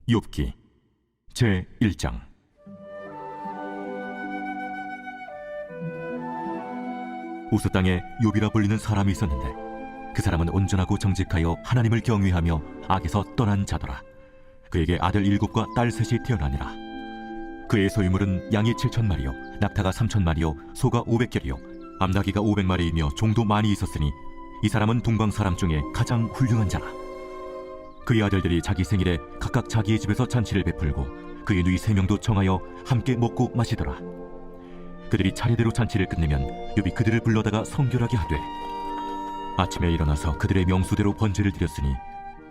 욥기 제1장. 우스 땅에 욥이라 불리는 사람이 있었는데 그 사람은 온전하고 정직하여 하나님을 경외하며 악에서 떠난 자더라. 그에게 아들 7과 딸 3이 태어나니라. 그의 소유물은 양이 7,000마리요 낙타가 3,000마리요 소가 500결이요 암나귀가 500마리이며 종도 많이 있었으니 이 사람은 동방 사람 중에 가장 훌륭한 자라. 그의 아들들이 자기 생일에 각각 자기의 집에서 잔치를 베풀고 그의 누이 3명도 청하여 함께 먹고 마시더라. 그들이 차례대로 잔치를 끝내면 욥이 그들을 불러다가 성결하게 하되 아침에 일어나서 그들의 명수대로 번제를 드렸으니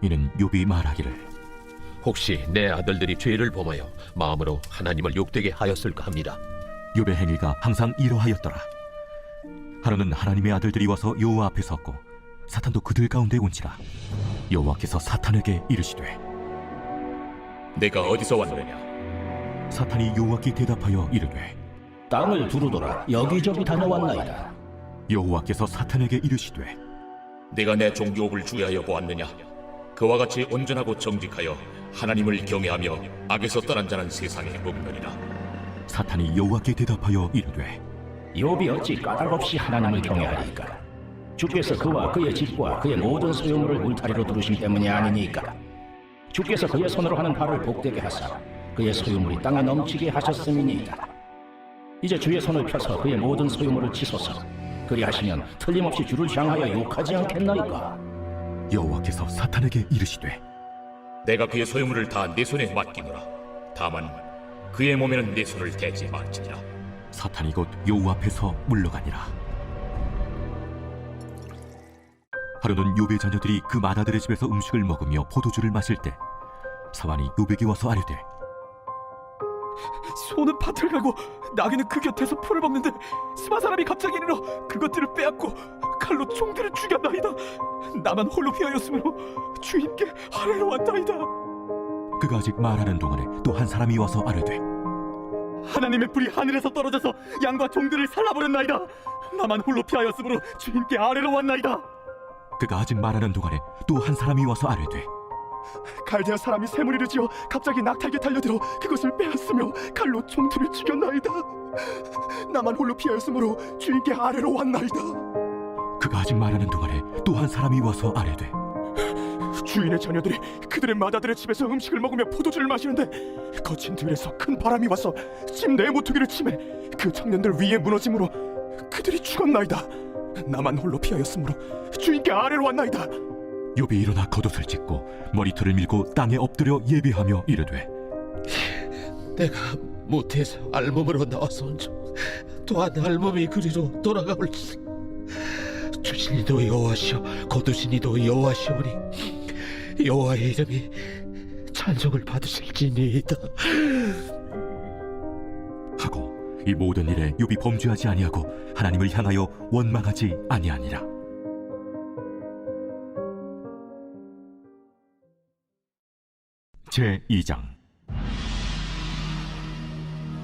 이는 욥이 말하기를 혹시 내 아들들이 죄를 범하여 마음으로 하나님을 욕되게 하였을까 합니다. 욥의 행위가 항상 이러하였더라. 하루는 하나님의 아들들이 와서 여호와 앞에 섰고 사탄도 그들 가운데 온지라. 여호와께서 사탄에게 이르시되 내가 어디서 왔느냐? 사탄이 여호와께 대답하여 이르되 땅을 두루돌아 여기저기 다녀왔나이다. 여호와께서 사탄에게 이르시되 내가 내 종 욥을 주의하여 보았느냐? 그와 같이 온전하고 정직하여 하나님을 경외하며 악에서 떠난 자는 세상에 없느니라. 사탄이 여호와께 대답하여 이르되 욥이 어찌 까닭없이 하나님을 경외하리이까? 주께서 그와 그의 집과 그의 모든 소유물을 울타리로 두르신 때문이 아니니까. 주께서 그의 손으로 하는 바를 복되게 하사 그의 소유물이 땅에 넘치게 하셨음이니이다. 이제 주의 손을 펴서 그의 모든 소유물을 치소서. 그리하시면 틀림없이 주를 향하여 욕하지 않겠나이까? 여호와께서 사탄에게 이르시되 내가 그의 소유물을 다 내 손에 맡기노라. 다만 그의 몸에는 내 손을 대지 말지니라. 사탄이 곧 여호와 앞에서 물러가니라. 하루는 욥의 자녀들이 그 맏아들의 집에서 음식을 먹으며 포도주를 마실 때 사환이 욥에게 와서 아뢰되 소는 밭을 가고 나귀는 그 곁에서 풀을 먹는데 스마 사람이 갑자기 이르러 그것들을 빼앗고 칼로 종들을 죽였나이다. 나만 홀로 피하였으므로 주인께 아뢰러 왔나이다. 그가 아직 말하는 동안에 또 한 사람이 와서 아뢰되 하나님의 불이 하늘에서 떨어져서 양과 종들을 살라버렸나이다. 나만 홀로 피하였으므로 주인께 아뢰러 왔나이다. 그가 아직 말하는 동안에 또 한 사람이 와서 아뢰되 갈대아 사람이 쇠무리를 지어 갑자기 낙타에게 달려들어 그것을 빼앗으며 칼로 종들을 죽였나이다. 나만 홀로 피하였으므로 주인께 아뢰러 왔나이다. 그가 아직 말하는 동안에 또 한 사람이 와서 아뢰되 주인의 자녀들이 그들의 맏아들의 집에서 음식을 먹으며 포도주를 마시는데 거친 들에서 큰 바람이 와서 집 내 모퉁이를 치매 그 청년들 위에 무너짐으로 그들이 죽었나이다. 나만 홀로 피하였으므로 주인께 아뢰러 왔나이다. 욥이 일어나 겉옷을 찢고 머리털을 밀고 땅에 엎드려 예배하며 이르되 내가 모태에서 알몸으로 나와서 또한 알몸이 그리로 돌아가올지. 주신이도 여호와시오 거두신이도 여호와시오니 여호와의 이름이 찬송을 받으실지니이다 하고 이 모든 일에 욥이 범죄하지 아니하고 하나님을 향하여 원망하지 아니하니라. 제2장.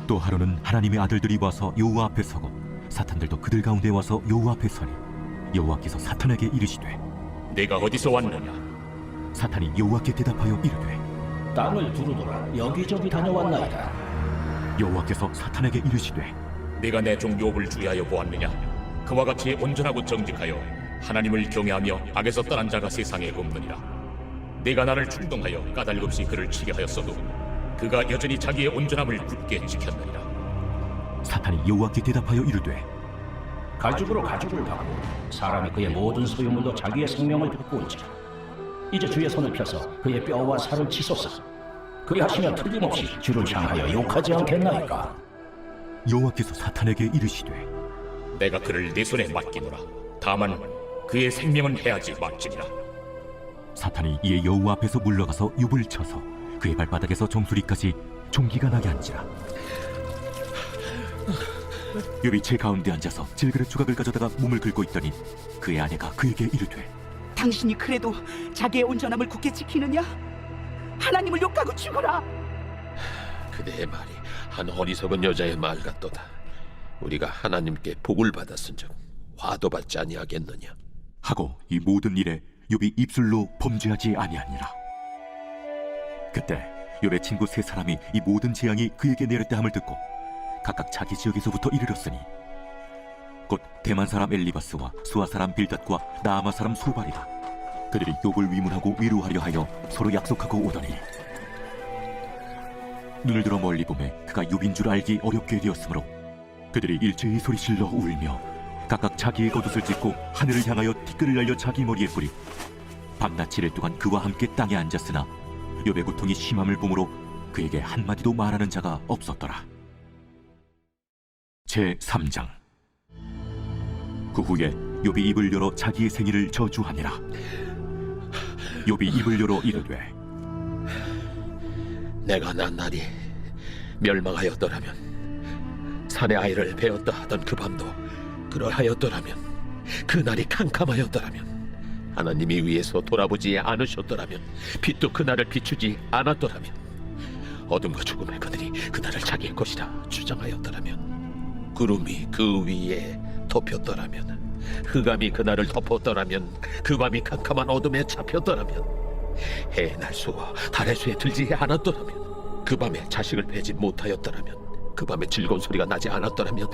또 하루는 하나님의 아들들이 와서 여호와 앞에 서고 사탄들도 그들 가운데 와서 여호와 앞에 서니 여호와께서 사탄에게 이르시되 내가 어디서 왔느냐? 사탄이 여호와께 대답하여 이르되 땅을 두루돌아 여기저기 다녀왔나이다. 여호와께서 사탄에게 이르시되 내가 내 종 욥을 주의하여 보았느냐? 그와 같이 온전하고 정직하여 하나님을 경외하며 악에서 떠난 자가 세상에 없느니라. 내가 나를 충동하여 까닭없이 그를 치게 하였어도 그가 여전히 자기의 온전함을 굳게 지켰느니라. 사탄이 여호와께 대답하여 이르되 가죽으로 가죽을 받고 사람이 그의 모든 소유물로 자기의 생명을 바꾸온지라. 이제 주의 손을 펴서 그의 뼈와 살을 치소서. 그리하시면 틀림없이 주를 향하여 욕하지 않겠나이까? 여호와께서 사탄에게 이르시되 내가 그를 내 손에 맡기노라. 다만 그의 생명은 해하지 말지니라. 사탄이 이에 여호와 앞에서 물러가서 욥을 쳐서 그의 발바닥에서 정수리까지 종기가 나게 한지라. 욥이 제 가운데 앉아서 질그릇 조각을 가져다가 몸을 긁고 있더니 그의 아내가 그에게 이르되 당신이 그래도 자기의 온전함을 굳게 지키느냐? 하나님을 욕하고 죽어라. 그대의 말이 한 어리석은 여자의 말 같도다. 우리가 하나님께 복을 받았은즉 화도 받지 아니하겠느냐. 하고 이 모든 일에 욥이 입술로 범죄하지 아니하니라. 그때 욥의 친구 세 사람이 이 모든 재앙이 그에게 내렸다 함을 듣고 각각 자기 지역에서부터 이르렀으니 곧 대만 사람 엘리바스와 수아 사람 빌닷과 나아마 사람 소발이라. 그들이 욥을 위문하고 위로하려 하여 서로 약속하고 오더니 눈을 들어 멀리 보매 그가 욥인 줄 알기 어렵게 되었으므로 그들이 일제히 소리질러 울며 각각 자기의 겉옷을 찢고 하늘을 향하여 티끌을 날려 자기 머리에 뿌리 밤낮 7일 동안 그와 함께 땅에 앉았으나 욥의 고통이 심함을 보므로 그에게 한마디도 말하는 자가 없었더라. 제3장. 그 후에 욥이 입을 열어 자기의 생일을 저주하니라. 욥이 입을 열어 이르되 내가 난 날이 멸망하였더라면 산의 아이를 베었다 하던 그 밤도 그러하였더라면 그 날이 캄캄하였더라면 하나님이 위에서 돌아보지 않으셨더라면 빛도 그 날을 비추지 않았더라면 어둠과 죽음의 그들이 그 날을 자기의 것이라 주장하였더라면 구름이 그 위에 덮였더라면 흑암이 그 날을 덮었더라면 그 밤이 캄캄한 어둠에 잡혔더라면 해의 날수와 달의 수에 들지 않았더라면 그 밤에 자식을 베지 못하였더라면 그 밤에 즐거운 소리가 나지 않았더라면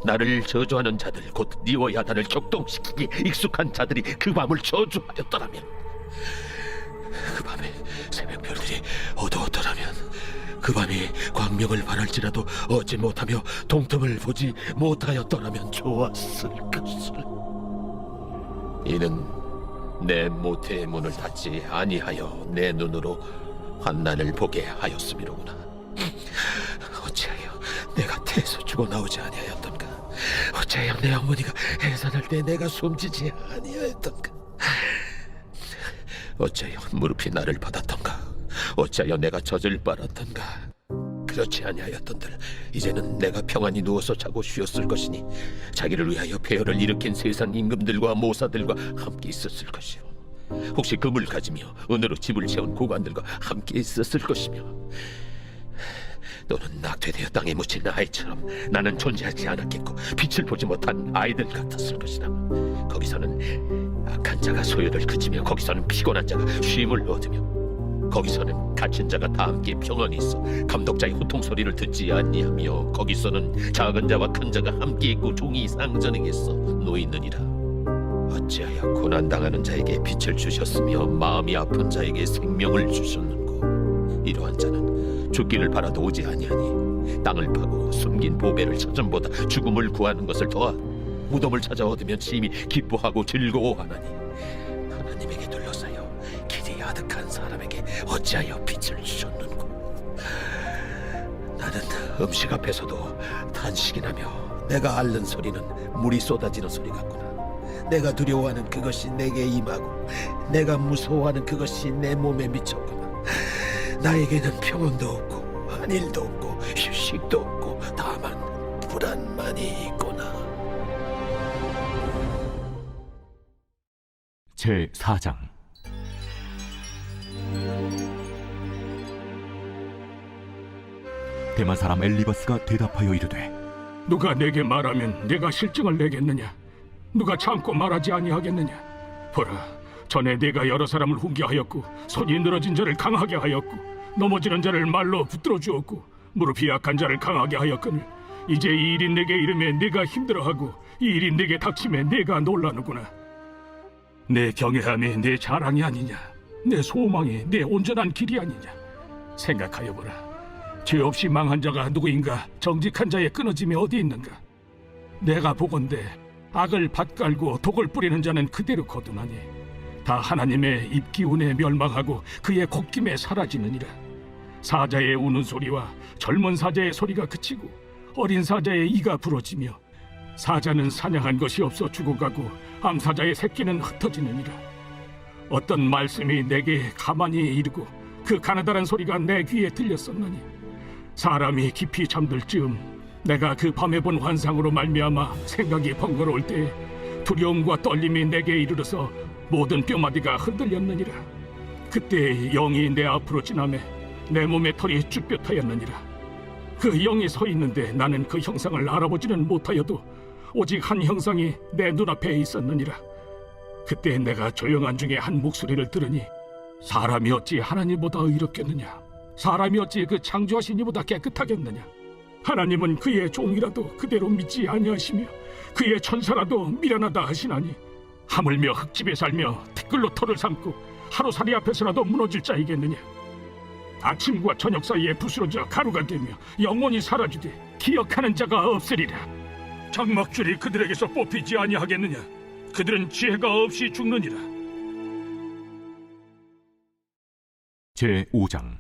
나를 저주하는 자들 곧 니와 야단을 격동시키기 익숙한 자들이 그 밤을 저주하였더라면 그 밤에 새벽별들이 어두웠더라면 그 밤이 광명을 바랄지라도 얻지 못하며 동틈을 보지 못하였더라면 좋았을 것을. 이는 내 모태의 문을 닫지 아니하여 내 눈으로 환난을 보게 하였음이로구나. 어찌하여 내가 태에서 죽어나오지 아니하였던가? 어찌하여 내 어머니가 해산할 때 내가 숨지지 아니하였던가? 어찌하여 무릎이 나를 받았던가? 어찌하여 내가 젖을 빨았던가? 그렇지 아니하였던들 이제는 내가 평안히 누워서 자고 쉬었을 것이니 자기를 위하여 폐허를 일으킨 세상 임금들과 모사들과 함께 있었을 것이요 혹시 금을 가지며 은으로 집을 채운 고관들과 함께 있었을 것이며 너는 낙태되어 땅에 묻힌 아이처럼 나는 존재하지 않았겠고 빛을 보지 못한 아이들 같았을 것이다. 거기서는 악한 자가 소유를 그치며 거기서는 피곤한 자가 쉼을 얻으며 거기서는 갇힌 자가 다 함께 평안히 있어 감독자의 호통 소리를 듣지 아니하며 거기서는 작은 자와 큰 자가 함께 있고 종이 상전에게서 놓이느니라. 어찌하여 고난당하는 자에게 빛을 주셨으며 마음이 아픈 자에게 생명을 주셨는고 이러한 자는 죽기를 바라도 오지 아니하니 땅을 파고 숨긴 보배를 찾음보다 죽음을 구하는 것을 더하 무덤을 찾아 얻으면 심히 기뻐하고 즐거워하나니 하나님에게 둘러싸여 길이 아득한 사람에게 어찌하여 빛을 주셨는고. 나는 음식 앞에서도 탄식이 나며 내가 앓는 소리는 물이 쏟아지는 소리 같구나. 내가 두려워하는 그것이 내게 임하고 내가 무서워하는 그것이 내 몸에 미쳤구나. 나에게는 평온도 없고 안일도 없고 휴식도 없고 다만 불안만이 있구나. 제4장. 대만 사람 엘리바스가 대답하여 이르되 누가 내게 말하면 내가 실증을 내겠느냐? 누가 참고 말하지 아니하겠느냐? 보라, 전에 내가 여러 사람을 훈계하였고 손이 늘어진 자를 강하게 하였고 넘어지는 자를 말로 붙들어 주었고 무릎이 약한 자를 강하게 하였거늘 이제 이 일이 내게 이르매 내가 힘들어하고 이 일이 내게 닥치매 내가 놀라는구나. 내 경외함이 내 자랑이 아니냐? 내 소망이 내 온전한 길이 아니냐? 생각하여보라. 죄 없이 망한 자가 누구인가? 정직한 자의 끊어짐이 어디 있는가? 내가 보건대 악을 밭갈고 독을 뿌리는 자는 그대로 거두나니 다 하나님의 입기운에 멸망하고 그의 곱김에 사라지느니라. 사자의 우는 소리와 젊은 사자의 소리가 그치고 어린 사자의 이가 부러지며 사자는 사냥한 것이 없어 죽어가고 암사자의 새끼는 흩어지느니라. 어떤 말씀이 내게 가만히 이르고 그 가느다란 소리가 내 귀에 들렸었느니 사람이 깊이 잠들 즈음 내가 그 밤에 본 환상으로 말미암아 생각이 번거로울 때 두려움과 떨림이 내게 이르러서 모든 뼈마디가 흔들렸느니라. 그때 영이 내 앞으로 지나매 내 몸의 털이 쭈뼛하였느니라. 그 영이 서 있는데 나는 그 형상을 알아보지는 못하여도 오직 한 형상이 내 눈앞에 있었느니라. 그때 내가 조용한 중에 한 목소리를 들으니 사람이 어찌 하나님보다 의롭겠느냐? 사람이 어찌 그 창조하신 이보다 깨끗하겠느냐? 하나님은 그의 종이라도 그대로 믿지 아니하시며 그의 천사라도 미련하다 하시나니 하물며 흙집에 살며 티끌로 터를 삼고 하루살이 앞에서라도 무너질 자이겠느냐? 아침과 저녁 사이에 부스러져 가루가 되며 영원히 사라지되 기억하는 자가 없으리라. 장막줄이 그들에게서 뽑히지 아니하겠느냐? 그들은 지혜가 없이 죽느니라. 제5장.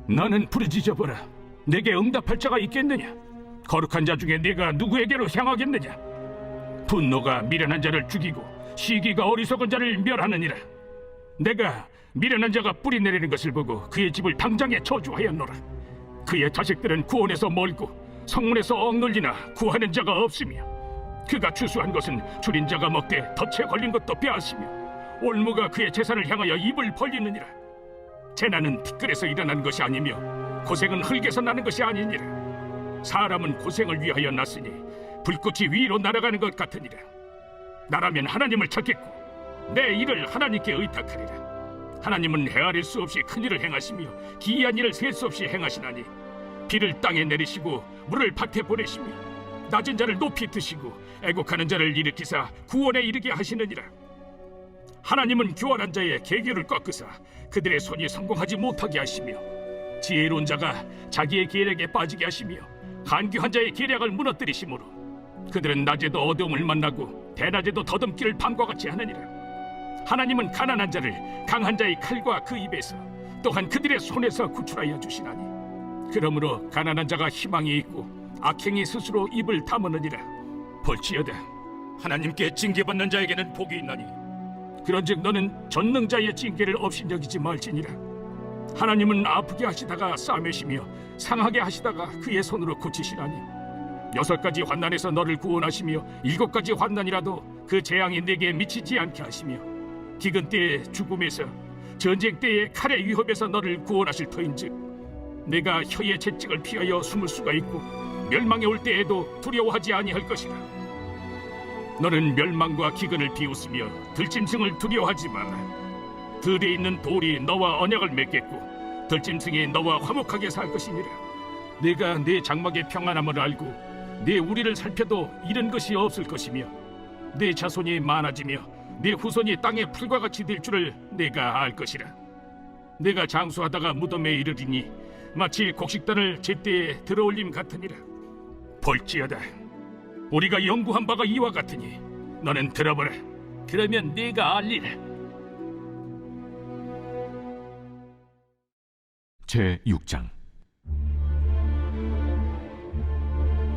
나는 부르짖어보라. 내게 응답할 자가 있겠느냐? 거룩한 자 중에 내가 누구에게로 향하겠느냐? 분노가 미련한 자를 죽이고 시기가 어리석은 자를 멸하느니라. 내가 미련한 자가 뿌리 내리는 것을 보고 그의 집을 당장에 저주하였노라. 그의 자식들은 구원에서 멀고 성문에서 억눌리나 구하는 자가 없으며 그가 추수한 것은 줄인 자가 먹되 덫에 걸린 것도 빼앗으며 올무가 그의 재산을 향하여 입을 벌리느니라. 재난은 티끌에서 일어나는 것이 아니며 고생은 흙에서 나는 것이 아니니라. 사람은 고생을 위하여 났으니 불꽃이 위로 날아가는 것 같으니라. 나라면 하나님을 찾겠고 내 일을 하나님께 의탁하리라. 하나님은 헤아릴 수 없이 큰 일을 행하시며 기이한 일을 셀 수 없이 행하시나니 비를 땅에 내리시고 물을 밭에 보내시며 낮은 자를 높이 드시고 애곡하는 자를 일으키사 구원에 이르게 하시느니라. 하나님은 교활한 자의 계교를 꺾으사 그들의 손이 성공하지 못하게 하시며 지혜로운 자가 자기의 계략에 빠지게 하시며 간교한 자의 계략을 무너뜨리시므로 그들은 낮에도 어두움을 만나고 대낮에도 더듬기를 밤과 같이 하느니라. 하나님은 가난한 자를 강한 자의 칼과 그 입에서 또한 그들의 손에서 구출하여 주시나니 그러므로 가난한 자가 희망이 있고 악행이 스스로 입을 다무느니라. 볼지어다 하나님께 징계받는 자에게는 복이 있나니 그런즉 너는 전능자의 징계를 업신여기지 말지니라. 하나님은 아프게 하시다가 싸매시며 상하게 하시다가 그의 손으로 고치시나니 6가지 환난에서 너를 구원하시며 7가지 환난이라도 그 재앙이 내게 미치지 않게 하시며 기근 때의 죽음에서 전쟁 때의 칼의 위협에서 너를 구원하실 터인즉 내가 혀의 채찍을 피하여 숨을 수가 있고 멸망에 올 때에도 두려워하지 아니할 것이라. 너는 멸망과 기근을 비웃으며 들짐승을 두려워하지 마라. 들에 있는 돌이 너와 언약을 맺겠고 들짐승이 너와 화목하게 살 것이니라. 내가 내 장막의 평안함을 알고 내 우리를 살펴도 잃은 것이 없을 것이며 내 자손이 많아지며 내 후손이 땅의 풀과 같이 될 줄을 내가 알 것이라. 내가 장수하다가 무덤에 이르리니 마치 곡식단을 제때에 들어올림 같으니라. 볼지어다 우리가 연구한 바가 이와 같으니 너는 들어보라. 그러면 네가 알리라. 제6장.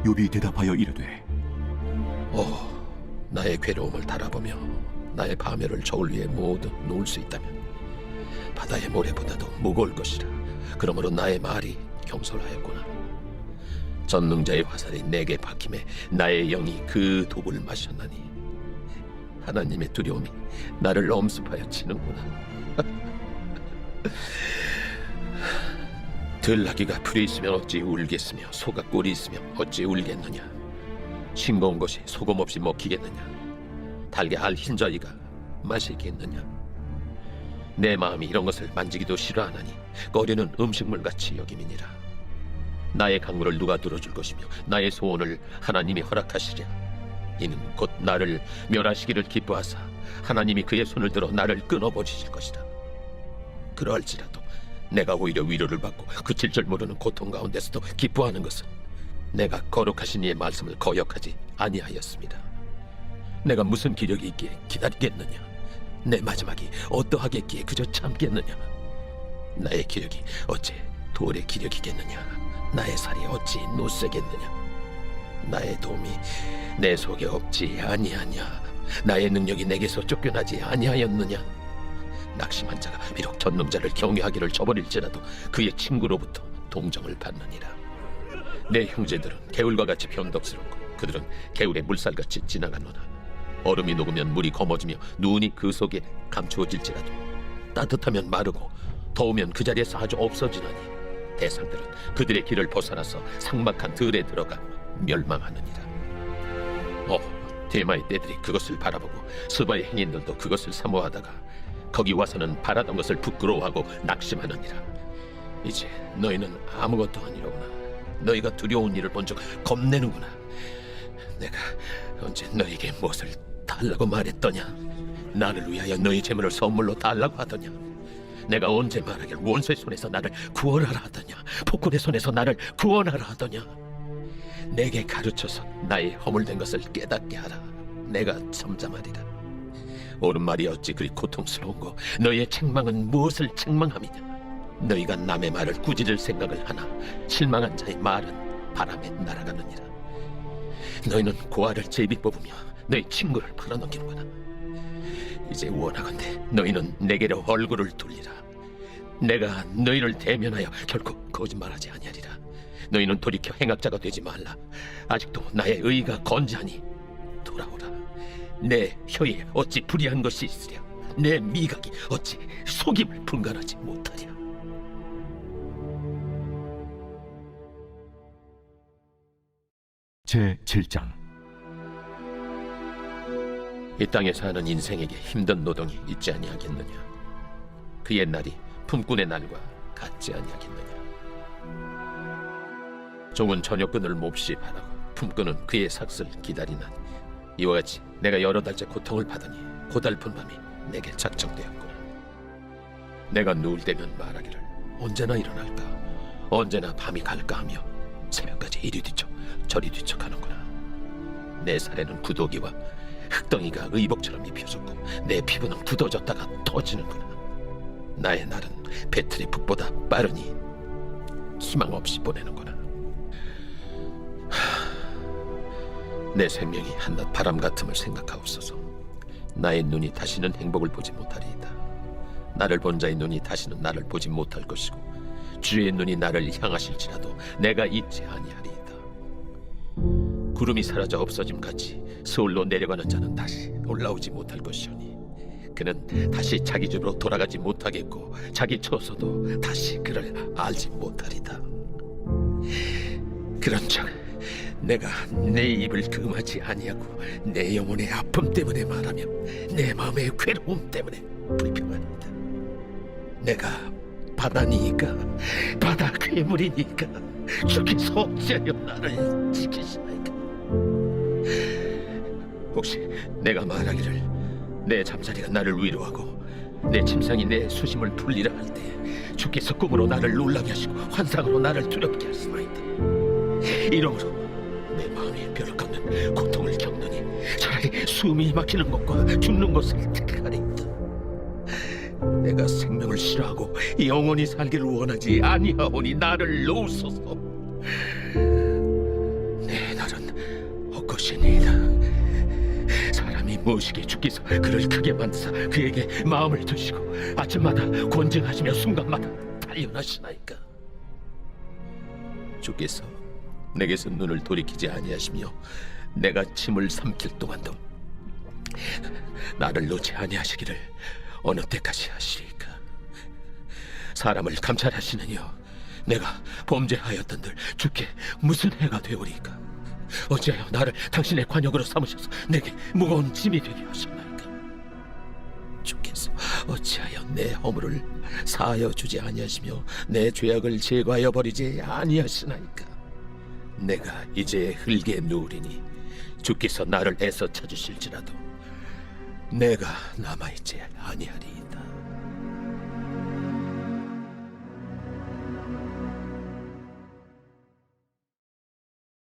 욥이 대답하여 이르되 나의 괴로움을 달아보며 나의 파멸을 저울 위에 모두 놓을 수 있다면 바다의 모래보다도 무거울 것이라. 그러므로 나의 말이 경솔하였구나. 전능자의 화살이 내게 박힘에 나의 영이 그 독을 마셨나니 하나님의 두려움이 나를 엄습하여 치는구나. 들나귀가 풀이 있으면 어찌 울겠으며 소가 꿀이 있으면 어찌 울겠느냐. 싱거운 것이 소금 없이 먹히겠느냐. 달게 알 흰저리가 마시겠느냐. 내 마음이 이런 것을 만지기도 싫어하나니 꺼리는 음식물같이 여김이니라. 나의 강물을 누가 들어줄 것이며 나의 소원을 하나님이 허락하시랴. 이는 곧 나를 멸하시기를 기뻐하사 하나님이 그의 손을 들어 나를 끊어버리실 것이다. 그러할지라도 내가 오히려 위로를 받고 그칠 줄 모르는 고통 가운데서도 기뻐하는 것은 내가 거룩하신 이의 말씀을 거역하지 아니하였습니다. 내가 무슨 기력이 있기에 기다리겠느냐. 내 마지막이 어떠하겠기에 그저 참겠느냐. 나의 기력이 어찌 돌의 기력이겠느냐. 나의 살이 어찌 노쇠겠느냐. 나의 도움이 내 속에 없지 아니하냐. 나의 능력이 내게서 쫓겨나지 아니하였느냐. 낙심한 자가 비록 전능자를 경외하기를 저버릴지라도 그의 친구로부터 동정을 받느니라. 내 형제들은 개울과 같이 변덕스럽고 그들은 개울의 물살같이 지나가노라. 얼음이 녹으면 물이 검어지며 눈이 그 속에 감추어질지라도 따뜻하면 마르고 더우면 그 자리에서 아주 없어지나니 대상들은 그들의 길을 벗어나서 삭막한 들에 들어가 멸망하느니라. 대마의 떼들이 그것을 바라보고 스바의 행인들도 그것을 사모하다가 거기 와서는 바라던 것을 부끄러워하고 낙심하느니라. 이제 너희는 아무것도 아니로구나. 너희가 두려운 일을 본 적 겁내는구나. 내가 언제 너희에게 무엇을 달라고 말했더냐? 나를 위하여 너희 재물을 선물로 달라고 하더냐? 내가 언제 말하길 원수의 손에서 나를 구원하라 하더냐? 폭군의 손에서 나를 구원하라 하더냐? 내게 가르쳐서 나의 허물된 것을 깨닫게 하라. 내가 잠잠하리라. 옳은 말이 어찌 그리 고통스러운고 너희의 책망은 무엇을 책망함이냐? 너희가 남의 말을 꾸짖을 생각을 하나 실망한 자의 말은 바람에 날아가느니라. 너희는 고아를 제비 뽑으며 너희 친구를 팔아넘기는구나. 이제 원하건대 너희는 내게로 얼굴을 돌리라. 내가 너희를 대면하여 결코 거짓말하지 아니하리라. 너희는 돌이켜 행악자가 되지 말라. 아직도 나의 의가 건재하니 돌아오라. 내 혀에 어찌 불의한 것이 있으랴. 내 미각이 어찌 속임을 분간하지 못하랴. 제7장. 이 땅에 사는 인생에게 힘든 노동이 있지 아니하겠느냐? 그의 날이 품꾼의 날과 같지 아니하겠느냐? 종은 저녁근을 몹시 바라고 품꾼은 그의 삭슬 기다리나니 이와 같이 내가 여러 달째 고통을 받으니 고달픈 밤이 내게 작정되었구나. 내가 누울 때면 말하기를 언제나 일어날까, 언제나 밤이 갈까 하며 새벽까지 이리 뒤척 저리 뒤척하는구나. 내 살에는 구더기와 흙덩이가 의복처럼 입혀졌고 내 피부는 굳어졌다가 터지는구나. 나의 날은 배틀의 북보다 빠르니 희망 없이 보내는구나. 내 생명이 한낱 바람 같음을 생각하옵소서. 나의 눈이 다시는 행복을 보지 못하리이다. 나를 본 자의 눈이 다시는 나를 보지 못할 것이고 주의 눈이 나를 향하실지라도 내가 잊지 아니하리이다. 구름이 사라져 없어짐같이 서울로 내려가는 자는 다시 올라오지 못할 것이오니 그는 다시 자기 집으로 돌아가지 못하겠고 자기 처소도 다시 그를 알지 못하리다. 그런즉 내가 내 입을 금하지 아니하고 내 영혼의 아픔 때문에 말하며 내 마음의 괴로움 때문에 불평하리이다. 내가 바다니까 바다 괴물이니까 주께서 어찌하여 나를 지키시나이까? 혹시 내가 말하기를 내 잠자리가 나를 위로하고 내 침상이 내 수심을 풀리라 할 때 주께서 꿈으로 나를 놀라게 하시고 환상으로 나를 두렵게 하시나이다. 이러므로 내 마음이 벼룩 깎는 고통을 겪느니 차라리 숨이 막히는 것과 죽는 것을 택하리이다. 내가 생명을 싫어하고 영원히 살기를 원하지 아니하오니 나를 놓으소서. 내 날은 헛것이니이다. 사람이 무엇이기에 주께서 그를 크게 만드사 그에게 마음을 두시고 아침마다 권증하시며 순간마다 단련하시나이까? 주께서 내게서 눈을 돌이키지 아니하시며 내가 침을 삼킬 동안도 나를 놓지 아니하시기를 어느 때까지 하시리까? 사람을 감찰하시느니요, 내가 범죄하였던들 주께 무슨 해가 되오리까? 어찌하여 나를 당신의 관역으로 삼으셔서 내게 무거운 짐이 되게 하셨나이까? 주께서 어찌하여 내 허물을 사하여 주지 아니하시며 내 죄악을 제거하여 버리지 아니하시나이까? 내가 이제 흙에 누우리니 주께서 나를 애써 찾으실지라도 내가 남아있지 아니하리이다.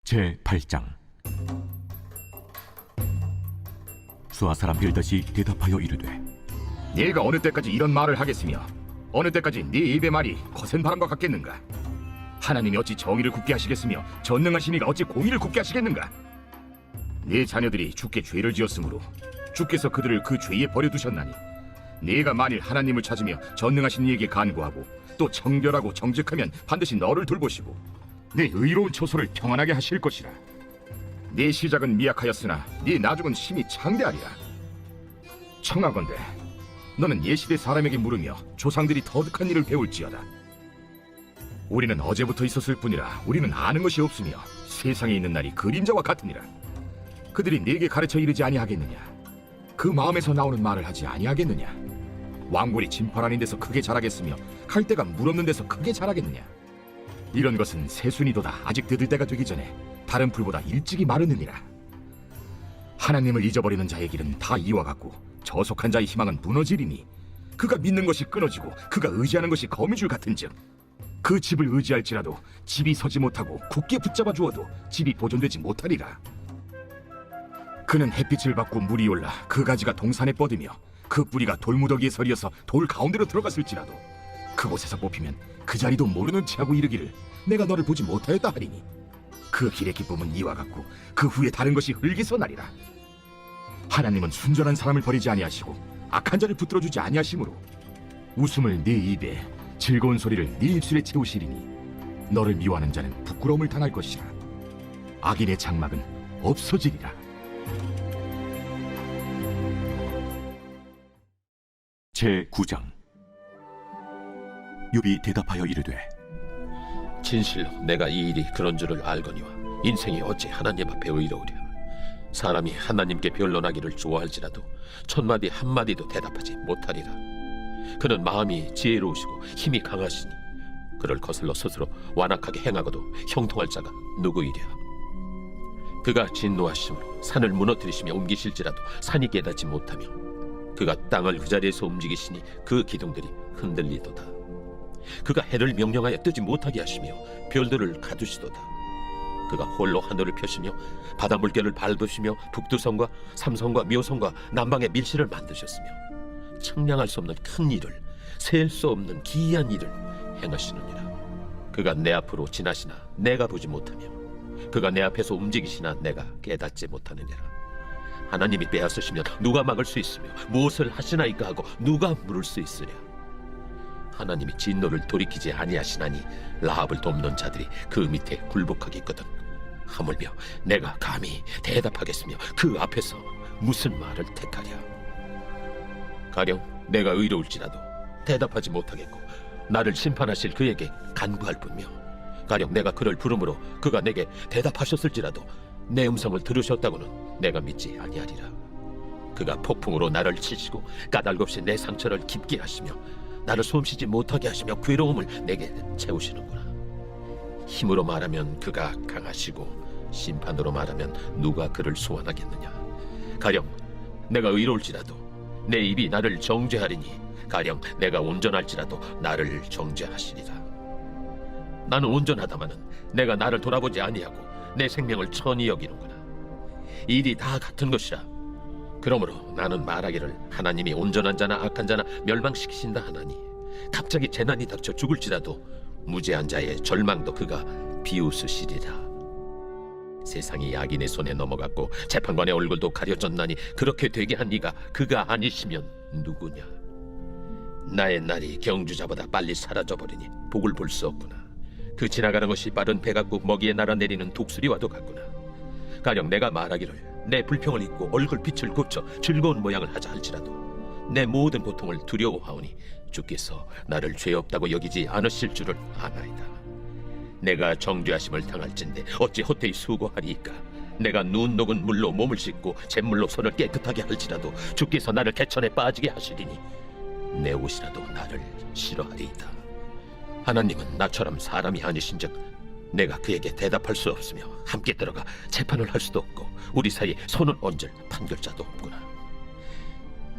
제8장. 수아 사람 빌닷이 대답하여 이르되 네가 어느 때까지 이런 말을 하겠으며 어느 때까지 네 입의 말이 거센 바람과 같겠는가? 하나님이 어찌 정의를 굳게 하시겠으며 전능하신 이가 어찌 공의를 굳게 하시겠는가? 네 자녀들이 주께 죄를 지었으므로 주께서 그들을 그 죄에 버려두셨나니 네가 만일 하나님을 찾으며 전능하신 이에게 간구하고 또 청결하고 정직하면 반드시 너를 돌보시고 네 의로운 처소를 평안하게 하실 것이라. 네 시작은 미약하였으나 네 나중은 심히 창대하리라. 청하건대 너는 예시대 사람에게 물으며 조상들이 터득한 일을 배울지어다. 우리는 어제부터 있었을 뿐이라 우리는 아는 것이 없으며 세상에 있는 날이 그림자와 같으니라. 그들이 네게 가르쳐 이르지 아니하겠느냐? 그 마음에서 나오는 말을 하지 아니하겠느냐? 왕골이 진팔 아닌 데서 크게 자라겠으며 갈대가 물 없는 데서 크게 자라겠느냐? 이런 것은 새순이도다 아직 뜯을 때가 되기 전에 다른 풀보다 일찍이 마르느니라. 하나님을 잊어버리는 자의 길은 다 이와 같고 저속한 자의 희망은 무너지리니 그가 믿는 것이 끊어지고 그가 의지하는 것이 거미줄 같은즉 그 집을 의지할지라도 집이 서지 못하고 굳게 붙잡아 주어도 집이 보존되지 못하리라. 그는 햇빛을 받고 물이 올라 그 가지가 동산에 뻗으며 그 뿌리가 돌무더기에 서리어서 돌 가운데로 들어갔을지라도 그곳에서 뽑히면 그 자리도 모르는 체하고 이르기를 내가 너를 보지 못하였다 하리니 그 길의 기쁨은 이와 같고 그 후에 다른 것이 흙에서 나리라. 하나님은 순전한 사람을 버리지 아니하시고 악한 자를 붙들어주지 아니하시므로 웃음을 네 입에 즐거운 소리를 네 입술에 채우시리니 너를 미워하는 자는 부끄러움을 당할 것이라. 악인의 장막은 없어지리라. 제9장. 욥이 대답하여 이르되 진실로 내가 이 일이 그런 줄을 알거니와 인생이 어찌 하나님 앞에 의로우랴. 사람이 하나님께 변론하기를 좋아할지라도 천마디 한마디도 대답하지 못하리라. 그는 마음이 지혜로우시고 힘이 강하시니 그를 거슬러 스스로 완악하게 행하고도 형통할 자가 누구이랴. 그가 진노하심으로 산을 무너뜨리시며 옮기실지라도 산이 깨닫지 못하며 그가 땅을 그 자리에서 움직이시니 그 기둥들이 흔들리도다. 그가 해를 명령하여 뜨지 못하게 하시며 별들을 가두시도다. 그가 홀로 하늘을 펴시며 바다 물결을 밟으시며 북두성과 삼성과 묘성과 남방의 밀실을 만드셨으며 측량할 수 없는 큰 일을 셀 수 없는 기이한 일을 행하시느니라. 그가 내 앞으로 지나시나 내가 보지 못하며 그가 내 앞에서 움직이시나 내가 깨닫지 못하느니라. 하나님이 빼앗으시면 누가 막을 수 있으며 무엇을 하시나이까 하고 누가 물을 수 있으랴. 하나님이 진노를 돌이키지 아니하시나니 라합을 돕는 자들이 그 밑에 굴복하겠거든. 하물며 내가 감히 대답하겠으며 그 앞에서 무슨 말을 택하랴. 가령 내가 의로울지라도 대답하지 못하겠고 나를 심판하실 그에게 간구할 뿐이며 가령 내가 그를 부름으로 그가 내게 대답하셨을지라도 내 음성을 들으셨다고는 내가 믿지 아니하리라. 그가 폭풍으로 나를 치시고 까닭없이 내 상처를 깊게 하시며 나를 숨쉬지 못하게 하시며 괴로움을 내게 채우시는구나. 힘으로 말하면 그가 강하시고 심판으로 말하면 누가 그를 소환하겠느냐. 가령 내가 의로울지라도 내 입이 나를 정죄하리니 가령 내가 온전할지라도 나를 정죄하시리라. 나는 온전하다마는 내가 나를 돌아보지 아니하고 내 생명을 천히 여기는구나. 일이 다 같은 것이라. 그러므로 나는 말하기를 하나님이 온전한 자나 악한 자나 멸망시키신다 하나니 갑자기 재난이 닥쳐 죽을지라도 무죄한 자의 절망도 그가 비웃으시리라. 세상이 악인의 손에 넘어갔고 재판관의 얼굴도 가려졌나니 그렇게 되게 한 이가 그가 아니시면 누구냐. 나의 날이 경주자보다 빨리 사라져버리니 복을 볼 수 없구나. 그 지나가는 것이 빠른 배 같고 먹이에 날아내리는 독수리와도 같구나. 가령 내가 말하기를 내 불평을 잊고 얼굴빛을 고쳐 즐거운 모양을 하자 할지라도 내 모든 고통을 두려워하오니 주께서 나를 죄 없다고 여기지 않으실 줄을 아나이다. 내가 정죄하심을 당할진대 어찌 헛되이 수고하리이까. 내가 눈 녹은 물로 몸을 씻고 잿물로 손을 깨끗하게 할지라도 주께서 나를 개천에 빠지게 하시리니 내 옷이라도 나를 싫어하리이다. 하나님은 나처럼 사람이 아니신즉 내가 그에게 대답할 수 없으며 함께 들어가 재판을 할 수도 없고 우리 사이에 손을 얹을 판결자도 없구나.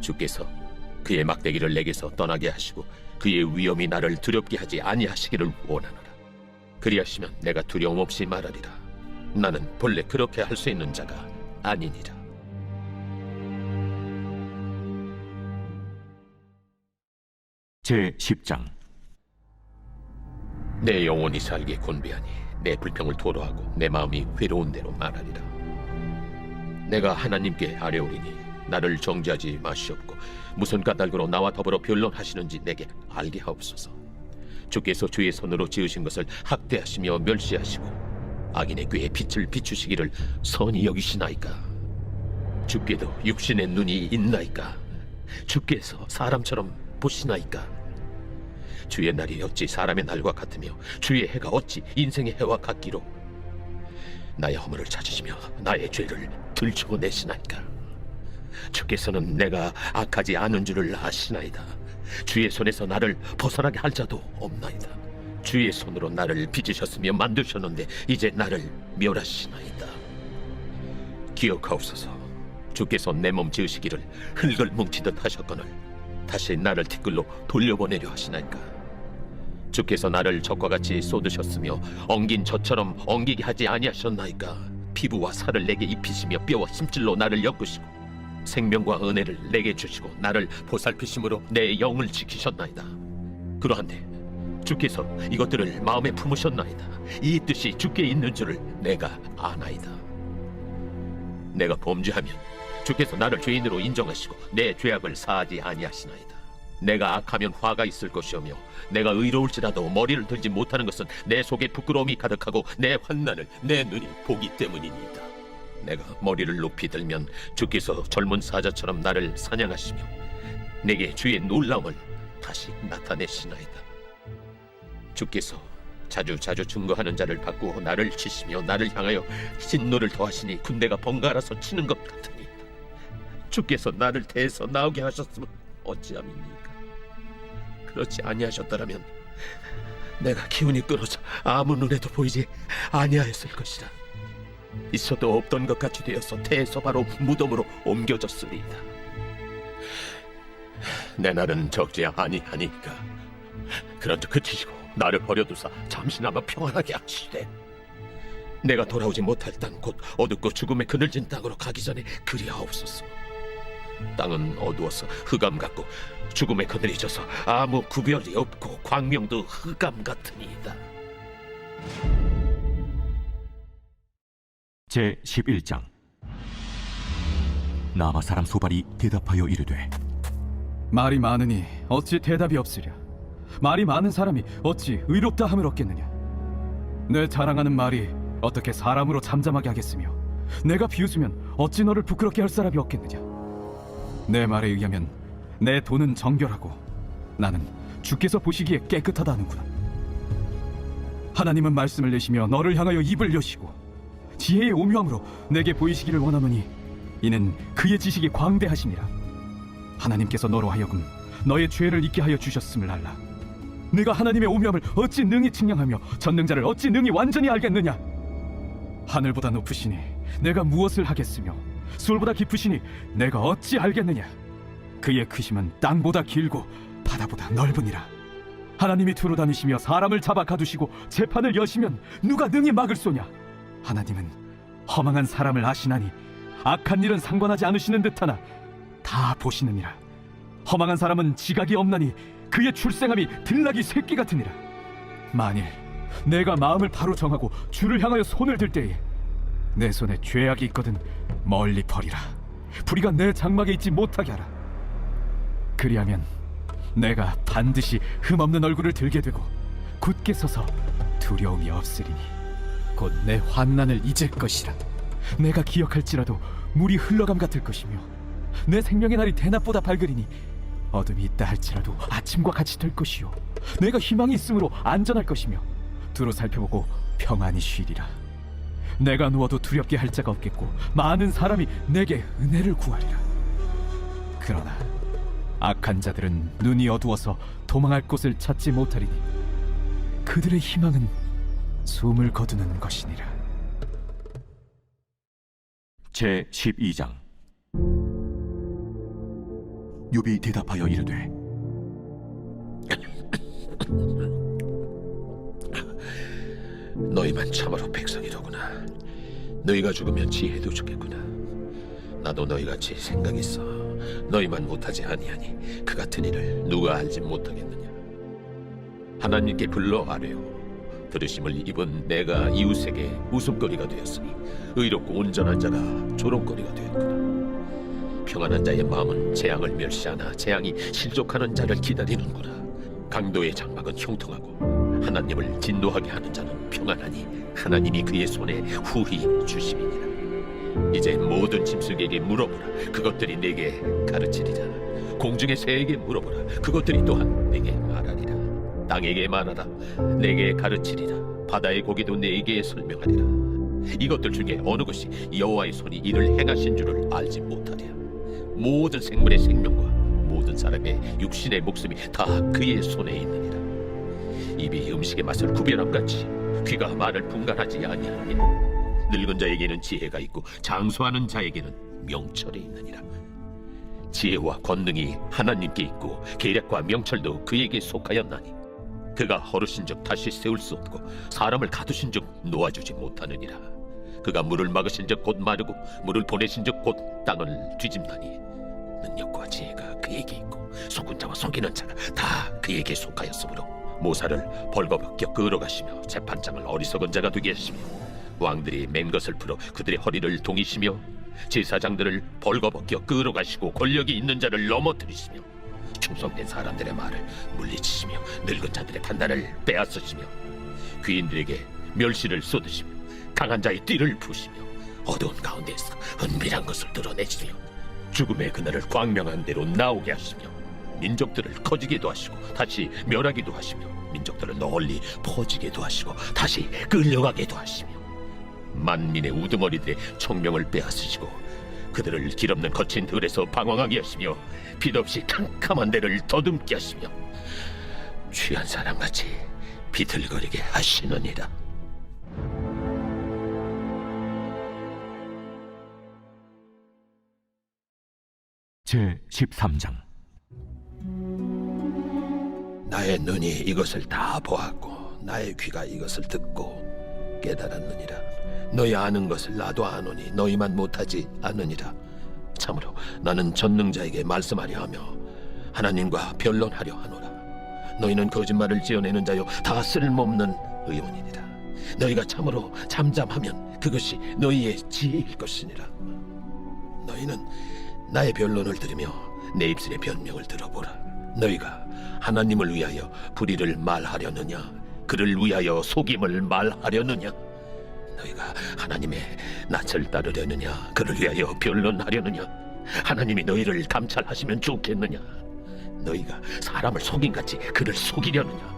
주께서 그의 막대기를 내게서 떠나게 하시고 그의 위엄이 나를 두렵게 하지 아니하시기를 원하노라. 그리하시면 내가 두려움 없이 말하리라. 나는 본래 그렇게 할 수 있는 자가 아니니라. 제10장. 내 영혼이 살게 곤비하니 내 불평을 토로하고 내 마음이 괴로운 대로 말하리라. 내가 하나님께 아뢰오리니 나를 정죄하지 마시옵고 무슨 까닭으로 나와 더불어 변론하시는지 내게 알게 하옵소서. 주께서 주의 손으로 지으신 것을 학대하시며 멸시하시고 악인의 꾀에 빛을 비추시기를 선히 여기시나이까. 주께도 육신의 눈이 있나이까. 주께서 사람처럼 보시나이까. 주의 날이 어찌 사람의 날과 같으며 주의 해가 어찌 인생의 해와 같기로. 나의 허물을 찾으시며 나의 죄를 들추어내시나이까. 주께서는 내가 악하지 않은 줄을 아시나이다. 주의 손에서 나를 벗어나게 할 자도 없나이다. 주의 손으로 나를 빚으셨으며 만드셨는데 이제 나를 멸하시나이다. 기억하옵소서. 주께서 내 몸 지으시기를 흙을 뭉치듯 하셨거늘 다시 나를 티끌로 돌려보내려 하시나이까. 주께서 나를 젖과 같이 쏟으셨으며 엉긴 젖처럼 엉기게 하지 아니하셨나이까. 피부와 살을 내게 입히시며 뼈와 힘줄로 나를 엮으시고 생명과 은혜를 내게 주시고 나를 보살피심으로 내 영을 지키셨나이다. 그러한데 주께서 이것들을 마음에 품으셨나이다. 이 뜻이 주께 있는 줄을 내가 아나이다. 내가 범죄하면 주께서 나를 죄인으로 인정하시고 내 죄악을 사하지 아니하시나이다. 내가 악하면 화가 있을 것이오며 내가 의로울지라도 머리를 들지 못하는 것은 내 속에 부끄러움이 가득하고 내 환난을 내 눈이 보기 때문이니이다. 내가 머리를 높이 들면 주께서 젊은 사자처럼 나를 사냥하시며 내게 주의 놀라움을 다시 나타내시나이다. 주께서 자주 증거하는 자를 바꾸어 나를 치시며 나를 향하여 진노를 더하시니 군대가 번갈아서 치는 것 같으니 주께서 나를 대해서 나오게 하셨으면 어찌함입니까? 그렇지 아니하셨더라면 내가 기운이 끊어져 아무 눈에도 보이지 아니하였을 것이라. 있어도 없던 것 같이 되어서 태에서 바로 무덤으로 옮겨졌으리이다. 내 날은 적지 아니하니까 그런즉 그치시고 나를 버려두사 잠시나마 평안하게 하시되 내가 돌아오지 못할 땅 곧 어둡고 죽음의 그늘진 땅으로 가기 전에 그리하옵소서. 땅은 어두워서 흑암 같고 죽음의 그늘이 져서 아무 구별이 없고 광명도 흑암 같으니이다. 제 11장. 나마 사람 소발이 대답하여 이르되 말이 많으니 어찌 대답이 없으랴. 말이 많은 사람이 어찌 의롭다 함을 얻겠느냐. 내 자랑하는 말이 어떻게 사람으로 잠잠하게 하겠으며 내가 비웃으면 어찌 너를 부끄럽게 할 사람이 없겠느냐. 내 말에 의하면 내 돈은 정결하고 나는 주께서 보시기에 깨끗하다 하는구나. 하나님은 말씀을 내시며 너를 향하여 입을 여시고 지혜의 오묘함으로 내게 보이시기를 원하노니 이는 그의 지식이 광대하심이라. 하나님께서 너로 하여금 너의 죄를 잊게 하여 주셨음을 알라. 내가 하나님의 오묘함을 어찌 능히 측량하며 전능자를 어찌 능히 완전히 알겠느냐. 하늘보다 높으시니 내가 무엇을 하겠으며 수월보다 깊으시니 내가 어찌 알겠느냐. 그의 크심은 땅보다 길고 바다보다 넓으니라. 하나님이 두루 다니시며 사람을 잡아 가두시고 재판을 여시면 누가 능히 막을 소냐. 하나님은 허망한 사람을 아시나니 악한 일은 상관하지 않으시는 듯하나 다 보시느니라. 허망한 사람은 지각이 없나니 그의 출생함이 들나귀 새끼 같으니라. 만일 내가 마음을 바로 정하고 주를 향하여 손을 들 때에 내 손에 죄악이 있거든 멀리 버리라. 불의가 내 장막에 있지 못하게 하라. 그리하면 내가 반드시 흠없는 얼굴을 들게 되고 굳게 서서 두려움이 없으리니 곧 내 환난을 잊을 것이라. 내가 기억할지라도 물이 흘러감 같을 것이며 내 생명의 날이 대낮보다 밝으리니 어둠이 있다 할지라도 아침과 같이 될 것이요 내가 희망이 있으므로 안전할 것이며 두루 살펴보고 평안히 쉬리라. 내가 누워도 두렵게 할 자가 없겠고 많은 사람이 내게 은혜를 구하리라. 그러나 악한 자들은 눈이 어두워서 도망할 곳을 찾지 못하리니 그들의 희망은 숨을 거두는 것이니라. 제 12장. 욥이 대답하여 이르되 너희만 참으로 백성이로구나. 너희가 죽으면 지혜도 죽겠구나. 나도 너희같이 생각이 있어 너희만 못하지 아니하니 그 같은 일을 누가 알지 못하겠느냐. 하나님께 불러 아뢰어 들으심을 입은 내가 이웃에게 웃음거리가 되었으니 의롭고 온전한 자가 조롱거리가 되었구나. 평안한 자의 마음은 재앙을 멸시하나 재앙이 실족하는 자를 기다리는구나. 강도의 장막은 형통하고 하나님을 진노하게 하는 자는 평안하니 하나님이 그의 손에 후히 주심이니라. 이제 모든 짐승에게 물어보라. 그것들이 내게 가르치리라. 공중의 새에게 물어보라. 그것들이 또한 내게 말하리라. 땅에게 말하라. 내게 가르치리라. 바다의 고기도 내게 설명하리라. 이것들 중에 어느 것이 여호와의 손이 이를 행하신 줄을 알지 못하랴. 모든 생물의 생명과 모든 사람의 육신의 목숨이 다 그의 손에 있느니라. 입이 음식의 맛을 구별함같이 귀가 말을 분간하지 아니하느니 늙은 자에게는 지혜가 있고 장수하는 자에게는 명철이 있느니라. 지혜와 권능이 하나님께 있고 계략과 명철도 그에게 속하였나니 그가 허르신즉 다시 세울 수 없고 사람을 가두신즉 놓아주지 못하느니라. 그가 물을 막으신즉 곧 마르고 물을 보내신즉 곧 땅을 뒤집나니 능력과 지혜가 그에게 있고 속은 자와 속이는 자가 다 그에게 속하였으므로 모사를 벌거벗겨 끌어가시며 재판장을 어리석은 자가 되게 하시며 왕들이 맨 것을 풀어 그들의 허리를 동이시며 제사장들을 벌거벗겨 끌어가시고 권력이 있는 자를 넘어뜨리시며 충성된 사람들의 말을 물리치시며 늙은 자들의 판단을 빼앗으시며 귀인들에게 멸시를 쏟으시며 강한 자의 띠를 부시며 어두운 가운데에서 은밀한 것을 드러내시며 죽음의 그날을 광명한 대로 나오게 하시며 민족들을 커지게도 하시고 다시 멸하기도 하시며 민족들을 널리 퍼지게도 하시고 다시 끌려가게도 하시며 만민의 우두머리들의 청명을 빼앗으시고 그들을 길없는 거친 들에서 방황하게 하시며 빛없이 캄캄한 데를 더듬게 하시며 취한 사람같이 비틀거리게 하시느니라. 제13장. 나의 눈이 이것을 다 보았고 나의 귀가 이것을 듣고 깨달았느니라. 너희 아는 것을 나도 아노니 너희만 못하지 않느니라. 참으로 나는 전능자에게 말씀하려 하며 하나님과 변론하려 하노라. 너희는 거짓말을 지어내는 자요 다 쓸모없는 의원이니라. 너희가 참으로 잠잠하면 그것이 너희의 지혜일 것이니라. 너희는 나의 변론을 들으며 내 입술의 변명을 들어보라. 너희가 하나님을 위하여 불의를 말하려느냐 그를 위하여 속임을 말하려느냐 너희가 하나님의 낯을 따르려느냐 그를 위하여 변론하려느냐 하나님이 너희를 감찰하시면 좋겠느냐 너희가 사람을 속임같이 그를 속이려느냐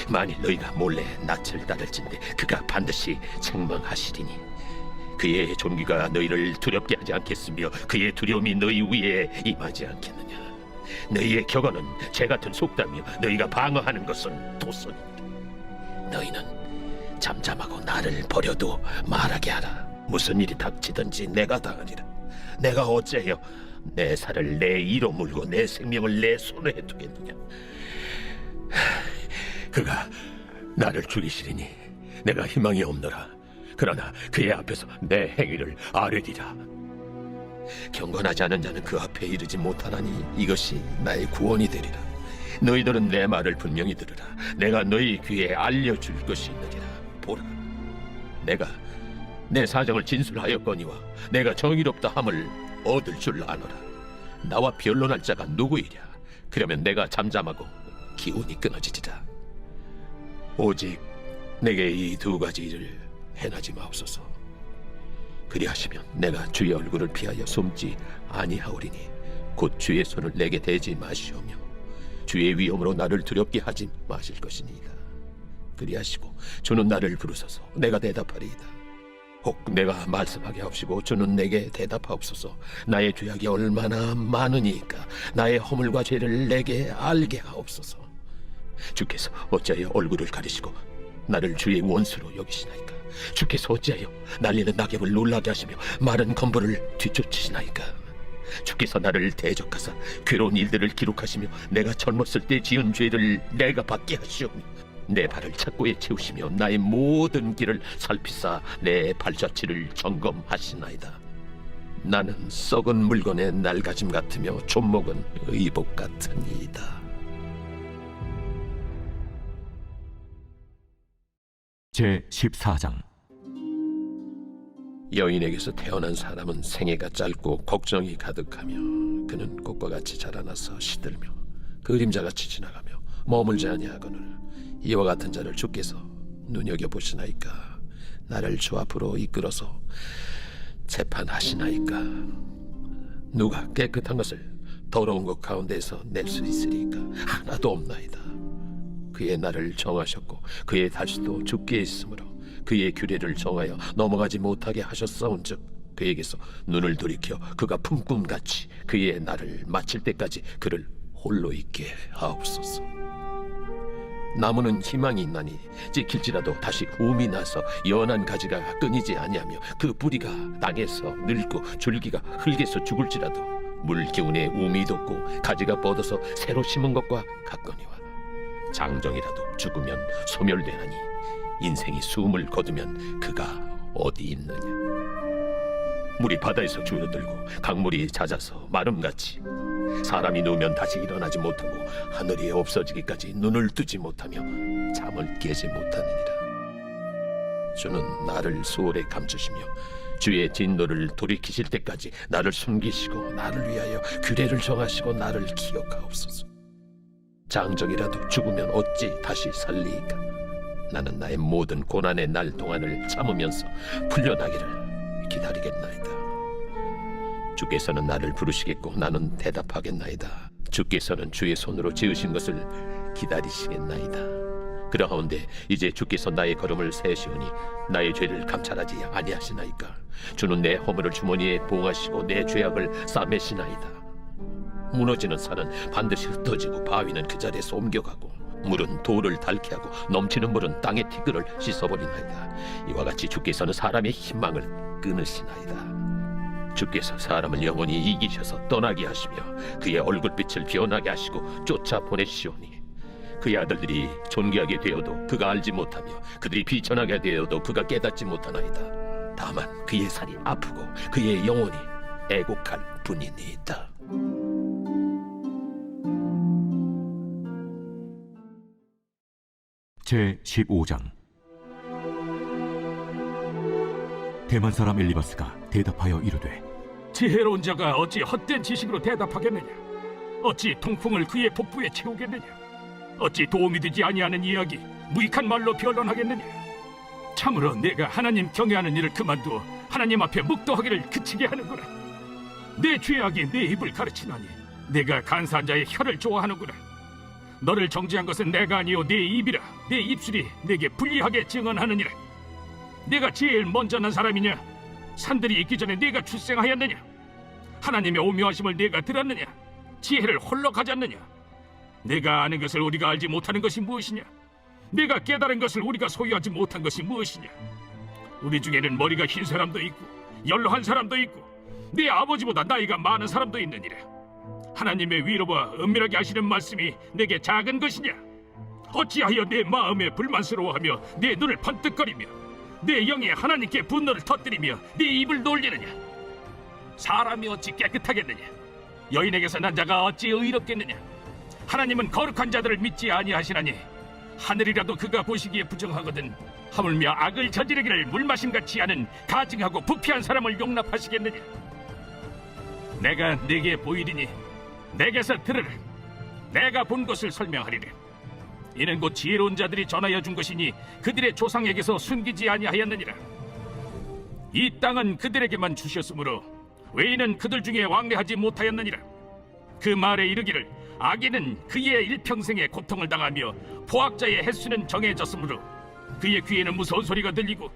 만일 너희가 몰래 낯을 따를진대 그가 반드시 책망하시리니 그의 존귀가 너희를 두렵게 하지 않겠으며 그의 두려움이 너희 위에 임하지 않겠느냐. 너희의 격언은 죄같은 속담이요 너희가 방어하는 것은 도선이니라. 너희는 잠잠하고 나를 버려도 말하게 하라. 무슨 일이 닥치든지 내가 당하리라. 내가 어찌하여 내 살을 내 이로 물고 내 생명을 내 손에 두겠느냐. 그가 나를 죽이시리니 내가 희망이 없노라. 그러나 그의 앞에서 내 행위를 아뢰리라. 경건하지 않은 자는 그 앞에 이르지 못하나니 이것이 나의 구원이 되리라. 너희들은 내 말을 분명히 들으라. 내가 너희 귀에 알려줄 것이 있느니라. 보라, 내가 내 사정을 진술하였거니와 내가 정의롭다 함을 얻을 줄 아노라. 나와 변론할 자가 누구이랴. 그러면 내가 잠잠하고 기운이 끊어지리라. 오직 내게 이 두 가지 일을 행하지 마옵소서. 그리하시면 내가 주의 얼굴을 피하여 숨지 아니하오리니 곧 주의 손을 내게 대지 마시오며 주의 위엄으로 나를 두렵게 하지 마실 것이니이다. 그리하시고 주는 나를 부르소서. 내가 대답하리이다. 혹 내가 말씀하게 하옵시고 주는 내게 대답하옵소서. 나의 죄악이 얼마나 많으니까 나의 허물과 죄를 내게 알게 하옵소서. 주께서 어찌하여 얼굴을 가리시고 나를 주의 원수로 여기시나이까. 주께서 어찌하여 날리는 낙엽을 놀라게 하시며 마른 건물을 뒤쫓으시나이까. 주께서 나를 대적하사 괴로운 일들을 기록하시며 내가 젊었을 때 지은 죄를 내가 받게 하시오며 내 발을 착고에 채우시며 나의 모든 길을 살피사 내 발자취를 점검하시나이다. 나는 썩은 물건의 날가짐 같으며 존목은 의복 같으니이다. 제14장. 여인에게서 태어난 사람은 생애가 짧고 걱정이 가득하며 그는 꽃과 같이 자라나서 시들며 그림자같이 지나가며 머물지 아니하거늘 이와 같은 자를 주께서 눈여겨보시나이까. 나를 주 앞으로 이끌어서 재판하시나이까. 누가 깨끗한 것을 더러운 것 가운데에서 낼 수 있으리까. 하나도 없나이다. 그의 날을 정하셨고 그의 달수도 주께 있으므로 그의 규례를 정하여 넘어가지 못하게 하셨사온즉 그에게서 눈을 돌이켜 그가 품꿈같이 그의 날을 마칠 때까지 그를 홀로 있게 하옵소서. 나무는 희망이 있나니 찍힐지라도 다시 움이 나서 연한 가지가 끊이지 아니하며 그 뿌리가 땅에서 늙고 줄기가 흙에서 죽을지라도 물 기운에 움이 돋고 가지가 뻗어서 새로 심은 것과 같거니와 장정이라도 죽으면 소멸되나니 인생이 숨을 거두면 그가 어디 있느냐. 물이 바다에서 줄어들고 강물이 잦아서 마름같이 사람이 누우면 다시 일어나지 못하고 하늘이 없어지기까지 눈을 뜨지 못하며 잠을 깨지 못하느니라. 주는 나를 수월에 감추시며 주의 진노를 돌이키실 때까지 나를 숨기시고 나를 위하여 규례를 정하시고 나를 기억하옵소서. 장정이라도 죽으면 어찌 다시 살리이까. 나는 나의 모든 고난의 날 동안을 참으면서 풀려나기를 기다리겠나이다. 주께서는 나를 부르시겠고 나는 대답하겠나이다. 주께서는 주의 손으로 지으신 것을 기다리시겠나이다. 그러하온데 이제 주께서 나의 걸음을 세시우니 나의 죄를 감찰하지 아니하시나이까. 주는 내 허물을 주머니에 봉하시고 내 죄악을 싸매시나이다. 무너지는 산은 반드시 흩어지고 바위는 그 자리에서 옮겨가고 물은 돌을 닳게 하고 넘치는 물은 땅의 티끌을 씻어버리나이다. 이와 같이 주께서는 사람의 희망을 끊으시나이다. 주께서 사람을 영원히 이기셔서 떠나게 하시며 그의 얼굴빛을 변하게 하시고 쫓아보내시오니 그의 아들들이 존귀하게 되어도 그가 알지 못하며 그들이 비천하게 되어도 그가 깨닫지 못하나이다. 다만 그의 살이 아프고 그의 영혼이 애곡할 뿐이니이다. 제15장. 대만 사람 엘리바스가 대답하여 이르되 지혜로운 자가 어찌 헛된 지식으로 대답하겠느냐? 어찌 통풍을 그의 복부에 채우겠느냐? 어찌 도움이 되지 아니하는 이야기 무익한 말로 변론하겠느냐? 참으로 내가 하나님 경외하는 일을 그만두어 하나님 앞에 묵도하기를 그치게 하는구나. 내 죄악이 내 입을 가르치나니 내가 간사한 자의 혀를 좋아하는구나. 너를 정죄한 것은 내가 아니요 내 입이라. 내 입술이 내게 불리하게 증언하느니라. 내가 제일 먼저 난 사람이냐? 산들이 있기 전에 내가 출생하였느냐? 하나님의 오묘하심을 내가 들었느냐? 지혜를 홀로 가졌느냐? 내가 아는 것을 우리가 알지 못하는 것이 무엇이냐? 내가 깨달은 것을 우리가 소유하지 못한 것이 무엇이냐? 우리 중에는 머리가 흰 사람도 있고 연로한 사람도 있고 내 아버지보다 나이가 많은 사람도 있느니라. 하나님의 위로와 은밀하게 하시는 말씀이 내게 작은 것이냐? 어찌하여 내 마음에 불만스러워하며 내 눈을 번뜩거리며 내 영에 하나님께 분노를 터뜨리며 네 입을 놀리느냐? 사람이 어찌 깨끗하겠느냐? 여인에게서 난 자가 어찌 의롭겠느냐? 하나님은 거룩한 자들을 믿지 아니하시나니 하늘이라도 그가 보시기에 부정하거든 하물며 악을 저지르기를 물마심같이 하는 가증하고 부패한 사람을 용납하시겠느냐? 내가 네게 보이리니 내게서 들으라. 내가 본 것을 설명하리라. 이는 곧 지혜로운 자들이 전하여 준 것이니 그들의 조상에게서 숨기지 아니하였느니라. 이 땅은 그들에게만 주셨으므로 외인은 그들 중에 왕래하지 못하였느니라. 그 말에 이르기를 악인은 그의 일평생에 고통을 당하며 포악자의 횟수는 정해졌으므로 그의 귀에는 무서운 소리가 들리고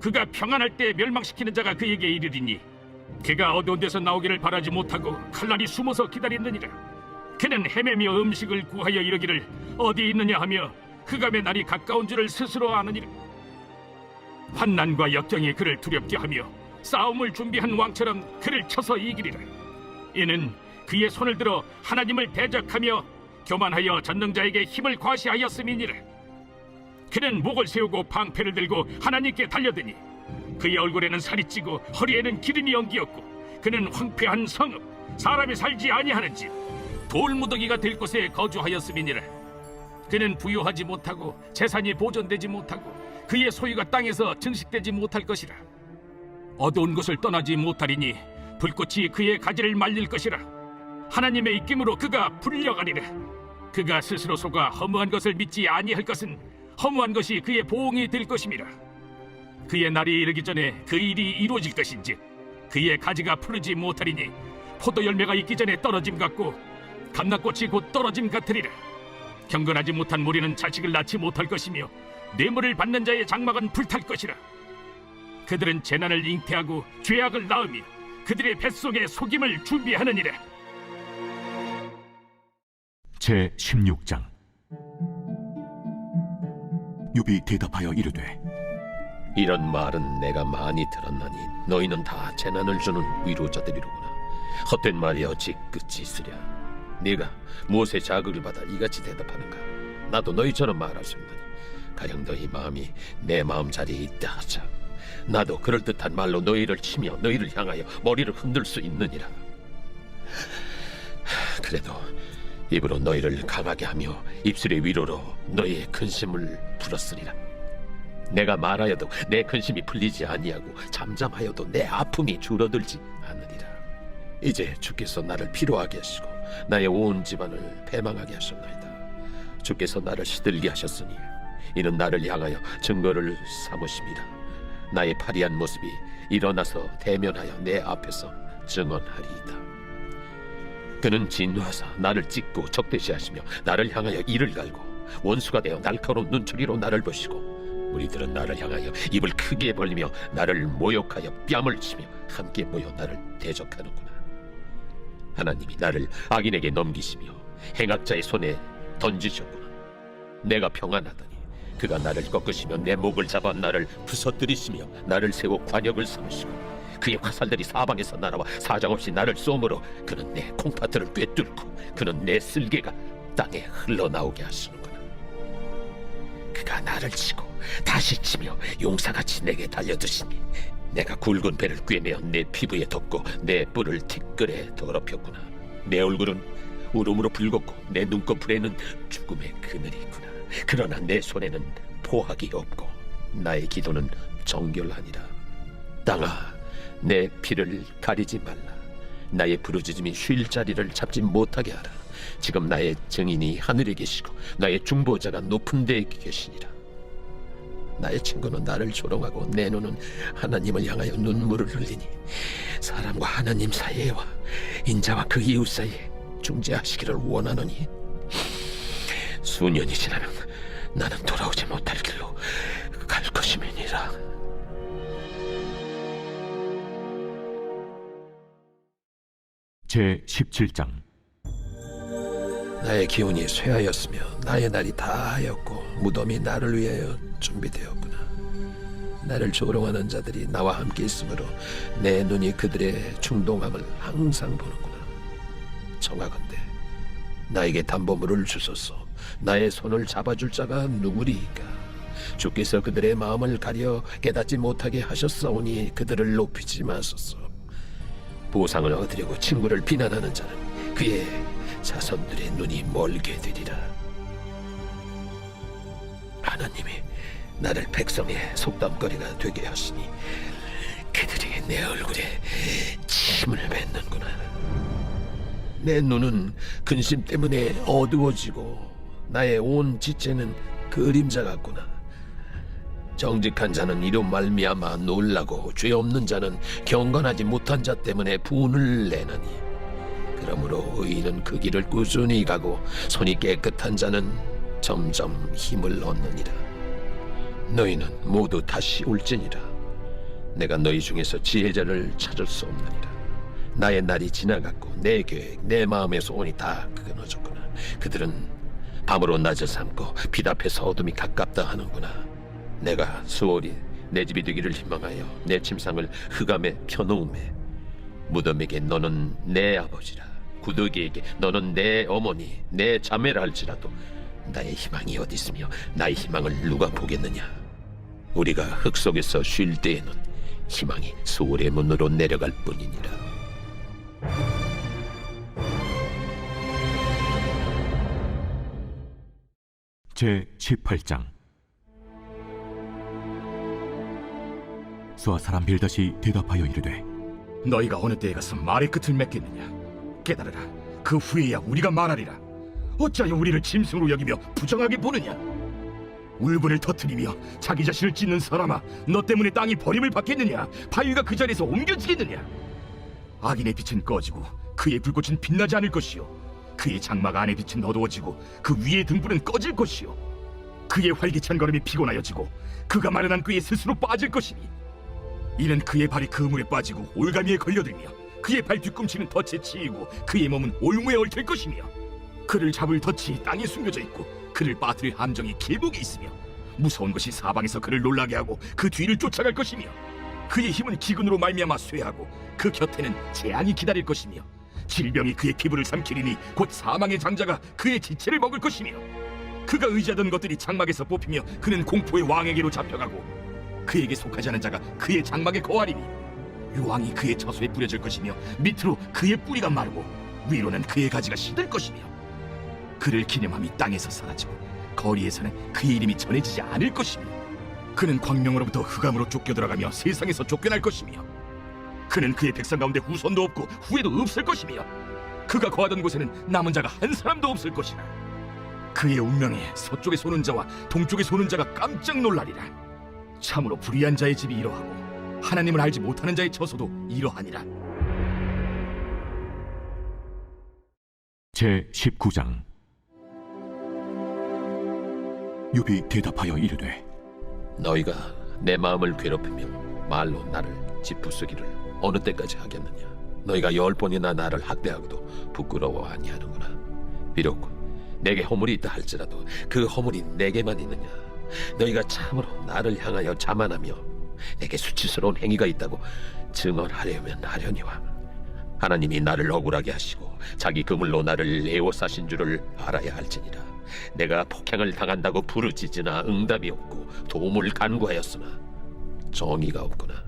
그가 평안할 때 멸망시키는 자가 그에게 이르리니 그가 어두운 데서 나오기를 바라지 못하고 칼날이 숨어서 기다렸느니라. 그는 헤매며 음식을 구하여 이르기를 어디 있느냐 하며 흑암의 날이 가까운 줄을 스스로 아느니라. 환난과 역경이 그를 두렵게 하며 싸움을 준비한 왕처럼 그를 쳐서 이기리라. 이는 그의 손을 들어 하나님을 대적하며 교만하여 전능자에게 힘을 과시하였음이니라. 그는 목을 세우고 방패를 들고 하나님께 달려드니 그의 얼굴에는 살이 찌고 허리에는 기름이 엉기었고 그는 황폐한 성읍 사람이 살지 아니하는 집 돌무더기가 될 곳에 거주하였음이니라. 그는 부유하지 못하고 재산이 보존되지 못하고 그의 소유가 땅에서 증식되지 못할 것이라. 어두운 곳을 떠나지 못하리니 불꽃이 그의 가지를 말릴 것이라. 하나님의 입김으로 그가 불려가리라. 그가 스스로 속아 허무한 것을 믿지 아니할 것은 허무한 것이 그의 보응이 될 것임이라. 그의 날이 이르기 전에 그 일이 이루어질 것인지 그의 가지가 푸르지 못하리니 포도 열매가 있기 전에 떨어짐 같고 감람꽃이 곧 떨어짐 같으리라. 경건하지 못한 무리는 자식을 낳지 못할 것이며 뇌물을 받는 자의 장막은 불탈 것이라. 그들은 재난을 잉태하고 죄악을 낳으며 그들의 뱃속에 속임을 준비하느니라. 제 16장. 욥이 대답하여 이르되 이런 말은 내가 많이 들었나니 너희는 다 재난을 주는 위로자들이로구나. 헛된 말이 어찌 끝이 있으랴. 네가 무엇에 자극을 받아 이같이 대답하는가? 나도 너희처럼 말할 수 있나니 가령 너희 마음이 내 마음 자리에 있다 하자. 나도 그럴듯한 말로 너희를 치며 너희를 향하여 머리를 흔들 수 있느니라. 그래도 입으로 너희를 강하게 하며 입술의 위로로 너희의 근심을 풀었으리라. 내가 말하여도 내 근심이 풀리지 아니하고 잠잠하여도 내 아픔이 줄어들지 않으리라. 이제 주께서 나를 피로하게 하시고 나의 온 집안을 패망하게 하셨나이다. 주께서 나를 시들게 하셨으니 이는 나를 향하여 증거를 삼으심이라. 나의 파리한 모습이 일어나서 대면하여 내 앞에서 증언하리이다. 그는 진노하사 나를 찢고 적대시하시며 나를 향하여 이를 갈고 원수가 되어 날카로운 눈초리로 나를 보시고 무리들은 나를 향하여 입을 크게 벌리며 나를 모욕하여 뺨을 치며 함께 모여 나를 대적하는구나. 하나님이 나를 악인에게 넘기시며 행악자의 손에 던지셨구나. 내가 평안하더니 그가 나를 꺾으시며 내 목을 잡아 나를 부서뜨리시며 나를 세워 관역을 삼으시고 그의 화살들이 사방에서 날아와 사정없이 나를 쏘므로 그는 내 콩팥들을 꿰뚫고 그는 내 쓸개가 땅에 흘러나오게 하시는구나. 그가 나를 치고 다시 치며 용사같이 내게 달려드시니 내가 굵은 배를 꿰매어 내 피부에 덮고 내 뿔을 티끌에 더럽혔구나. 내 얼굴은 울음으로 붉었고 내 눈꺼풀에는 죽음의 그늘이 있구나. 그러나 내 손에는 포악이 없고 나의 기도는 정결하니라. 땅아, 내 피를 가리지 말라. 나의 부르짖음이 쉴 자리를 잡지 못하게 하라. 지금 나의 증인이 하늘에 계시고 나의 중보자가 높은 데에 계시니라. 나의 친구는 나를 조롱하고 내 눈은 하나님을 향하여 눈물을 흘리니 사람과 하나님 사이에와 인자와 그 이웃 사이에 중재하시기를 원하노니 수년이 지나면 나는 돌아오지 못할 길로 갈 것임이니라. 제 17장. 나의 기운이 쇠하였으며 나의 날이 다하였고 무덤이 나를 위하여 준비되었구나. 나를 조롱하는 자들이 나와 함께 있으므로 내 눈이 그들의 충동함을 항상 보는구나. 청하건대 나에게 담보물을 주소서. 나의 손을 잡아줄 자가 누구리이까? 주께서 그들의 마음을 가려 깨닫지 못하게 하셨사오니 그들을 높이지 마소서. 보상을 얻으려고 친구를 비난하는 자는 그의 자손들의 눈이 멀게 되리라. 하나님이 나를 백성의 속담거리가 되게 하시니 그들이 내 얼굴에 침을 뱉는구나. 내 눈은 근심 때문에 어두워지고 나의 온 지체는 그림자 같구나. 정직한 자는 이로 말미암아 놀라고 죄 없는 자는 경건하지 못한 자 때문에 분을 내나니 그러므로 의인은 그 길을 꾸준히 가고 손이 깨끗한 자는 점점 힘을 얻느니라. 너희는 모두 다시 올지니라. 내가 너희 중에서 지혜자를 찾을 수 없느니라. 나의 날이 지나갔고 내 계획 내 마음의 소원이 다 끊어졌구나. 그들은 밤으로 낮을 삼고 빛 앞에서 어둠이 가깝다 하는구나. 내가 수월이 내 집이 되기를 희망하여 내 침상을 흑암에 펴놓음에 무덤에게 너는 내 아버지라 구더기에게 너는 내 어머니 내 자매라 할지라도 나의 희망이 어디 있으며 나의 희망을 누가 보겠느냐. 우리가 흙 속에서 쉴 때에는 희망이 수월의 문으로 내려갈 뿐이니라. 제 18장. 수아 사람 빌닷이 대답하여 이르되 너희가 어느 때에 가서 말의 끝을 맺겠느냐? 깨달으라. 그 후에야 우리가 말하리라. 어찌하여 우리를 짐승으로 여기며 부정하게 보느냐? 울분을 터뜨리며 자기 자신을 찢는 사람아, 너 때문에 땅이 버림을 받겠느냐? 바위가 그 자리에서 옮겨지겠느냐? 악인의 빛은 꺼지고 그의 불꽃은 빛나지 않을 것이요 그의 장막 안의 빛은 어두워지고 그 위의 등불은 꺼질 것이요 그의 활기찬 걸음이 피곤하여지고 그가 마련한 꾀에 스스로 빠질 것이니 이는 그의 발이 그물에 빠지고 올가미에 걸려들며 그의 발 뒤꿈치는 덫에 치이고 그의 몸은 올무에 얽힐 것이며 그를 잡을 덫이 땅에 숨겨져 있고 그를 빠뜨릴 함정이 길목에 있으며 무서운 것이 사방에서 그를 놀라게 하고 그 뒤를 쫓아갈 것이며 그의 힘은 기근으로 말미암아 쇠하고 그 곁에는 재앙이 기다릴 것이며 질병이 그의 피부를 삼키리니 곧 사망의 장자가 그의 지체를 먹을 것이며 그가 의지하던 것들이 장막에서 뽑히며 그는 공포의 왕에게로 잡혀가고 그에게 속하지 않은 자가 그의 장막에 거하리니 유황이 그의 처소에 뿌려질 것이며 밑으로 그의 뿌리가 마르고 위로는 그의 가지가 시들 것이며 그를 기념함이 땅에서 사라지고 거리에서는 그의 이름이 전해지지 않을 것이며 그는 광명으로부터 흑암으로 쫓겨들어가며 세상에서 쫓겨날 것이며 그는 그의 백성 가운데 후손도 없고 후에도 없을 것이며 그가 거하던 곳에는 남은 자가 한 사람도 없을 것이라. 그의 운명에 서쪽에 소는 자와 동쪽에 소는 자가 깜짝 놀라리라. 참으로 불의한 자의 집이 이러하고 하나님을 알지 못하는 자의 처소도 이러하니라. 제 19장. 욥이 대답하여 이르되 너희가 내 마음을 괴롭히며 말로 나를 짓부수기를 어느 때까지 하겠느냐? 너희가 10번이나 나를 학대하고도 부끄러워 아니하는구나. 비록 내게 허물이 있다 할지라도 그 허물이 내게만 있느냐? 너희가 참으로 나를 향하여 자만하며 내게 수치스러운 행위가 있다고 증언하려면 하려니와 하나님이 나를 억울하게 하시고 자기 그물로 나를 에워싸신 줄을 알아야 할지니라. 내가 폭행을 당한다고 부르짖으나 응답이 없고 도움을 간구하였으나 정의가 없구나.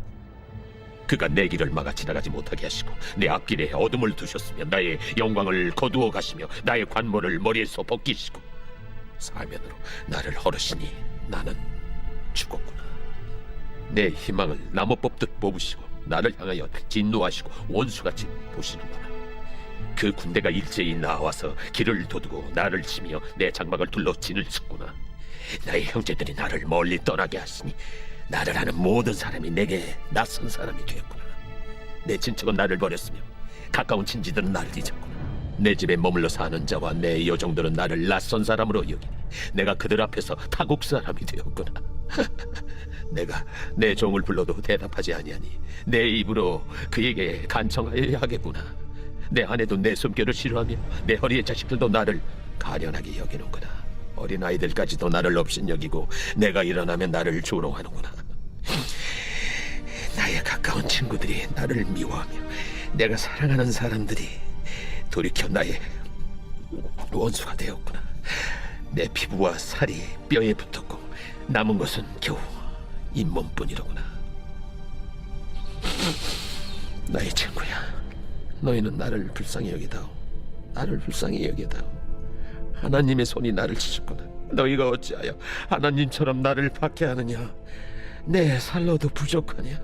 그가 내 길을 막아 지나가지 못하게 하시고 내 앞길에 어둠을 두셨으며 나의 영광을 거두어 가시며 나의 관모를 머리에서 벗기시고 사면으로 나를 허르시니 나는 죽었구나. 내 희망을 나무 뽑듯 뽑으시고 나를 향하여 진노하시고 원수같이 보시는구나. 그 군대가 일제히 나와서 길을 도두고 나를 치며 내 장막을 둘러 진을 쳤구나. 나의 형제들이 나를 멀리 떠나게 하시니 나를 아는 모든 사람이 내게 낯선 사람이 되었구나. 내 친척은 나를 버렸으며 가까운 친지들은 나를 잊었구나. 내 집에 머물러 사는 자와 내 여종들은 나를 낯선 사람으로 여기니 내가 그들 앞에서 타국 사람이 되었구나. 내가 내 종을 불러도 대답하지 아니하니 내 입으로 그에게 간청하여야 하겠구나. 내 아내도 내 숨결을 싫어하며 내 허리의 자식들도 나를 가련하게 여기는구나. 어린아이들까지도 나를 업신여기고 내가 일어나면 나를 조롱하는구나. 나의 가까운 친구들이 나를 미워하며 내가 사랑하는 사람들이 돌이켜 나의 원수가 되었구나. 내 피부와 살이 뼈에 붙었고 남은 것은 겨우 잇몸뿐이로구나. 나의 친구야, 너희는 나를 불쌍히 여기다오. 나를 불쌍히 여기다오. 하나님의 손이 나를 치셨구나. 너희가 어찌하여 하나님처럼 나를 박해하느냐? 내 살로도 부족하냐?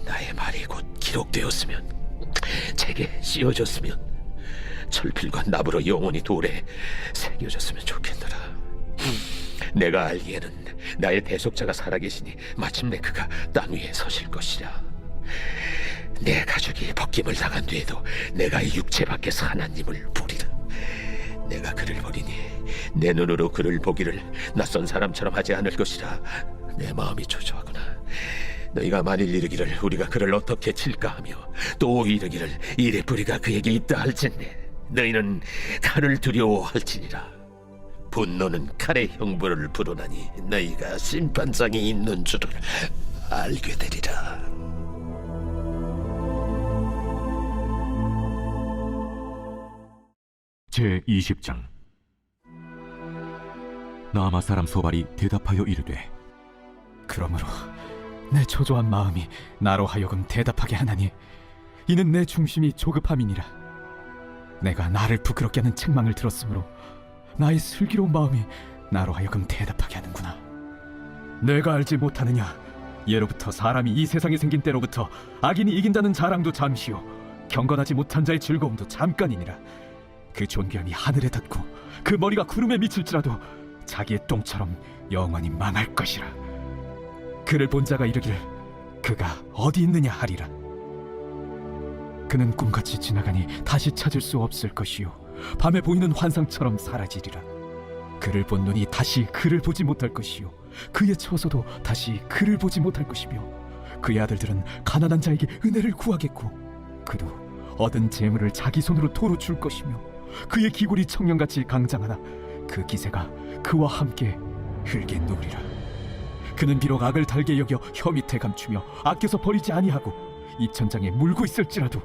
나의 말이 곧 기록되었으면, 책에 씌워졌으면, 철필과 나무로 영원히 돌에 새겨졌으면 좋겠노라. 내가 알기에는 나의 대속자가 살아계시니 마침내 그가 땅 위에 서실 것이라. 내 가족이 벗김을 당한 뒤에도 내가 이 육체 밖에서 하나님을 보리라. 내가 그를 보리니 내 눈으로 그를 보기를 낯선 사람처럼 하지 않을 것이라. 내 마음이 초조하구나. 너희가 만일 이르기를 우리가 그를 어떻게 칠까 하며 또 이르기를 이래 뿌리가 그에게 있다 할진대 너희는 칼을 두려워할지니라. 분노는 칼의 형벌을 부르나니 너희가 심판장이 있는 줄을 알게 되리라. 제 20장. 나아마 사람 소발이 대답하여 이르되 그러므로 내 초조한 마음이 나로 하여금 대답하게 하나니 이는 내 중심이 조급함이니라. 내가 나를 부끄럽게 하는 책망을 들었으므로 나의 슬기로운 마음이 나로 하여금 대답하게 하는구나. 내가 알지 못하느냐? 예로부터 사람이 이 세상에 생긴 때로부터 악인이 이긴다는 자랑도 잠시요 경건하지 못한 자의 즐거움도 잠깐이니라. 그 존귀함이 하늘에 닿고 그 머리가 구름에 미칠지라도 자기의 똥처럼 영원히 망할 것이라. 그를 본 자가 이르기를 그가 어디 있느냐 하리라. 그는 꿈같이 지나가니 다시 찾을 수 없을 것이요 밤에 보이는 환상처럼 사라지리라. 그를 본 눈이 다시 그를 보지 못할 것이요 그의 처소도 다시 그를 보지 못할 것이며 그의 아들들은 가난한 자에게 은혜를 구하겠고 그도 얻은 재물을 자기 손으로 도로 줄 것이며 그의 기골이 청년같이 강장하나 그 기세가 그와 함께 흙에 누리라. 그는 비록 악을 달게 여겨 혀 밑에 감추며 아껴서 버리지 아니하고 입천장에 물고 있을지라도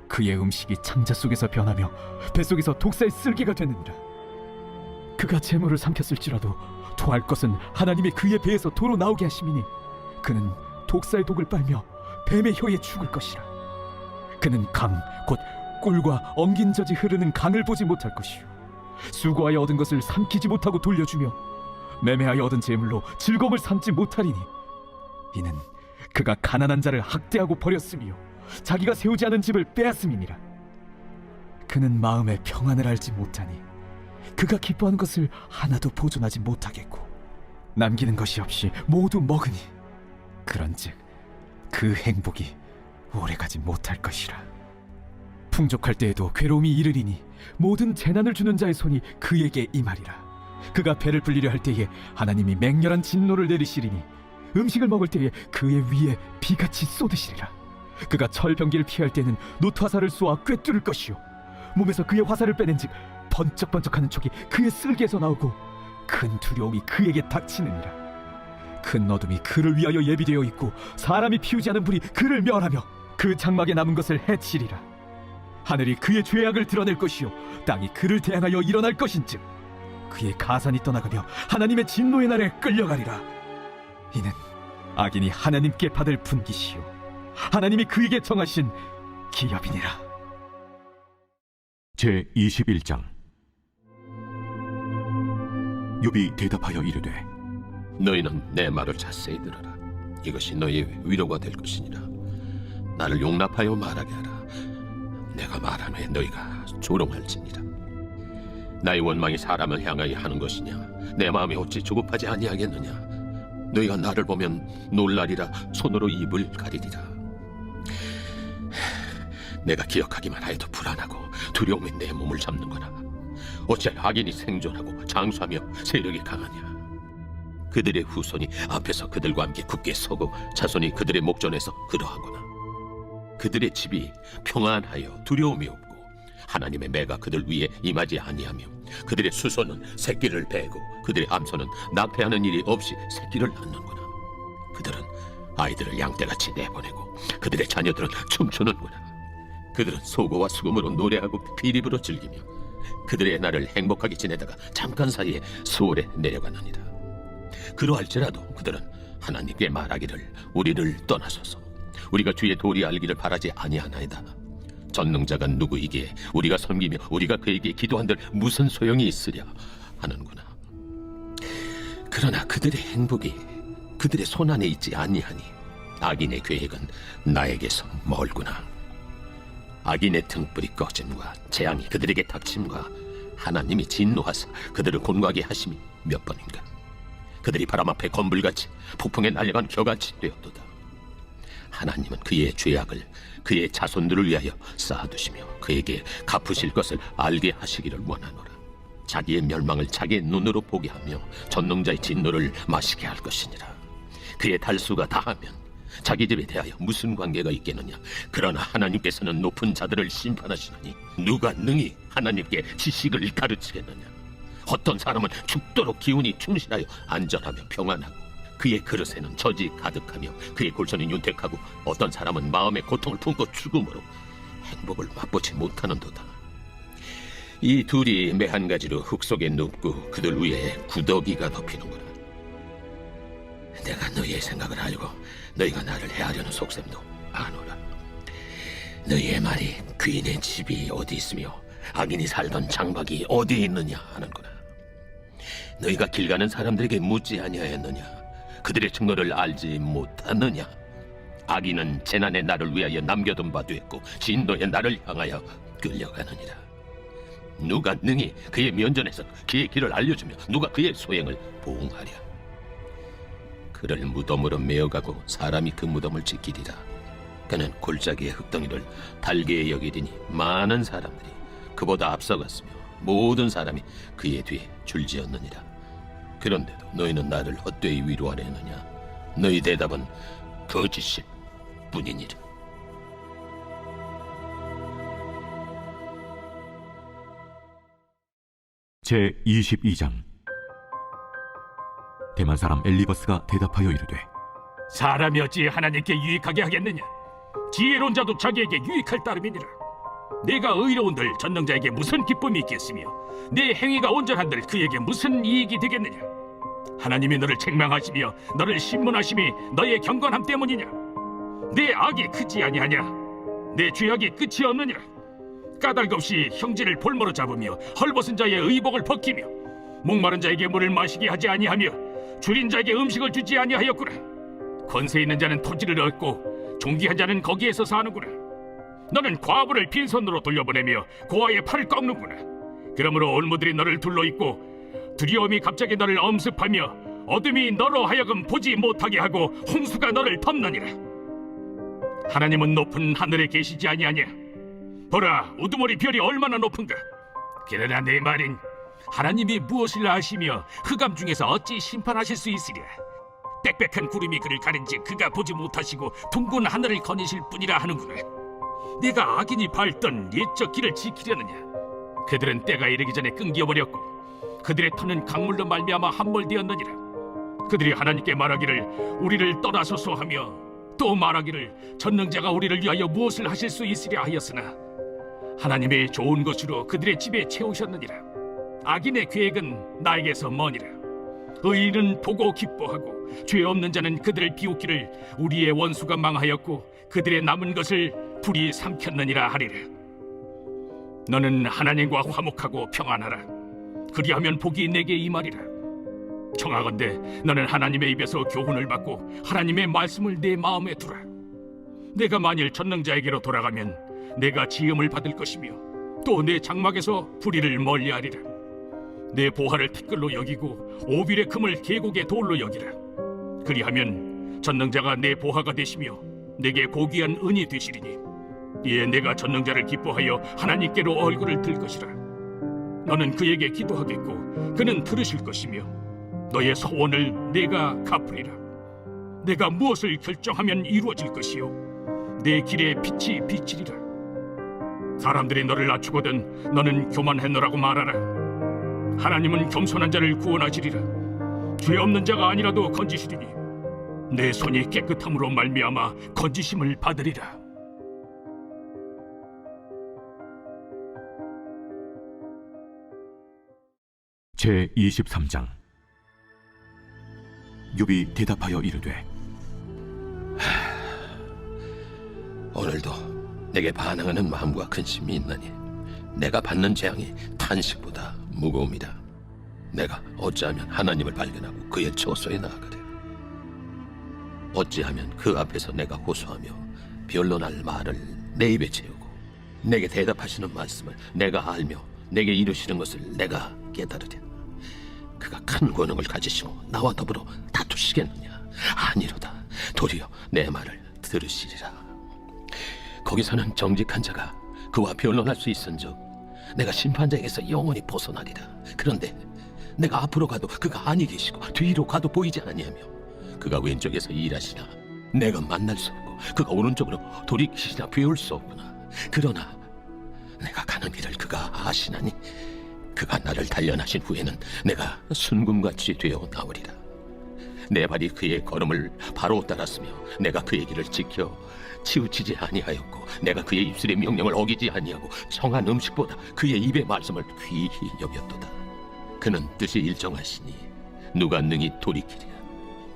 그의 음식이 창자 속에서 변하며 뱃속에서 독사의 쓸개가 되느니라. 그가 재물을 삼켰을지라도 토할 것은 하나님이 그의 배에서 도로 나오게 하심이니 그는 독사의 독을 빨며 뱀의 혀에 죽을 것이라. 그는 강 곧 꿀과 엉긴 젖이 흐르는 강을 보지 못할 것이요 수고하여 얻은 것을 삼키지 못하고 돌려주며 매매하여 얻은 재물로 즐거움을 삼지 못하리니 이는 그가 가난한 자를 학대하고 버렸으며 자기가 세우지 않은 집을 빼앗음이니라. 그는 마음의 평안을 알지 못하니 그가 기뻐하는 것을 하나도 보존하지 못하겠고 남기는 것이 없이 모두 먹으니 그런즉 그 행복이 오래가지 못할 것이라. 풍족할 때에도 괴로움이 이르리니 모든 재난을 주는 자의 손이 그에게 임하리라. 그가 배를 불리려 할 때에 하나님이 맹렬한 진노를 내리시리니 음식을 먹을 때에 그의 위에 비같이 쏟으시리라. 그가 철병기를 피할 때는 노트화살을 쏘아 꿰뚫을 것이요 몸에서 그의 화살을 빼낸즉 번쩍번쩍하는 촉이 그의 쓸개에서 나오고 큰 두려움이 그에게 닥치느니라. 큰 어둠이 그를 위하여 예비되어 있고 사람이 피우지 않은 불이 그를 멸하며 그 장막에 남은 것을 해치리라. 하늘이 그의 죄악을 드러낼 것이요 땅이 그를 대항하여 일어날 것인즉 그의 가산이 떠나가며 하나님의 진노의 날에 끌려가리라. 이는 악인이 하나님께 받을 분깃이요 하나님이 그에게 정하신 기업이니라. 제 21장. 욥이 대답하여 이르되 너희는 내 말을 자세히 들어라. 이것이 너희의 위로가 될 것이니라. 나를 용납하여 말하게 하라. 내가 말한 후에 너희가 조롱할지니라. 나의 원망이 사람을 향하여 하는 것이냐? 내 마음이 어찌 조급하지 아니하겠느냐? 너희가 나를 보면 놀라리라. 손으로 입을 가리리라. 내가 기억하기만 하여도 불안하고 두려움이 내 몸을 잡는거나 어찌하여 악인이 생존하고 장수하며 세력이 강하냐? 그들의 후손이 앞에서 그들과 함께 굳게 서고 자손이 그들의 목전에서 그러하구나. 그들의 집이 평안하여 두려움이 없고 하나님의 매가 그들 위에 임하지 아니하며 그들의 수소는 새끼를 베고 그들의 암소는 납폐하는 일이 없이 새끼를 낳는구나. 그들은 아이들을 양떼같이 내보내고 그들의 자녀들은 춤추는구나. 그들은 소고와 수금으로 노래하고 비립으로 즐기며 그들의 날을 행복하게 지내다가 잠깐 사이에 수월에 내려가느니라. 그러할지라도 그들은 하나님께 말하기를 우리를 떠나소서. 우리가 주의 도리 알기를 바라지 아니하나이다. 전능자가 누구이기에 우리가 섬기며 우리가 그에게 기도한들 무슨 소용이 있으랴 하는구나. 그러나 그들의 행복이 그들의 손안에 있지 아니하니 악인의 계획은 나에게서 멀구나. 악인의 등불이 꺼짐과 재앙이 그들에게 닥침과 하나님이 진노하사 그들을 곤고하게 하심이 몇 번인가. 그들이 바람 앞에 건불같이 폭풍에 날려간 겨같이 되었도다. 하나님은 그의 죄악을 그의 자손들을 위하여 쌓아두시며 그에게 갚으실 것을 알게 하시기를 원하노라. 자기의 멸망을 자기의 눈으로 보게 하며 전능자의 진노를 마시게 할 것이니라. 그의 달수가 다하면 자기 집에 대하여 무슨 관계가 있겠느냐? 그러나 하나님께서는 높은 자들을 심판하시느니 누가 능히 하나님께 지식을 가르치겠느냐? 어떤 사람은 죽도록 기운이 충실하여 안전하며 평안하고 그의 그릇에는 젖이 가득하며 그의 골선이 윤택하고 어떤 사람은 마음의 고통을 품고 죽음으로 행복을 맛보지 못하는도다. 이 둘이 매 한 가지로 흙 속에 눕고 그들 위에 구더기가 덮이는구나. 내가 너희의 생각을 알고 너희가 나를 해하려는 속셈도 아노라. 너희의 말이 귀인의 집이 어디 있으며 악인이 살던 장막이 어디 있느냐 하는구나. 너희가 길 가는 사람들에게 묻지 아니하였느냐? 그들의 증거를 알지 못하느냐? 악인은 재난의 날을 위하여 남겨둔 바 되었고 진노의 날을 향하여 끌려가느니라. 누가 능히 그의 면전에서 그의 길을 알려주며 누가 그의 소행을 보응하랴? 그를 무덤으로 메어가고 사람이 그 무덤을 지키리라. 그는 골짜기의 흙덩이를 달게 여기리니 많은 사람들이 그보다 앞서갔으며 모든 사람이 그의 뒤에 줄지었느니라. 그런데도 너희는 나를 헛되이 위로하려 했느냐? 너희 대답은 거짓일 뿐이니라. 제 22장. 대만 사람 엘리버스가 대답하여 이르되 사람이 어찌 하나님께 유익하게 하겠느냐? 지혜로운 자도 자기에게 유익할 따름이니라. 내가 의로운들 전능자에게 무슨 기쁨이 있겠으며 내 행위가 온전한들 그에게 무슨 이익이 되겠느냐? 하나님이 너를 책망하시며 너를 신문하심이 너의 경건함 때문이냐? 내 악이 크지 아니하냐? 내 죄악이 끝이 없느니라. 까닭 없이 형제를 볼모로 잡으며 헐벗은 자의 의복을 벗기며 목마른 자에게 물을 마시게 하지 아니하며 줄인 자에게 음식을 주지 아니하였구나. 권세 있는 자는 토지를 얻고 존귀한 자는 거기에서 사는구나. 너는 과부를 빈손으로 돌려보내며 고아의 팔을 꺾는구나. 그러므로 올무들이 너를 둘러있고 두려움이 갑자기 너를 엄습하며 어둠이 너로 하여금 보지 못하게 하고 홍수가 너를 덮느니라. 하나님은 높은 하늘에 계시지 아니하냐? 보라, 우두머리 별이 얼마나 높은가? 그러나 내 말인 하나님이 무엇을 아시며 흑암 중에서 어찌 심판하실 수 있으랴? 빽빽한 구름이 그를 가린지 그가 보지 못하시고 둥근 하늘을 거니실 뿐이라 하는구나. 네가 악인이 밟던 옛적 길을 지키려느냐? 그들은 때가 이르기 전에 끊겨버렸고 그들의 터는 강물로 말미암아 함몰되었느니라. 그들이 하나님께 말하기를 우리를 떠나소서 하며 또 말하기를 전능자가 우리를 위하여 무엇을 하실 수 있으랴 하였으나 하나님의 좋은 것으로 그들의 집에 채우셨느니라. 악인의 계획은 나에게서 머니라. 의인은 보고 기뻐하고 죄 없는 자는 그들을 비웃기를 우리의 원수가 망하였고 그들의 남은 것을 불이 삼켰느니라 하리라. 너는 하나님과 화목하고 평안하라. 그리하면 복이 내게 임하리라. 청하건대 너는 하나님의 입에서 교훈을 받고 하나님의 말씀을 내 마음에 두라. 내가 만일 전능자에게로 돌아가면 내가 지음을 받을 것이며 또 내 장막에서 불의를 멀리하리라. 내 보화를 티끌로 여기고 오빌의 금을 계곡의 돌로 여기라. 그리하면 전능자가 내 보화가 되시며 내게 고귀한 은이 되시리니 이에 내가 전능자를 기뻐하여 하나님께로 얼굴을 들 것이라. 너는 그에게 기도하겠고 그는 들으실 것이며 너의 소원을 내가 갚으리라. 내가 무엇을 결정하면 이루어질 것이요 내 길에 빛이 비치리라. 사람들이 너를 낮추거든 너는 교만했노라고 말하라. 하나님은 겸손한 자를 구원하시리라. 죄 없는 자가 아니라도 건지시리니 내 손이 깨끗함으로 말미암아 건지심을 받으리라. 제 23장. 욥이 대답하여 이르되 오늘도 내게 반항하는 마음과 근심이 있나니 내가 받는 재앙이 탄식보다 무거움이다. 내가 어찌하면 하나님을 발견하고 그의 처소에 나아가랴. 어찌하면 그 앞에서 내가 호소하며 변론할 말을 내 입에 채우고 내게 대답하시는 말씀을 내가 알며 내게 이루시는 것을 내가 깨달으랴. 그가 큰 권능을 가지시고 나와 더불어 다투시겠느냐? 아니로다. 도리어 내 말을 들으시리라. 거기서는 정직한 자가 그와 변론할 수 있은즉 내가 심판자에게서 영원히 벗어나리라. 그런데 내가 앞으로 가도 그가 아니 계시고 뒤로 가도 보이지 아니하며 그가 왼쪽에서 일하시나 내가 만날 수 없고 그가 오른쪽으로 돌이키시나 배울 수 없구나. 그러나 내가 가는 길을 그가 아시나니 그가 나를 단련하신 후에는 내가 순금같이 되어 나오리라. 내 발이 그의 걸음을 바로 따랐으며 내가 그의 길을 지켜 치우치지 아니하였고 내가 그의 입술의 명령을 어기지 아니하고 청한 음식보다 그의 입의 말씀을 귀히 여겼도다. 그는 뜻이 일정하시니 누가 능히 돌이키랴.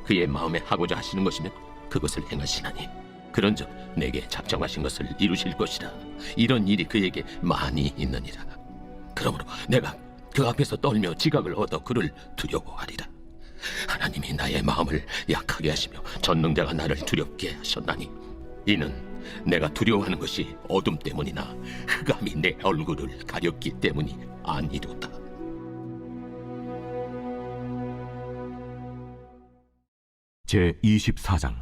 그의 마음에 하고자 하시는 것이면 그것을 행하시나니 그런즉 내게 작정하신 것을 이루실 것이라. 이런 일이 그에게 많이 있느니라. 그러므로 내가 그 앞에서 떨며 지각을 얻어 그를 두려워하리라. 하나님이 나의 마음을 약하게 하시며 전능자가 나를 두렵게 하셨나니 이는 내가 두려워하는 것이 어둠 때문이나 흑암이 내 얼굴을 가렸기 때문이 아니로다. 제 24장.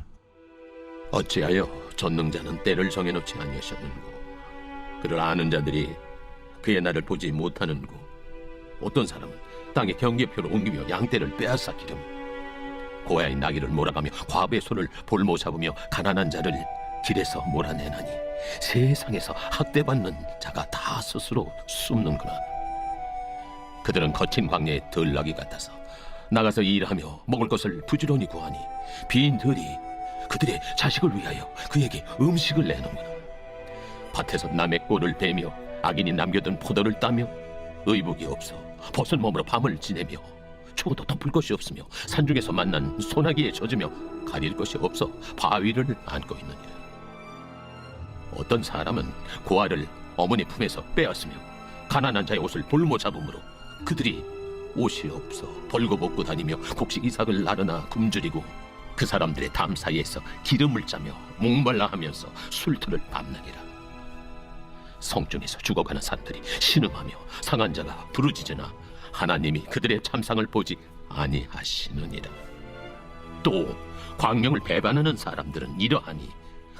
어찌하여 전능자는 때를 정해놓지 아니하셨는고? 그를 아는 자들이 그의 날을 보지 못하는고? 어떤 사람은 땅의 경계표를 옮기며 양떼를 빼앗아 기르며 고아의 나귀를 몰아가며 과부의 손을 볼모 잡으며 가난한 자를 길에서 몰아내나니 세상에서 학대받는 자가 다 스스로 숨는구나. 그들은 거친 광야의 들나귀 같아서 나가서 일하며 먹을 것을 부지런히 구하니 빈 들이 그들의 자식을 위하여 그에게 음식을 내는구나. 밭에서 남의 꼴을 베며 악인이 남겨둔 포도를 따며 의복이 없어 벗은 몸으로 밤을 지내며 추워도 덮을 것이 없으며 산중에서 만난 소나기에 젖으며 가릴 것이 없어 바위를 안고 있느니라. 어떤 사람은 고아를 어머니 품에서 빼앗으며 가난한 자의 옷을 볼모 잡음으로 그들이 옷이 없어 벌거벗고 다니며 곡식 이삭을 나르나 굶주리고 그 사람들의 담 사이에서 기름을 짜며 목말라 하면서 술틀을 밟느니라. 성중에서 죽어가는 산들이 신음하며 상한 자가 부르짖으나 하나님이 그들의 참상을 보지 아니하시느니라. 또 광명을 배반하는 사람들은 이러하니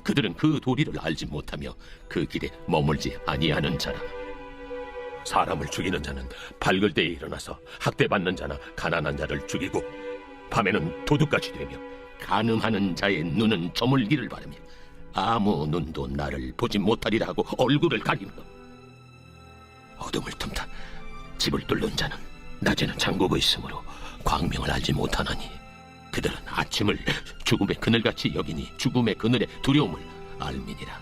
그들은 그 도리를 알지 못하며 그 길에 머물지 아니하는 자라. 사람을 죽이는 자는 밝을 때에 일어나서 학대받는 자나 가난한 자를 죽이고 밤에는 도둑같이 되며 간음하는 자의 눈은 저물기를 바라며 아무 눈도 나를 보지 못하리라 하고 얼굴을 가리며 어둠을 틈타 집을 뚫는 자는 낮에는 잠그고 있으므로 광명을 알지 못하나니 그들은 아침을 죽음의 그늘같이 여기니 죽음의 그늘의 두려움을 알미니라.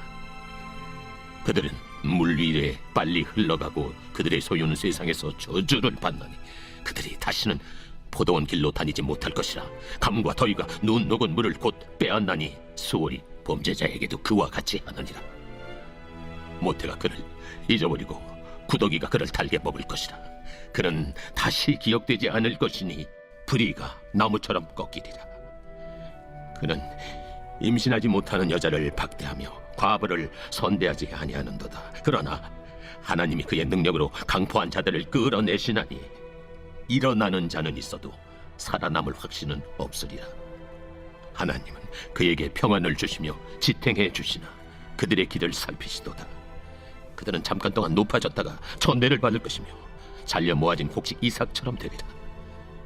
그들은 물 위에 빨리 흘러가고 그들의 소유는 세상에서 저주를 받나니 그들이 다시는 포도원 길로 다니지 못할 것이라. 감과 더위가 눈 녹은 물을 곧 빼앗나니 수월이 범죄자에게도 그와 같이 하느니라. 모태가 그를 잊어버리고 구더기가 그를 달게 먹을 것이라. 그는 다시 기억되지 않을 것이니 불의가 나무처럼 꺾이리라. 그는 임신하지 못하는 여자를 박대하며 과부를 선대하지 아니하는도다. 그러나 하나님이 그의 능력으로 강포한 자들을 끌어내시나니 일어나는 자는 있어도 살아남을 확신은 없으리라. 하나님은 그에게 평안을 주시며 지탱해 주시나 그들의 길을 살피시도다. 그들은 잠깐 동안 높아졌다가 천대를 받을 것이며 잘려 모아진 곡식 이삭처럼 되리라.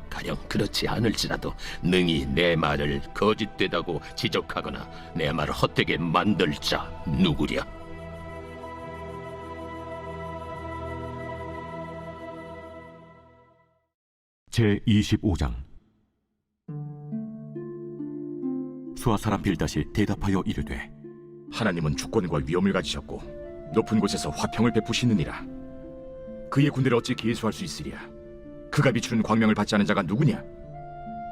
가령 그렇지 않을지라도 능히 내 말을 거짓되다고 지적하거나 내 말을 헛되게 만들 자 누구랴? 제25장. 수아 사람 빌닷이 대답하여 이르되 하나님은 주권과 위엄을 가지셨고 높은 곳에서 화평을 베푸시느니라. 그의 군대를 어찌 계수할 수 있으랴? 그가 비추는 광명을 받지 않은 자가 누구냐?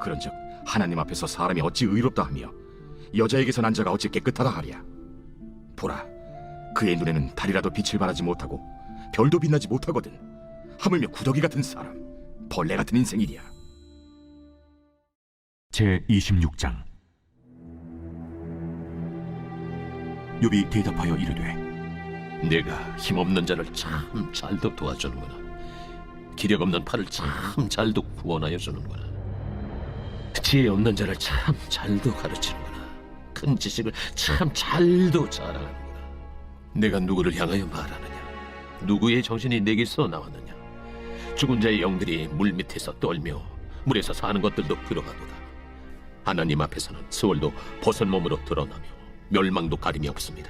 그런즉 하나님 앞에서 사람이 어찌 의롭다 하며 여자에게서 난 자가 어찌 깨끗하다 하랴? 보라, 그의 눈에는 달이라도 빛을 발하지 못하고 별도 빛나지 못하거든. 하물며 구더기 같은 사람, 벌레 같은 인생이랴. 제26장. 욥이 대답하여 이르되 내가 힘없는 자를 참 잘도 도와주는구나. 기력 없는 팔을 참 잘도 구원하여 주는구나. 지혜 없는 자를 참 잘도 가르치는구나. 큰 지식을 참 잘도 자랑하는구나. 내가 누구를 향하여 말하느냐? 누구의 정신이 내게서 나왔느냐? 죽은 자의 영들이 물 밑에서 떨며 물에서 사는 것들도 그러하도다. 하나님 앞에서는 스월도 벗은 몸으로 드러나며 멸망도 가림이 없습니다.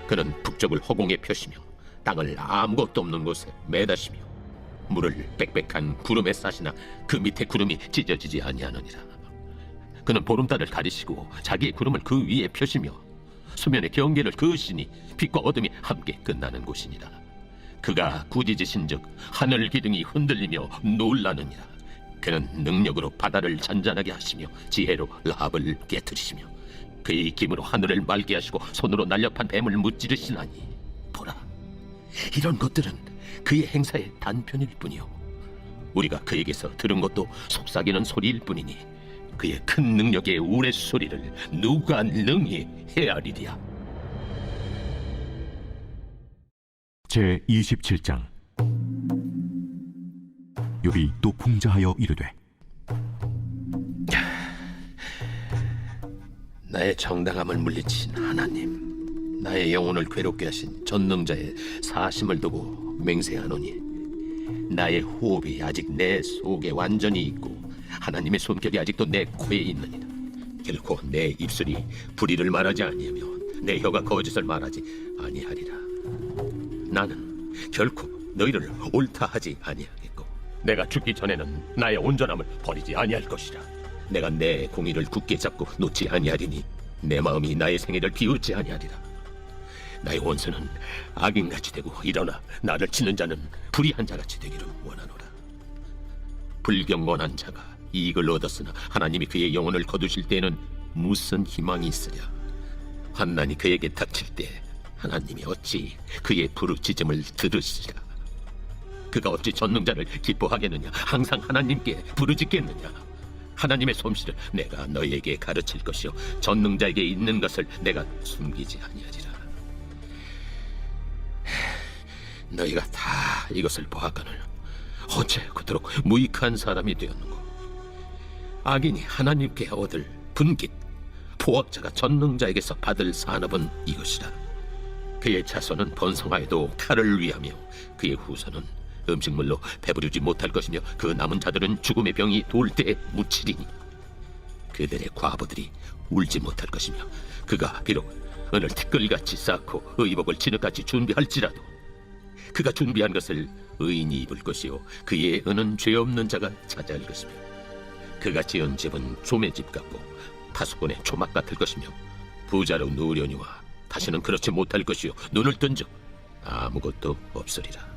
그는 북쪽을 허공에 펴시며 땅을 아무것도 없는 곳에 매다시며 물을 빽빽한 구름에 싸시나 그 밑에 구름이 찢어지지 아니하느니라. 그는 보름달을 가리시고 자기의 구름을 그 위에 펴시며 수면의 경계를 그으시니 빛과 어둠이 함께 끝나는 곳이니라. 그가 꾸짖으신즉 하늘 기둥이 흔들리며 놀라느니라. 그는 능력으로 바다를 잔잔하게 하시며 지혜로 라합을 깨뜨리시며 그의 힘으로 하늘을 맑게 하시고 손으로 날렵한 뱀을 무찌르시나니 보라, 이런 것들은 그의 행사의 단편일 뿐이요 우리가 그에게서 들은 것도 속삭이는 소리일 뿐이니 그의 큰 능력의 우레소리를 누가 능히 헤아리랴. 제27장. 욥이 또 풍자하여 이르되 나의 정당함을 물리친 하나님, 나의 영혼을 괴롭게 하신 전능자의 사심을 두고 맹세하노니 나의 호흡이 아직 내 속에 완전히 있고 하나님의 손길이 아직도 내 코에 있느니라. 결코 내 입술이 불의를 말하지 아니하며 내 혀가 거짓을 말하지 아니하리라. 나는 결코 너희를 옳다 하지 아니하겠고 내가 죽기 전에는 나의 온전함을 버리지 아니할 것이라. 내가 내 공의를 굳게 잡고 놓지 아니하리니 내 마음이 나의 생애를 비웃지 아니하리라. 나의 원수는 악인같이 되고 일어나 나를 치는 자는 불의한 자같이 되기를 원하노라. 불경건한 자가 이익을 얻었으나 하나님이 그의 영혼을 거두실 때에는 무슨 희망이 있으랴. 환난이 그에게 닥칠 때 하나님이 어찌 그의 부르짖음을 들으시랴. 그가 어찌 전능자를 기뻐하겠느냐. 항상 하나님께 부르짖겠느냐. 하나님의 솜씨를 내가 너희에게 가르칠 것이요 전능자에게 있는 것을 내가 숨기지 아니하리라. 너희가 다 이것을 보았거늘 어째 그토록 무익한 사람이 되었는고. 악인이 하나님께 얻을 분깃, 포악자가 전능자에게서 받을 산업은 이것이라. 그의 자손은 번성하여도 칼을 위하며 그의 후손은 음식물로 배부르지 못할 것이며 그 남은 자들은 죽음의 병이 돌 때에 묻히리니 그들의 과부들이 울지 못할 것이며 그가 비록 은을 티끌같이 쌓고 의복을 진흙같이 준비할지라도 그가 준비한 것을 의인이 입을 것이요 그의 은은 죄 없는 자가 차지할 것이며 그가 지은 집은 조매 집 같고 파수꾼의 초막 같을 것이며 부자로 누우려니와 다시는 그렇지 못할 것이요 눈을 뜬즉 아무것도 없으리라.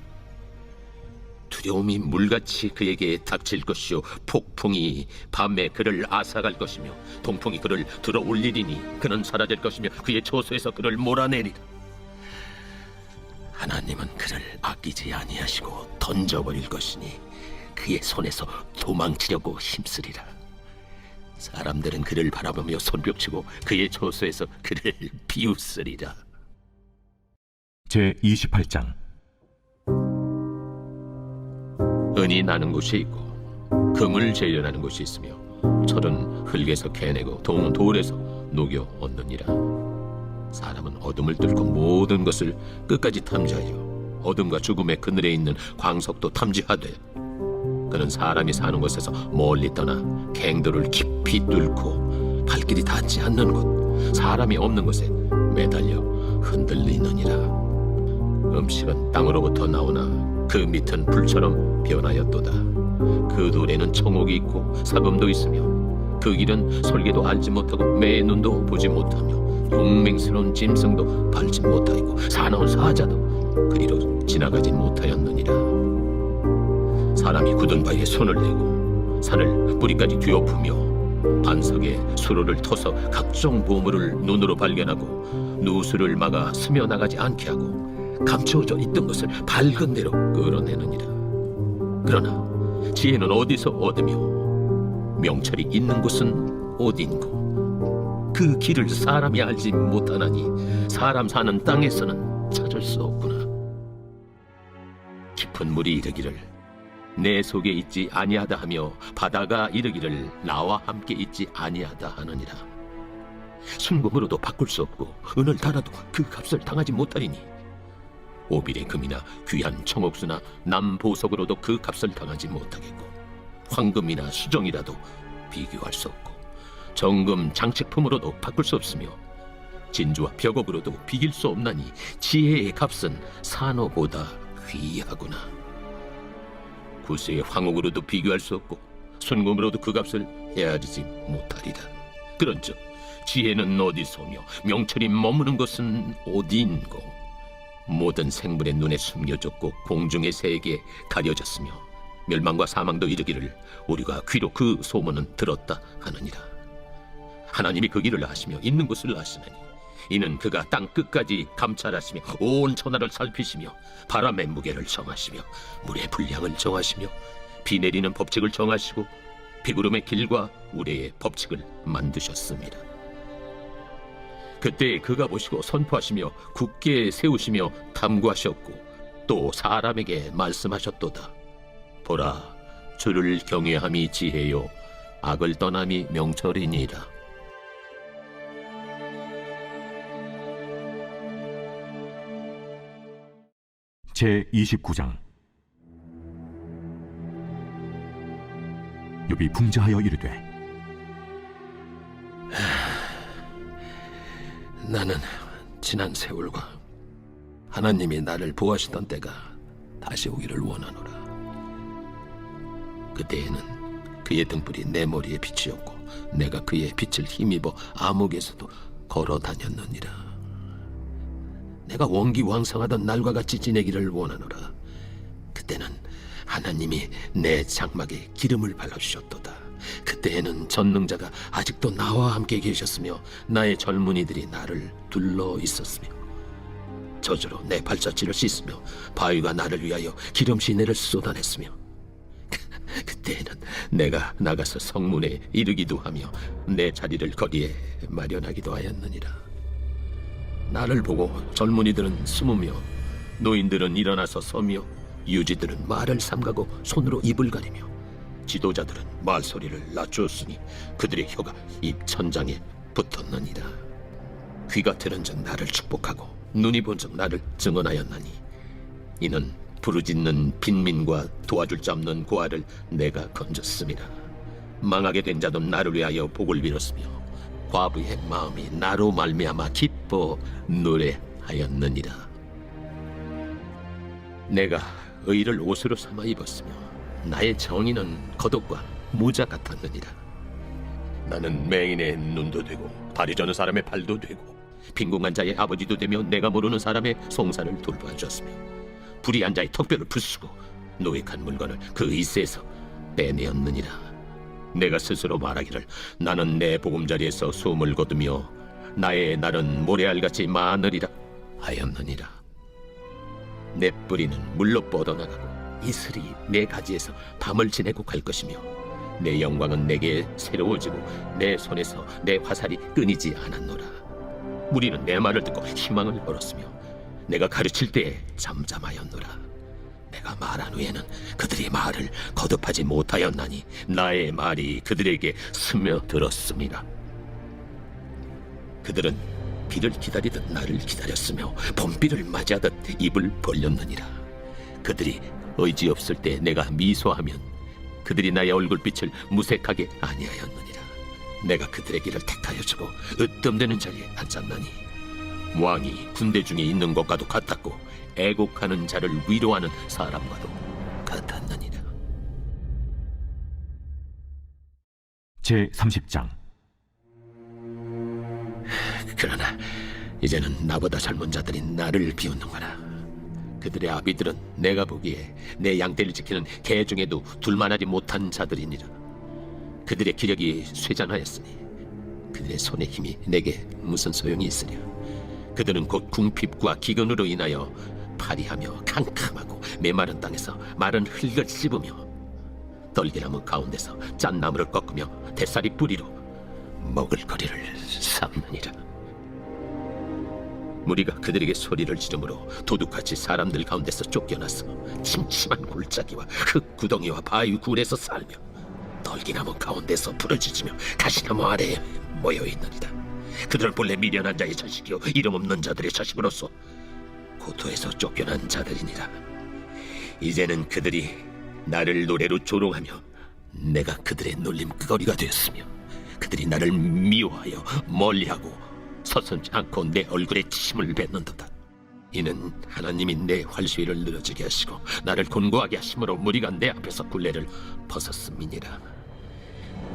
두려움이 물같이 그에게 닥칠 것이요 폭풍이 밤에 그를 앗아갈 것이며 동풍이 그를 들어올리리니 그는 사라질 것이며 그의 처소에서 그를 몰아내리라. 하나님은 그를 아끼지 아니하시고 던져버릴 것이니 그의 손에서 도망치려고 힘쓰리라. 사람들은 그를 바라보며 손뼉치고 그의 처소에서 그를 비웃으리라. 제28장. 은이 나는 곳이 있고 금을 재련하는 곳이 있으며 철은 흙에서 캐내고 동은 돌에서 녹여 얻느니라. 사람은 어둠을 뚫고 모든 것을 끝까지 탐지하여 어둠과 죽음의 그늘에 있는 광석도 탐지하되 그는 사람이 사는 곳에서 멀리 떠나 갱도를 깊이 뚫고 발길이 닿지 않는 곳 사람이 없는 곳에 매달려 흔들리느니라. 음식은 땅으로부터 나오나 그 밑은 불처럼 변하였도다. 그 돌에는 청옥이 있고 사금도 있으며 그 길은 설계도 알지 못하고 매의 눈도 보지 못하며 용맹스러운 짐승도 밟지 못하고 사나운 사자도 그리로 지나가지 못하였느니라. 사람이 굳은 바위에 손을 대고 산을 뿌리까지 뒤엎으며 반석에 수로를 터서 각종 보물을 눈으로 발견하고 누수를 막아 스며나가지 않게 하고 감추어져 있던 것을 밝은 대로 끌어내느니라. 그러나 지혜는 어디서 얻으며 명철이 있는 곳은 어딘고. 그 길을 사람이 알지 못하나니 사람 사는 땅에서는 찾을 수 없구나. 깊은 물이 이르기를 내 속에 있지 아니하다 하며 바다가 이르기를 나와 함께 있지 아니하다 하느니라. 순금으로도 바꿀 수 없고 은을 달아도 그 값을 당하지 못하리니 오빌의 금이나 귀한 청옥수나 남보석으로도 그 값을 당하지 못하겠고 황금이나 수정이라도 비교할 수 없고 정금 장식품으로도 바꿀 수 없으며 진주와 벽옥으로도 비길 수 없나니 지혜의 값은 산호보다 귀하구나. 구스의 황옥으로도 비교할 수 없고 순금으로도 그 값을 헤아리지 못하리라. 그런즉 지혜는 어디서며 명철이 머무는 것은 어디인고. 모든 생물의 눈에 숨겨졌고 공중의 새에게 가려졌으며 멸망과 사망도 이르기를 우리가 귀로 그 소문은 들었다 하느니라. 하나님이 그 길을 아시며 있는 곳을 아시나니 이는 그가 땅 끝까지 감찰하시며 온 천하를 살피시며 바람의 무게를 정하시며 물의 분량을 정하시며 비 내리는 법칙을 정하시고 비구름의 길과 우레의 법칙을 만드셨습니다. 그때 그가 보시고 선포하시며 굳게 세우시며 탐구하셨고 또 사람에게 말씀하셨도다. 보라, 주를 경외함이 지혜요 악을 떠남이 명철이니라. 제29장. 욥이 풍자하여 이르되 나는 지난 세월과 하나님이 나를 보호하시던 때가 다시 오기를 원하노라. 그때에는 그의 등불이 내 머리에 빛이었고 내가 그의 빛을 힘입어 암흑에서도 걸어 다녔느니라. 내가 원기왕성하던 날과 같이 지내기를 원하노라. 그때는 하나님이 내 장막에 기름을 발라주셨도다. 그때에는 전능자가 아직도 나와 함께 계셨으며 나의 젊은이들이 나를 둘러 있었으며 저주로 내 발자취를 씻으며 바위가 나를 위하여 기름 시내를 쏟아냈으며 그때에는 내가 나가서 성문에 이르기도 하며 내 자리를 거리에 마련하기도 하였느니라. 나를 보고 젊은이들은 숨으며 노인들은 일어나서 서며 유지들은 말을 삼가고 손으로 입을 가리며 지도자들은 말소리를 낮추었으니 그들의 혀가 입 천장에 붙었느니라. 귀가 들은즉 나를 축복하고 눈이 본즉 나를 증언하였나니 이는 부르짖는 빈민과 도와줄 자 없는 고아를 내가 건졌습니다. 망하게 된 자도 나를 위하여 복을 빌었으며 과부의 마음이 나로 말미암아 기뻐 노래하였느니라. 내가 의를 옷으로 삼아 입었으며 나의 정의는 겉옷과 모자 같았느니라. 나는 맹인의 눈도 되고 다리 저는 사람의 발도 되고 빈궁한 자의 아버지도 되며 내가 모르는 사람의 송사를 돌봐주었으며 불의한 자의 턱뼈를 부수고 노획한 물건을 그 이세에서 빼내었느니라. 내가 스스로 말하기를 나는 내 보금자리에서 숨을 거두며 나의 날은 모래알같이 많으리라 하였느니라. 내 뿌리는 물로 뻗어나가고 이슬이 내 가지에서 밤을 지내고 갈 것이며 내 영광은 내게 새로워지고 내 손에서 내 화살이 끊이지 않았노라. 무리는 내 말을 듣고 희망을 걸었으며 내가 가르칠 때에 잠잠하였노라. 내가 말한 후에는 그들이 말을 거듭하지 못하였나니 나의 말이 그들에게 스며들었습니다. 그들은 비를 기다리듯 나를 기다렸으며 봄비를 맞이하듯 입을 벌렸느니라. 그들이 의지없을 때 내가 미소하면 그들이 나의 얼굴빛을 무색하게 아니하였느니라. 내가 그들의 길을 택하여 주고 으뜸되는 자리에 앉았나니 왕이 군대 중에 있는 것과도 같았고 애곡하는 자를 위로하는 사람과도 같았느니라. 제30장 그러나 이제는 나보다 젊은 자들이 나를 비웃는구나. 그들의 아비들은 내가 보기에 내 양떼를 지키는 개 중에도 둘만하지 못한 자들이니라. 그들의 기력이 쇠잔하였으니 그들의 손의 힘이 내게 무슨 소용이 있으랴. 그들은 곧 궁핍과 기근으로 인하여 파리하며 캄캄하고 메마른 땅에서 마른 흙을 씹으며 떨기나무 가운데서 짠 나무를 꺾으며 대사리 뿌리로 먹을거리를 삼느니라. 무리가 그들에게 소리를 지르므로 도둑같이 사람들 가운데서 쫓겨나서 침침한 골짜기와 흙 구덩이와 바위 굴에서 살며 떨기나무 가운데서 부러지며 가시나무 아래에 모여있느니라. 그들은 본래 미련한 자의 자식이요 이름 없는 자들의 자식으로서 고토에서 쫓겨난 자들이니라. 이제는 그들이 나를 노래로 조롱하며 내가 그들의 놀림거리가 되었으며 그들이 나를 미워하여 멀리하고 서슴지 않고 내 얼굴에 침을 뱉는도다. 이는 하나님이 내 활시위를 늘어지게 하시고 나를 곤고하게 하심으로 무리가 내 앞에서 굴레를 벗었음이니라.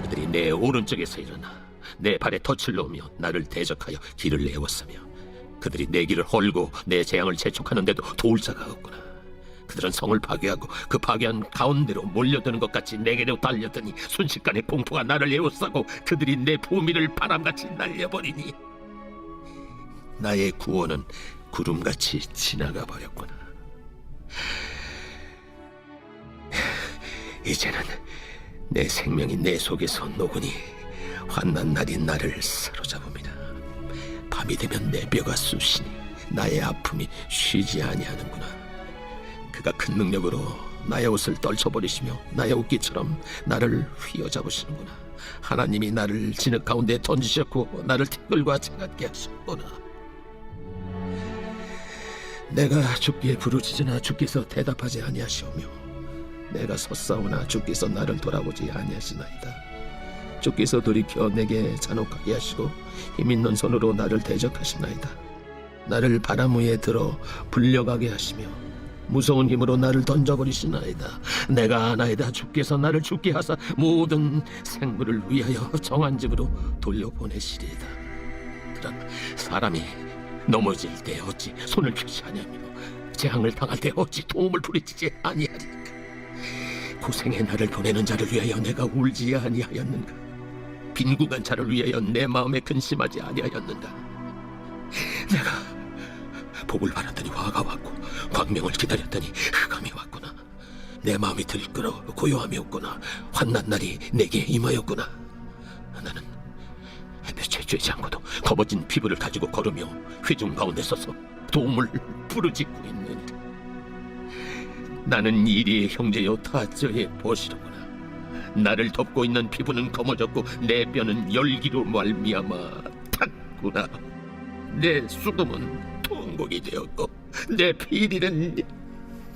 그들이 내 오른쪽에서 일어나 내 발에 덫을 놓으며 나를 대적하여 길을 내었으며 그들이 내 길을 헐고 내 재앙을 재촉하는데도 도울 자가 없구나. 그들은 성을 파괴하고 그 파괴한 가운데로 몰려드는 것 같이 내게로 달려드니 순식간에 공포가 나를 에워싸고 그들이 내 부미를 바람같이 날려버리니 나의 구원은 구름같이 지나가 버렸구나. 이제는 내 생명이 내 속에서 녹으니 환난 날이 나를 사로잡음이다. 밤이 되면 내 뼈가 쑤시니 나의 아픔이 쉬지 아니하는구나. 그가 큰 능력으로 나의 옷을 떨쳐버리시며 나의 옷깃처럼 나를 휘어잡으시는구나. 하나님이 나를 진흙 가운데 던지셨고 나를 티끌과 채같게 하셨구나. 내가 주께 부르짖으나 주께서 대답하지 아니하시오며 내가 섰사오나 주께서 나를 돌아보지 아니하시나이다. 주께서 돌이켜 내게 잔혹하게 하시고 힘있는 손으로 나를 대적하시나이다. 나를 바람 위에 들어 불려가게 하시며 무서운 힘으로 나를 던져버리시나이다. 내가 아나이다. 주께서 나를 죽게 하사 모든 생물을 위하여 정한 집으로 돌려보내시리이다. 그러나 사람이 넘어질 때 어찌 손을 펴시하냐며 재앙을 당할 때 어찌 도움을 부리지 아니하리까. 고생에 나를 보내는 자를 위하여 내가 울지 아니하였는가. 빈궁한 자를 위하여 내 마음에 근심하지 아니하였는가. 내가 복을 바랐더니 화가 왔고 광명을 기다렸더니 흑암이 왔구나. 내 마음이 들끓어 고요함이 없구나. 환난 날이 내게 임하였구나. 나는 햇볕에 쬐지 않고도 검어진 피부를 가지고 걸으며 회중 가운데 서서 도움을 부르짖고 있는데, 나는 이리의 형제여 타저의 보시로구나. 나를 덮고 있는 피부는 검어졌고 내 뼈는 열기로 말미암아 탔구나. 내 수금은 통곡이 되었고 내 피리는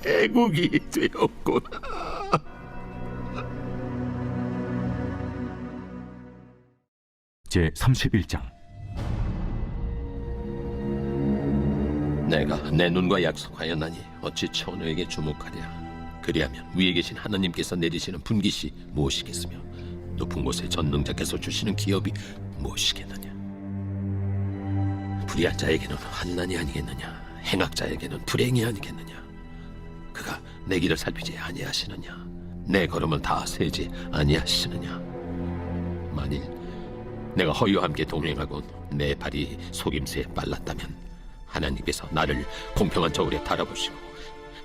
애국이 되었구나. 제 31장. 내가 내 눈과 약속하였나니 어찌 천우에게 주목하랴. 그리하면 위에 계신 하나님께서 내리시는 분깃이 무엇이겠으며 높은 곳에 전능자께서 주시는 기업이 무엇이겠느냐. 불의한 자에게는 환난이 아니겠느냐. 행악자에게는 불행이 아니겠느냐. 그가 내 길을 살피지 아니하시느냐. 내 걸음을 다 세지 아니하시느냐. 만일 내가 허위와 함께 동행하고 내 발이 속임수에 빨랐다면 하나님께서 나를 공평한 저울에 달아보시고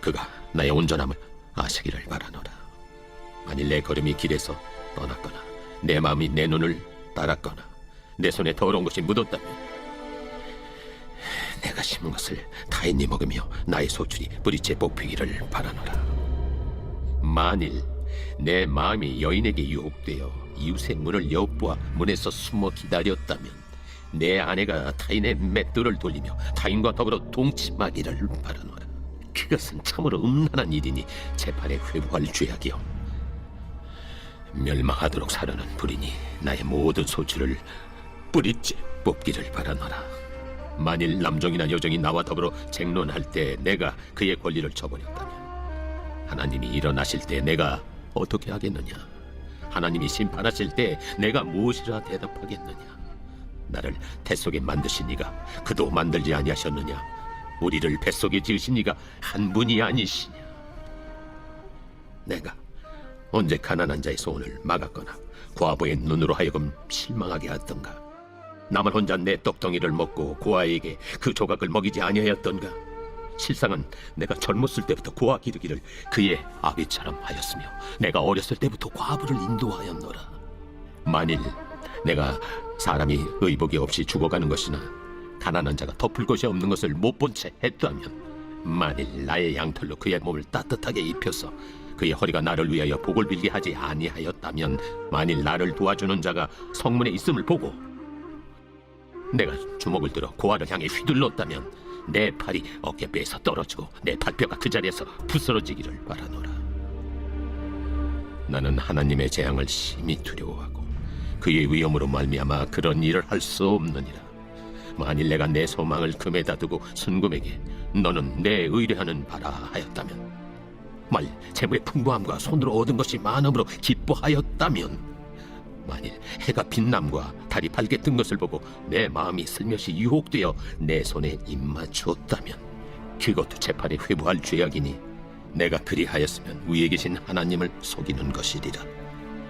그가 나의 온전함을 아시기를 바라노라. 만일 내 걸음이 길에서 떠났거나 내 마음이 내 눈을 따랐거나 내 손에 더러운 것이 묻었다면 내가 심은 것을 타인이 먹으며 나의 소출이 뿌리째 뽑히기를 바라노라. 만일 내 마음이 여인에게 유혹되어 이웃의 문을 엿보아 문에서 숨어 기다렸다면 내 아내가 타인의 맷돌을 돌리며 타인과 더불어 동침하기를 바라노라. 그것은 참으로 음란한 일이니 재판에 회부할 죄악이요 멸망하도록 사려는 불이니 나의 모든 소출을 뿌리째 뽑기를 바라노라. 만일 남종이나 여종이 나와 더불어 쟁론할 때 내가 그의 권리를 저버렸다면 하나님이 일어나실 때 내가 어떻게 하겠느냐. 하나님이 심판하실 때 내가 무엇이라 대답하겠느냐. 나를 태 속에 만드신 이가 그도 만들지 아니하셨느냐. 우리를 뱃속에 지으신 이가 한 분이 아니시냐. 내가 언제 가난한 자의 소원을 막았거나 과부의 눈으로 하여금 실망하게 하였던가. 나만 혼자 내 떡덩이를 먹고 고아에게 그 조각을 먹이지 아니하였던가. 실상은 내가 젊었을 때부터 고아 기르기를 그의 아비처럼 하였으며 내가 어렸을 때부터 과부를 인도하였노라. 만일 내가 사람이 의복이 없이 죽어가는 것이나 가난한 자가 덮을 것이 없는 것을 못 본 채 했다면, 만일 나의 양털로 그의 몸을 따뜻하게 입혀서 그의 허리가 나를 위하여 복을 빌게 하지 아니하였다면, 만일 나를 도와주는 자가 성문에 있음을 보고 내가 주먹을 들어 고아를 향해 휘둘렀다면 내 팔이 어깨뼈에서 떨어지고 내 발뼈가 그 자리에서 부스러지기를 바라노라. 나는 하나님의 재앙을 심히 두려워하고 그의 위엄으로 말미암아 그런 일을 할 수 없느니라. 만일 내가 내 소망을 금에다 두고 순금에게 너는 내 의뢰하는 바라 하였다면, 만일 재물의 풍부함과 손으로 얻은 것이 많음으로 기뻐하였다면, 만일 해가 빛남과 달이 밝게 뜬 것을 보고 내 마음이 슬며시 유혹되어 내 손에 입맞추었다면, 그것도 재판에 회부할 죄악이니 내가 그리하였으면 위에 계신 하나님을 속이는 것이리라.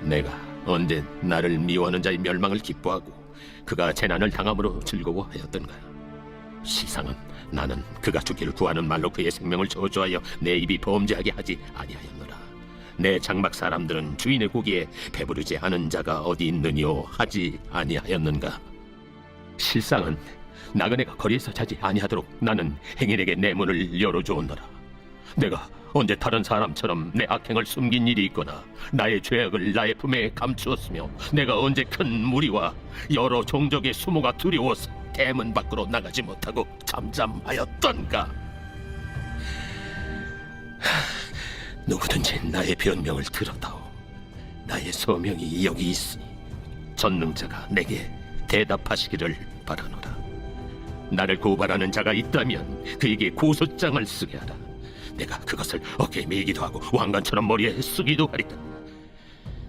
내가 언제 나를 미워하는 자의 멸망을 기뻐하고 그가 재난을 당함으로 즐거워하였던가. 실상은 나는 그가 죽기를 구하는 말로 그의 생명을 저주하여 내 입이 범죄하게 하지 아니하였노라. 내 장막 사람들은 주인의 고기에 배부르지 않은 자가 어디 있느뇨 하지 아니하였는가. 실상은 나그네가 거리에서 자지 아니하도록 나는 행인에게 내 문을 열어주었노라. 내가 언제 다른 사람처럼 내 악행을 숨긴 일이 있거나 나의 죄악을 나의 품에 감추었으며 내가 언제 큰 무리와 여러 종족의 수모가 두려워서 대문 밖으로 나가지 못하고 잠잠하였던가. 누구든지 나의 변명을 들어다오. 나의 소명이 여기 있으니 전능자가 내게 대답하시기를 바라노라. 나를 고발하는 자가 있다면 그에게 고소장을 쓰게 하라. 내가 그것을 어깨에 메기도 하고 왕관처럼 머리에 쓰기도 하리다.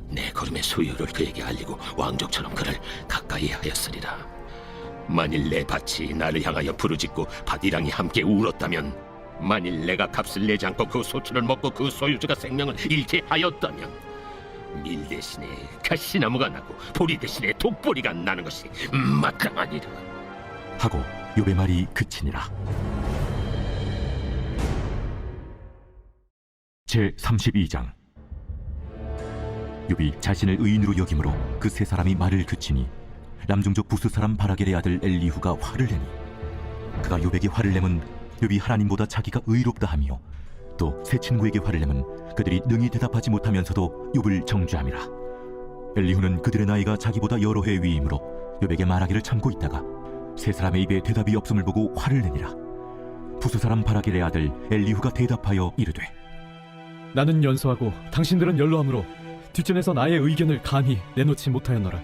내 걸음의 소유를 그에게 알리고 왕족처럼 그를 가까이 하였으리라. 만일 내 밭이 나를 향하여 부르짖고 밭이랑이 함께 울었다면, 만일 내가 값을 내지 않고 그 소출을 먹고 그 소유주가 생명을 잃게 하였다면, 밀 대신에 가시나무가 나고 보리 대신에 독보리가 나는 것이 마땅하니라. 하고 욥의 말이 그치니라. 제 32장. 욥이 자신을 의인으로 여김으로 그 세 사람이 말을 그치니 남종족 부스 사람 바라겔의 아들 엘리후가 화를 내니, 그가 욥에게 화를 내면 욥이 하나님보다 자기가 의롭다 하며, 또 세 친구에게 화를 내면 그들이 능히 대답하지 못하면서도 욥을 정죄함이라. 엘리후는 그들의 나이가 자기보다 여러 해 위이므로 욥에게 말하기를 참고 있다가 세 사람의 입에 대답이 없음을 보고 화를 내니라. 부스 사람 바라겔의 아들 엘리후가 대답하여 이르되, 나는 연소하고 당신들은 연로함으로 뒷전에서 나의 의견을 감히 내놓지 못하였노라.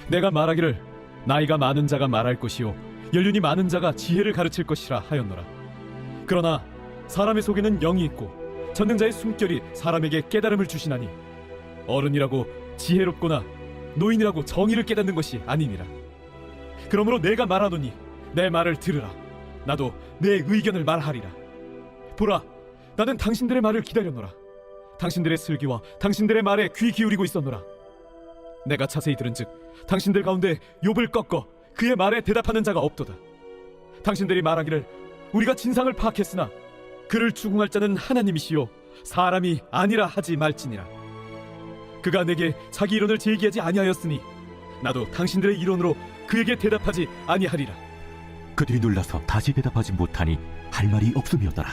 내가 말하기를 나이가 많은 자가 말할 것이요 연륜이 많은 자가 지혜를 가르칠 것이라 하였노라. 그러나 사람의 속에는 영이 있고 전능자의 숨결이 사람에게 깨달음을 주시나니, 어른이라고 지혜롭거나 노인이라고 정의를 깨닫는 것이 아니니라. 그러므로 내가 말하노니 내 말을 들으라. 나도 내 의견을 말하리라. 보라, 나는 당신들의 말을 기다렸노라. 당신들의 슬기와 당신들의 말에 귀 기울이고 있었노라. 내가 자세히 들은즉 당신들 가운데 욥을 꺾어 그의 말에 대답하는 자가 없도다. 당신들이 말하기를 우리가 진상을 파악했으나 그를 추궁할 자는 하나님이시요 사람이 아니라 하지 말지니라. 그가 내게 자기 이론을 제기하지 아니하였으니 나도 당신들의 이론으로 그에게 대답하지 아니하리라. 그들이 놀라서 다시 대답하지 못하니 할 말이 없음이었더라.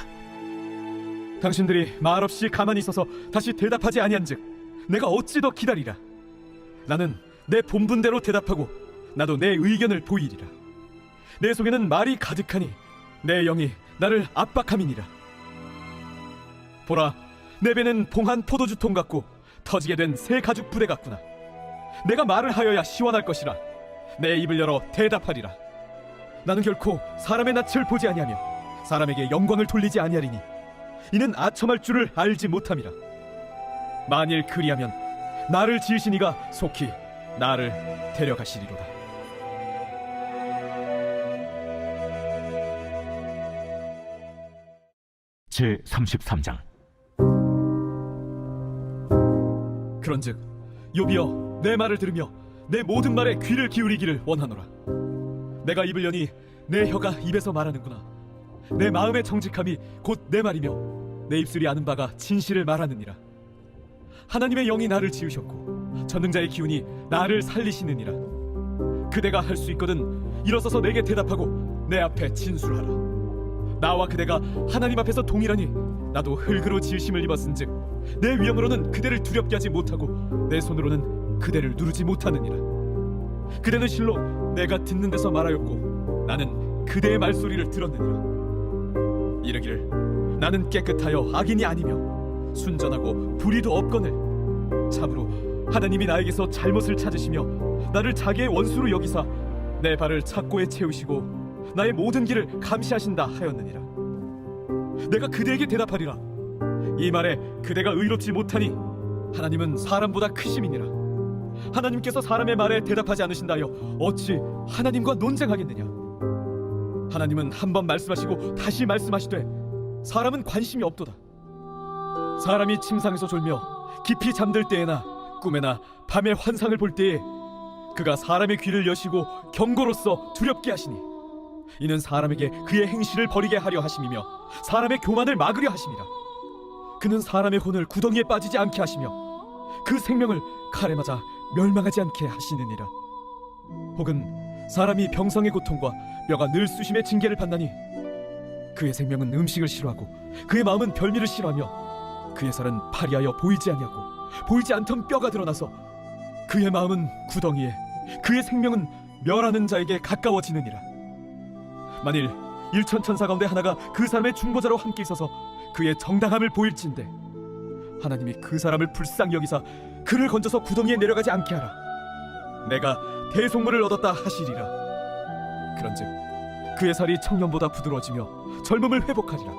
당신들이 말없이 가만히 있어서 다시 대답하지 아니한즉 내가 어찌 더 기다리라. 나는 내 본분대로 대답하고 나도 내 의견을 보이리라. 내 속에는 말이 가득하니 내 영이 나를 압박함이니라. 보라, 내 배는 봉한 포도주통 같고 터지게 된 새 가죽 부대 같구나. 내가 말을 하여야 시원할 것이라. 내 입을 열어 대답하리라. 나는 결코 사람의 낯을 보지 아니하며 사람에게 영광을 돌리지 아니하리니 이는 아첨할 줄을 알지 못함이라. 만일 그리하면 나를 지으신 이가 속히 나를 데려가시리로다. 제 33장. 그런즉 욥이여, 내 말을 들으며 내 모든 말에 귀를 기울이기를 원하노라. 내가 입을 여니 내 혀가 입에서 말하는구나. 내 마음의 정직함이 곧 내 말이며 내 입술이 아는 바가 진실을 말하느니라. 하나님의 영이 나를 지으셨고 전능자의 기운이 나를 살리시느니라. 그대가 할 수 있거든 일어서서 내게 대답하고 내 앞에 진술하라. 나와 그대가 하나님 앞에서 동일하니 나도 흙으로 지으심을 입었은즉 내 위엄으로는 그대를 두렵게 하지 못하고 내 손으로는 그대를 누르지 못하느니라. 그대는 실로 내가 듣는 데서 말하였고 나는 그대의 말소리를 들었느니라. 이르기를 나는 깨끗하여 악인이 아니며 순전하고 불의도 없거늘 참으로 하나님이 나에게서 잘못을 찾으시며 나를 자기의 원수로 여기사 내 발을 착고에 채우시고 나의 모든 길을 감시하신다 하였느니라. 내가 그대에게 대답하리라. 이 말에 그대가 의롭지 못하니 하나님은 사람보다 크심이니라. 하나님께서 사람의 말에 대답하지 않으신다여 어찌 하나님과 논쟁하겠느냐. 하나님은 한 번 말씀하시고 다시 말씀하시되 사람은 관심이 없도다. 사람이 침상에서 졸며 깊이 잠들 때에나 꿈에나 밤에 환상을 볼 때에 그가 사람의 귀를 여시고 경고로써 두렵게 하시니 이는 사람에게 그의 행실을 버리게 하려 하심이며 사람의 교만을 막으려 하심이라. 그는 사람의 혼을 구덩이에 빠지지 않게 하시며 그 생명을 칼에 맞아 멸망하지 않게 하시느니라. 혹은 사람이 병성의 고통과 뼈가 늘 쑤심의 징계를 받나니 그의 생명은 음식을 싫어하고 그의 마음은 별미를 싫어하며 그의 살은 파리하여 보이지 아니하고 보이지 않던 뼈가 드러나서 그의 마음은 구덩이에 그의 생명은 멸하는 자에게 가까워지느니라. 만일 일천 천사 가운데 하나가 그 사람의 중보자로 함께 있어서 그의 정당함을 보일진대 하나님이 그 사람을 불쌍히 여기사 그를 건져서 구덩이에 내려가지 않게 하라. 내가 대속물을 얻었다 하시리라. 그런즉 그의 살이 청년보다 부드러워지며 젊음을 회복하리라.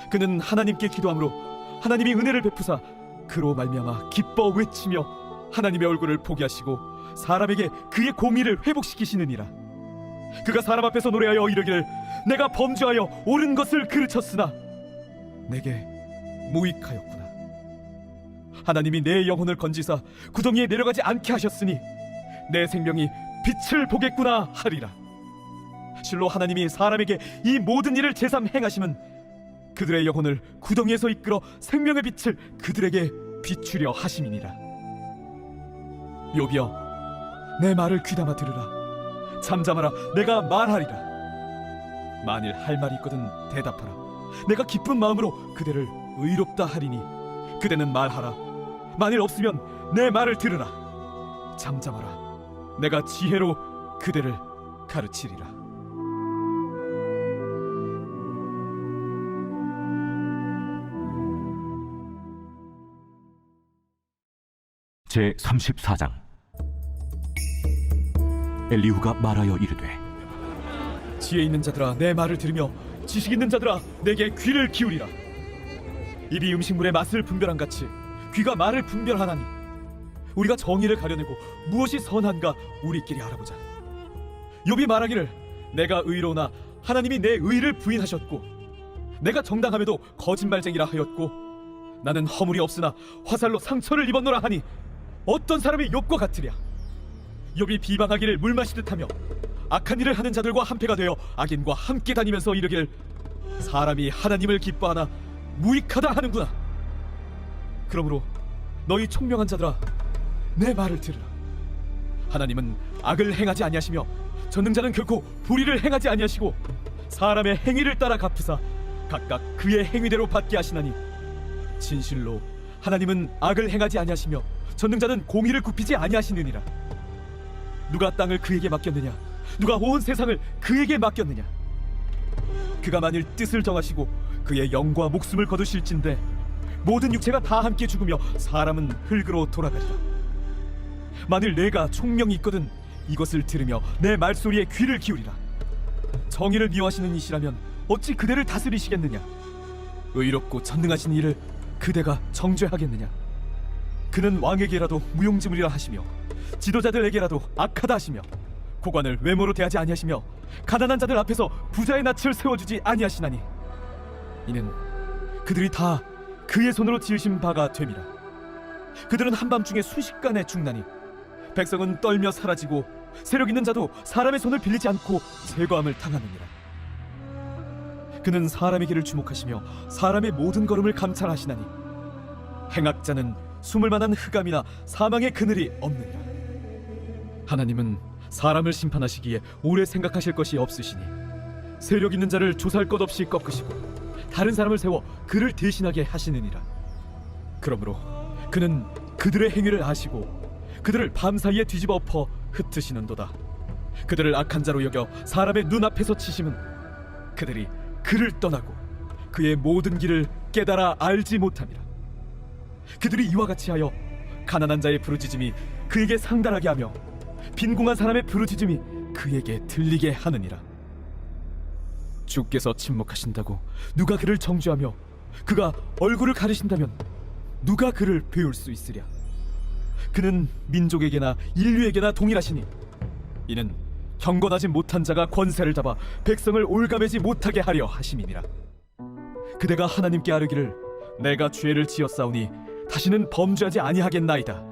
그는 하나님께 기도함으로 하나님이 은혜를 베푸사 그로 말미암아 기뻐 외치며 하나님의 얼굴을 보게 하시고 사람에게 그의 공의를 회복시키시느니라. 그가 사람 앞에서 노래하여 이르기를 내가 범죄하여 옳은 것을 그르쳤으나 내게 무익하였구나. 하나님이 내 영혼을 건지사 구덩이에 내려가지 않게 하셨으니 내 생명이 빛을 보겠구나 하리라. 실로 하나님이 사람에게 이 모든 일을 제삼 행하심은 그들의 영혼을 구덩이에서 이끌어 생명의 빛을 그들에게 비추려 하심이니라. 욥이여, 내 말을 귀담아 들으라. 잠잠하라, 내가 말하리라. 만일 할 말이 있거든 대답하라. 내가 기쁜 마음으로 그대를 의롭다 하리니 그대는 말하라. 만일 없으면 내 말을 들으라. 잠잠하라, 내가 지혜로 그대를 가르치리라. 제 34장. 엘리후가 말하여 이르되 지혜 있는 자들아, 내 말을 들으며 지식 있는 자들아, 내게 귀를 기울이라. 입이 음식물의 맛을 분별한 같이 귀가 말을 분별하나니 우리가 정의를 가려내고 무엇이 선한가 우리끼리 알아보자. 욥이 말하기를 내가 의로우나 하나님이 내 의를 부인하셨고 내가 정당함에도 거짓말쟁이라 하였고 나는 허물이 없으나 화살로 상처를 입었노라 하니 어떤 사람이 욥과 같으랴. 욥이 비방하기를 물 마시듯 하며 악한 일을 하는 자들과 한패가 되어 악인과 함께 다니면서 이르기를 사람이 하나님을 기뻐하나 무익하다 하는구나. 그러므로 너희 총명한 자들아, 내 말을 들으라. 하나님은 악을 행하지 아니하시며 전능자는 결코 불의를 행하지 아니하시고 사람의 행위를 따라 갚으사 각각 그의 행위대로 받게 하시나니 진실로 하나님은 악을 행하지 아니하시며 전능자는 공의를 굽히지 아니하시느니라. 누가 땅을 그에게 맡겼느냐? 누가 온 세상을 그에게 맡겼느냐? 그가 만일 뜻을 정하시고 그의 영과 목숨을 거두실진데 모든 육체가 다 함께 죽으며 사람은 흙으로 돌아가리라. 만일 내가 총명이 있거든 이것을 들으며 내 말소리에 귀를 기울이라. 정의를 미워하시는 이시라면 어찌 그대를 다스리시겠느냐? 의롭고 전능하신 이를 그대가 정죄하겠느냐? 그는 왕에게라도 무용지물이라 하시며 지도자들에게라도 악하다 하시며 고관을 외모로 대하지 아니하시며 가난한 자들 앞에서 부자의 낯을 세워주지 아니하시나니 이는 그들이 다 그의 손으로 지으신 바가 됨이라. 그들은 한밤중에 순식간에 죽나니 백성은 떨며 사라지고 세력 있는 자도 사람의 손을 빌리지 않고 제거함을 당하느니라. 그는 사람의 길을 주목하시며 사람의 모든 걸음을 감찰하시나니 행악자는 숨을 만한 흑암이나 사망의 그늘이 없느니라. 하나님은 사람을 심판하시기에 오래 생각하실 것이 없으시니 세력 있는 자를 조사할 것 없이 꺾으시고 다른 사람을 세워 그를 대신하게 하시느니라. 그러므로 그는 그들의 행위를 아시고 그들을 밤사이에 뒤집어 엎어 흩으시는도다. 그들을 악한 자로 여겨 사람의 눈앞에서 치심은 그들이 그를 떠나고 그의 모든 길을 깨달아 알지 못함이라. 그들이 이와 같이 하여 가난한 자의 부르짖음이 그에게 상달하게 하며 빈궁한 사람의 부르짖음이 그에게 들리게 하느니라. 주께서 침묵하신다고 누가 그를 정죄하며 그가 얼굴을 가리신다면 누가 그를 배울 수 있으랴. 그는 민족에게나 인류에게나 동일하시니 이는 경건하지 못한 자가 권세를 잡아 백성을 올가매지 못하게 하려 하심이니라. 그대가 하나님께 아뢰기를 내가 죄를 지었사오니 다시는 범죄하지 아니하겠나이다.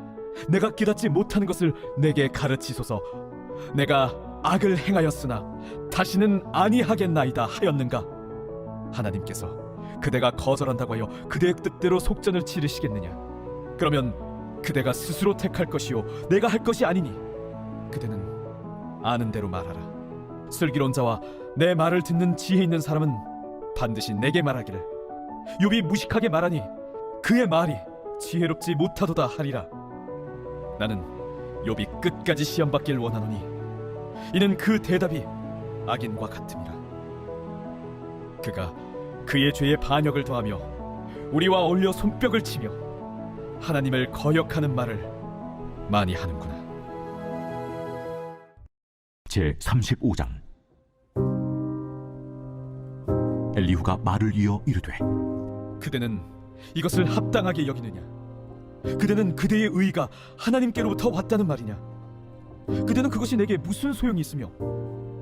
내가 깨닫지 못하는 것을 내게 가르치소서. 내가 악을 행하였으나 다시는 아니하겠나이다 하였는가? 하나님께서 그대가 거절한다고 하여 그대의 뜻대로 속전을 치르시겠느냐? 그러면 그대가 스스로 택할 것이요 내가 할 것이 아니니 그대는 아는 대로 말하라. 슬기로운 자와 내 말을 듣는 지혜 있는 사람은 반드시 내게 말하기를 욥이 무식하게 말하니 그의 말이 지혜롭지 못하도다 하리라. 나는 욥이 끝까지 시험받길 원하노니 이는 그 대답이 악인과 같음이라. 그가 그의 죄에 반역을 더하며 우리와 어울려 손뼉을 치며 하나님을 거역하는 말을 많이 하는구나. 제 35장. 엘리후가 말을 이어 이르되 그대는 이것을 합당하게 여기느냐? 그대는 그대의 의가 하나님께로부터 왔다는 말이냐? 그대는 그것이 내게 무슨 소용이 있으며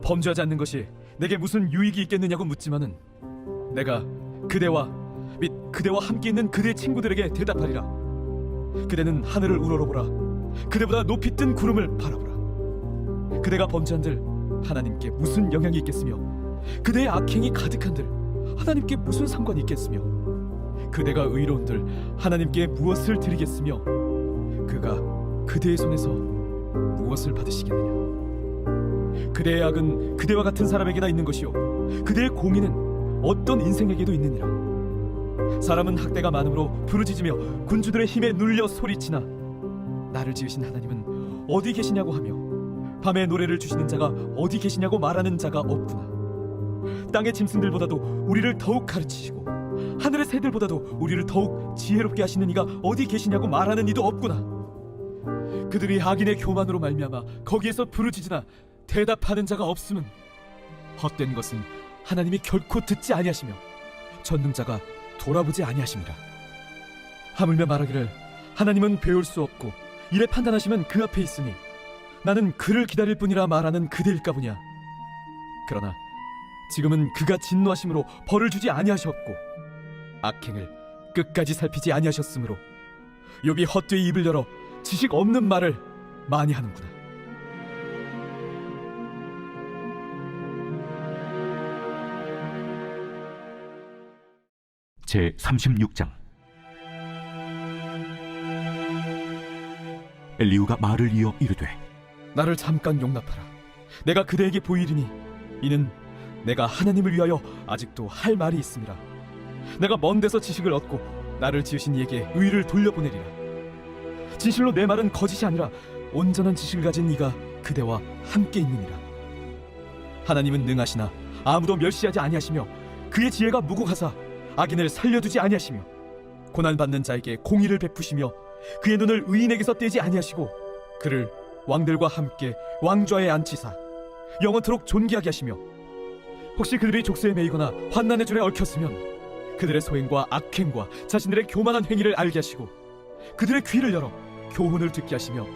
범죄하지 않는 것이 내게 무슨 유익이 있겠느냐고 묻지만은 내가 그대와 및 그대와 함께 있는 그대의 친구들에게 대답하리라. 그대는 하늘을 우러러보라. 그대보다 높이 뜬 구름을 바라보라. 그대가 범죄한들 하나님께 무슨 영향이 있겠으며 그대의 악행이 가득한들 하나님께 무슨 상관이 있겠으며 그대가 의로운들 하나님께 무엇을 드리겠으며 그가 그대의 손에서 무엇을 받으시겠느냐? 그대의 악은 그대와 같은 사람에게나 있는 것이요 그대의 공의는 어떤 인생에게도 있느니라. 사람은 학대가 많으므로 부르짖으며 군주들의 힘에 눌려 소리치나 나를 지으신 하나님은 어디 계시냐고 하며 밤에 노래를 주시는 자가 어디 계시냐고 말하는 자가 없구나. 땅의 짐승들보다도 우리를 더욱 가르치시고 하늘의 새들보다도 우리를 더욱 지혜롭게 하시는 이가 어디 계시냐고 말하는 이도 없구나. 그들이 악인의 교만으로 말미암아 거기에서 부르짖으나 대답하는 자가 없음은 헛된 것은 하나님이 결코 듣지 아니하시며 전능자가 돌아보지 아니하심이라. 하물며 말하기를 하나님은 배울 수 없고 이래 판단하시면 그 앞에 있으니 나는 그를 기다릴 뿐이라 말하는 그대일까 보냐. 그러나 지금은 그가 진노하심으로 벌을 주지 아니하셨고 악행을 끝까지 살피지 아니하셨으므로 욥이 헛되이 입을 열어 지식 없는 말을 많이 하는구나. 제 36장. 엘리후가 말을 이어 이르되 나를 잠깐 용납하라. 내가 그대에게 보이리니 이는 내가 하나님을 위하여 아직도 할 말이 있음이라. 내가 먼 데서 지식을 얻고 나를 지으신 이에게 의를 돌려보내리라. 진실로 내 말은 거짓이 아니라 온전한 지식을 가진 이가 그대와 함께 있느니라. 하나님은 능하시나 아무도 멸시하지 아니하시며 그의 지혜가 무궁하사 악인을 살려두지 아니하시며 고난받는 자에게 공의를 베푸시며 그의 눈을 의인에게서 떼지 아니하시고 그를 왕들과 함께 왕좌에 앉히사 영원토록 존귀하게 하시며 혹시 그들이 족쇄에 매이거나 환난의 줄에 얽혔으면 그들의 소행과 악행과 자신들의 교만한 행위를 알게 하시고 그들의 귀를 열어 교훈을 듣게 하시며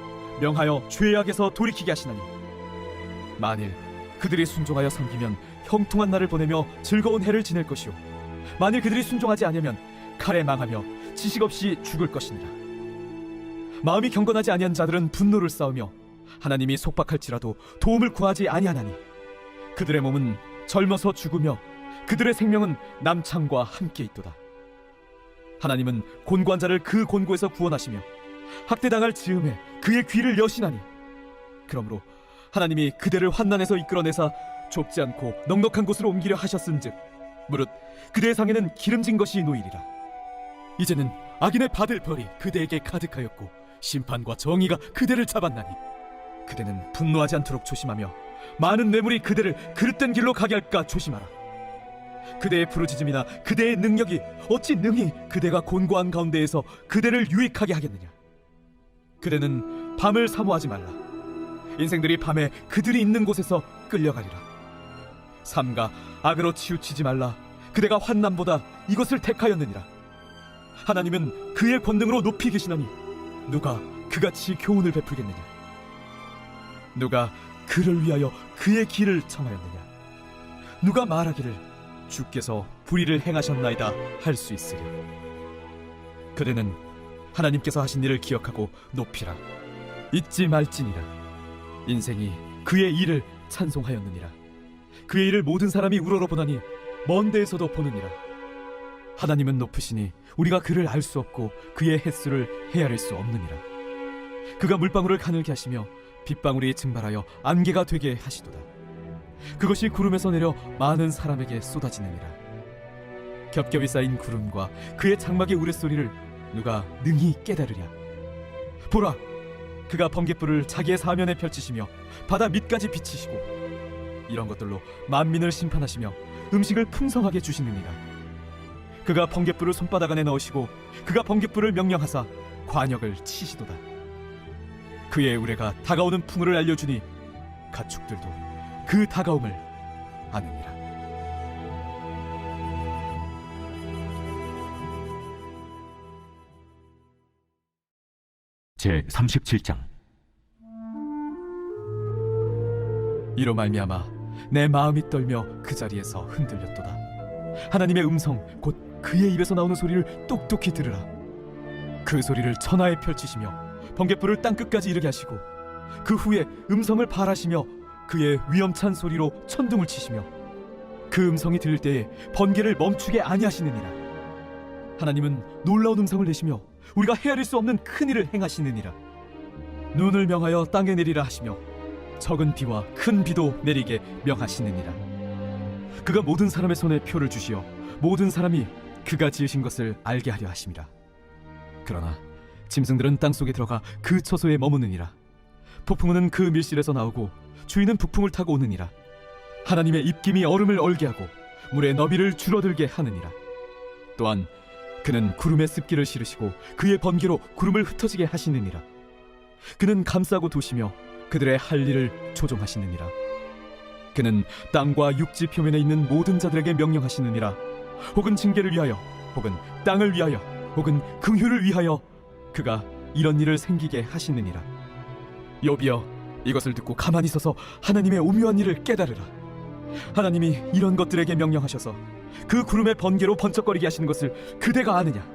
명하여 죄악에서 돌이키게 하시나니 만일 그들이 순종하여 섬기면 형통한 날을 보내며 즐거운 해를 지낼 것이요 만일 그들이 순종하지 아니하면 칼에 망하며 지식 없이 죽을 것이니라. 마음이 경건하지 아니한 자들은 분노를 쌓으며 하나님이 속박할지라도 도움을 구하지 아니하나니 그들의 몸은 젊어서 죽으며 그들의 생명은 남창과 함께 있도다. 하나님은 곤고한 자를 그 곤고에서 구원하시며 학대당할 즈음에 그의 귀를 여시나니 그러므로 하나님이 그대를 환난에서 이끌어내사 좁지 않고 넉넉한 곳으로 옮기려 하셨은즉 무릇 그대의 상에는 기름진 것이 놓이리라. 이제는 악인의 받을 벌이 그대에게 가득하였고 심판과 정의가 그대를 잡았나니 그대는 분노하지 않도록 조심하며 많은 뇌물이 그대를 그릇된 길로 가게 할까 조심하라. 그대의 부르짖음이나 그대의 능력이 어찌 능히 그대가 곤고한 가운데에서 그대를 유익하게 하겠느냐. 그대는 밤을 사모하지 말라. 인생들이 밤에 그들이 있는 곳에서 끌려가리라. 삼가 악으로 치우치지 말라. 그대가 환난보다 이것을 택하였느니라. 하나님은 그의 권능으로 높이 계시나니 누가 그같이 교훈을 베풀겠느냐. 누가 그를 위하여 그의 길을 청하였느냐. 누가 말하기를 주께서 불의를 행하셨나이다 할 수 있으랴. 그대는 하나님께서 하신 일을 기억하고 높이라. 잊지 말지니라. 인생이 그의 일을 찬송하였느니라. 그의 일을 모든 사람이 우러러보나니 먼 데에서도 보느니라. 하나님은 높으시니 우리가 그를 알 수 없고 그의 횟수를 헤아릴 수 없느니라. 그가 물방울을 가늘게 하시며 빗방울이 증발하여 안개가 되게 하시도다. 그것이 구름에서 내려 많은 사람에게 쏟아지느니라. 겹겹이 쌓인 구름과 그의 장막의 우레소리를 누가 능히 깨달으랴. 보라, 그가 번갯불을 자기의 사면에 펼치시며 바다 밑까지 비치시고 이런 것들로 만민을 심판하시며 음식을 풍성하게 주시느니라. 그가 번갯불을 손바닥 안에 넣으시고 그가 번갯불을 명령하사 관역을 치시도다. 그의 의뢰가 다가오는 풍우를 알려주니 가축들도 그 다가옴을 아느니라. 제 37장. 이로 말미암아 내 마음이 떨며 그 자리에서 흔들렸도다. 하나님의 음성 곧 그의 입에서 나오는 소리를 똑똑히 들으라. 그 소리를 천하에 펼치시며 번갯불을 땅끝까지 이르게 하시고 그 후에 음성을 발하시며 그의 위엄찬 소리로 천둥을 치시며 그 음성이 들릴 때에 번개를 멈추게 아니하시느니라. 하나님은 놀라운 음성을 내시며 우리가 헤아릴 수 없는 큰 일을 행하시느니라. 눈을 명하여 땅에 내리라 하시며 적은 비와 큰 비도 내리게 명하시느니라. 그가 모든 사람의 손에 표를 주시어 모든 사람이 그가 지으신 것을 알게 하려 하심이라. 그러나 짐승들은 땅속에 들어가 그 처소에 머무느니라. 폭풍우는 그 밀실에서 나오고 주인은 북풍을 타고 오느니라. 하나님의 입김이 얼음을 얼게 하고 물의 너비를 줄어들게 하느니라. 또한 그는 구름의 습기를 실으시고 그의 번개로 구름을 흩어지게 하시느니라. 그는 감싸고 도시며 그들의 할 일을 조종하시느니라. 그는 땅과 육지 표면에 있는 모든 자들에게 명령하시느니라. 혹은 징계를 위하여 혹은 땅을 위하여 혹은 긍휼을 위하여 그가 이런 일을 생기게 하시느니라. 욥이여, 이것을 듣고 가만히 서서 하나님의 오묘한 일을 깨달으라. 하나님이 이런 것들에게 명령하셔서 그 구름의 번개로 번쩍거리게 하시는 것을 그대가 아느냐?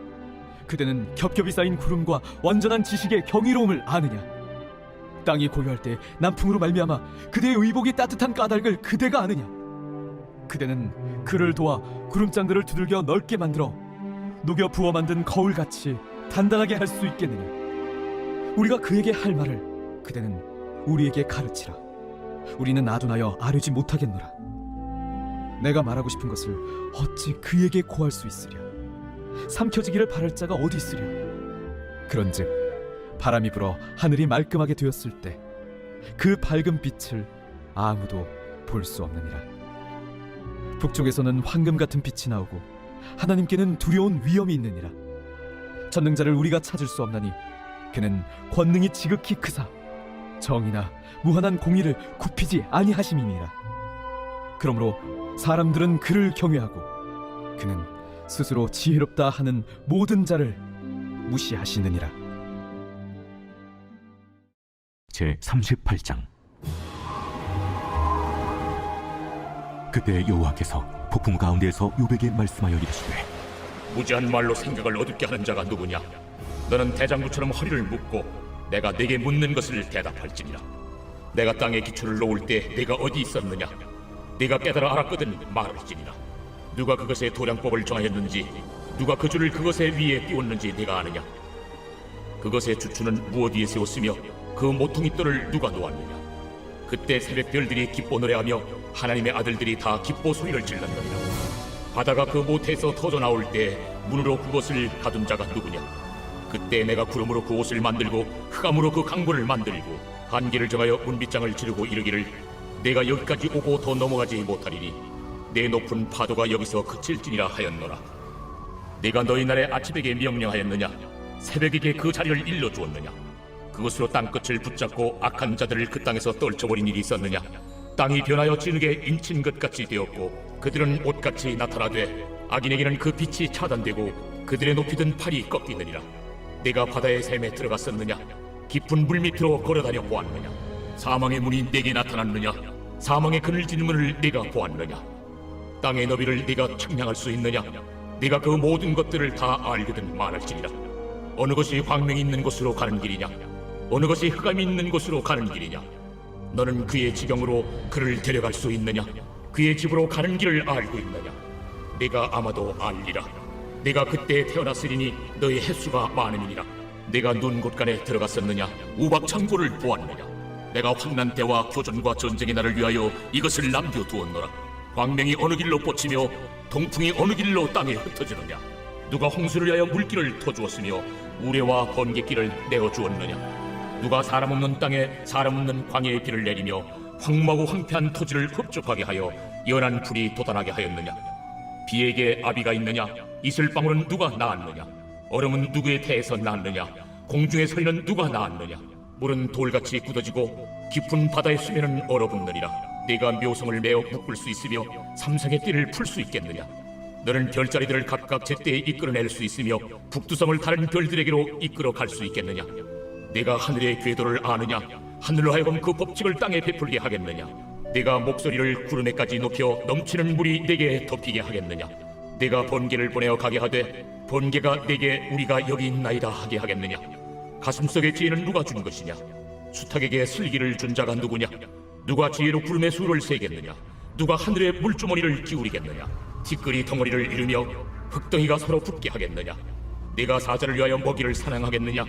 그대는 겹겹이 쌓인 구름과 완전한 지식의 경이로움을 아느냐? 땅이 고요할 때 남풍으로 말미암아 그대의 의복이 따뜻한 까닭을 그대가 아느냐? 그대는 그를 도와 구름장들을 두들겨 넓게 만들어 녹여 부어 만든 거울같이 단단하게 할 수 있겠느냐? 우리가 그에게 할 말을 그대는 우리에게 가르치라. 우리는 아둔하여 아뢰지 못하겠노라. 내가 말하고 싶은 것을 어찌 그에게 고할 수 있으랴? 삼켜지기를 바랄 자가 어디 있으랴? 그런즉 바람이 불어 하늘이 말끔하게 되었을 때 그 밝은 빛을 아무도 볼 수 없느니라. 북쪽에서는 황금 같은 빛이 나오고 하나님께는 두려운 위엄이 있느니라. 전능자를 우리가 찾을 수 없나니 그는 권능이 지극히 크사 정의나 무한한 공의를 굽히지 아니하심이니라. 그러므로 사람들은 그를 경외하고 그는 스스로 지혜롭다 하는 모든 자를 무시하시느니라. 제 38장. 그때 여호와께서 폭풍 가운데에서 욥에게 말씀하여 이르시되 무지한 말로 생각을 어둡게 하는 자가 누구냐? 너는 대장부처럼 허리를 묶고 내가 네게 묻는 것을 대답할지니라. 내가 땅에 기초를 놓을 때 네가 어디 있었느냐? 네가 깨달아 알았거든 말할지니라. 누가 그것의 도량법을 정하였는지 누가 그 줄을 그것의 위에 띄웠는지 네가 아느냐? 그것의 주추는 무엇 위에 세웠으며 그 모퉁이 돌을 누가 놓았느냐? 그때 새벽 별들이 기뻐 노래하며 하나님의 아들들이 다 기뻐 소리를 질렀느니라. 바다가 그 모태에서 터져 나올 때 문으로 그것을 가둔 자가 누구냐? 그때 내가 구름으로 그 옷을 만들고 흑암으로 그 강보를 만들고 한계를 정하여 문빗장을 지르고 이르기를 내가 여기까지 오고 더 넘어가지 못하리니 내 높은 파도가 여기서 그칠지니라 하였노라. 내가 너희 날에 아침에게 명령하였느냐? 새벽에게 그 자리를 일러주었느냐? 그것으로 땅끝을 붙잡고 악한 자들을 그 땅에서 떨쳐버린 일이 있었느냐? 땅이 변하여 진흙에 인친 것 같이 되었고 그들은 옷같이 나타나되 악인에게는 그 빛이 차단되고 그들의 높이 든 팔이 꺾이느니라. 내가 바다의 샘에 들어갔었느냐? 깊은 물 밑으로 걸어다녀 보았느냐? 사망의 문이 내게 나타났느냐? 사망의 그늘진 문을 내가 보았느냐? 땅의 너비를 네가 측량할 수 있느냐? 네가 그 모든 것들을 다 알거든 말할지니라. 어느 것이 광명이 있는 곳으로 가는 길이냐? 어느 것이 흑암이 있는 곳으로 가는 길이냐? 너는 그의 지경으로 그를 데려갈 수 있느냐? 그의 집으로 가는 길을 알고 있느냐? 네가 아마도 알리라. 내가 그때 태어났으리니 너의 횟수가 많음이니라. 내가 눈 곳간에 들어갔었느냐? 우박 창고를 보았느냐? 내가 환난 때와 교전과 전쟁의 날을 위하여 이것을 남겨두었노라. 광명이 어느 길로 뻗치며 동풍이 어느 길로 땅에 흩어지느냐? 누가 홍수를 위하여 물길을 터주었으며 우레와 번갯길을 내어주었느냐? 누가 사람 없는 땅에 사람 없는 광야의 비를 내리며 황무하고 황폐한 토지를 흡족하게 하여 연한 풀이 돋아나게 하였느냐? 비에게 아비가 있느냐? 이슬방울은 누가 낳았느냐? 얼음은 누구의 태에서 낳았느냐? 공중의 서리는 누가 낳았느냐? 물은 돌같이 굳어지고 깊은 바다의 수면은 얼어붙느니라. 네가 묘성을 메어 묶을 수 있으며 삼성의 띠를 풀 수 있겠느냐? 너는 별자리들을 각각 제때에 이끌어낼 수 있으며 북두성을 다른 별들에게로 이끌어 갈 수 있겠느냐? 네가 하늘의 궤도를 아느냐? 하늘로 하여금 그 법칙을 땅에 베풀게 하겠느냐? 네가 목소리를 구름에까지 높여 넘치는 물이 네게 덮이게 하겠느냐? 네가 번개를 보내어 가게 하되 번개가 네게 우리가 여기 있나이다 하게 하겠느냐? 가슴속의 지혜는 누가 준 것이냐? 수탉에게 슬기를 준 자가 누구냐? 누가 지혜로 구름의 수를 세겠느냐? 누가 하늘의 물주머니를 기울이겠느냐? 티끌이 덩어리를 이루며 흙덩이가 서로 붙게 하겠느냐? 네가 사자를 위하여 먹이를 사냥하겠느냐?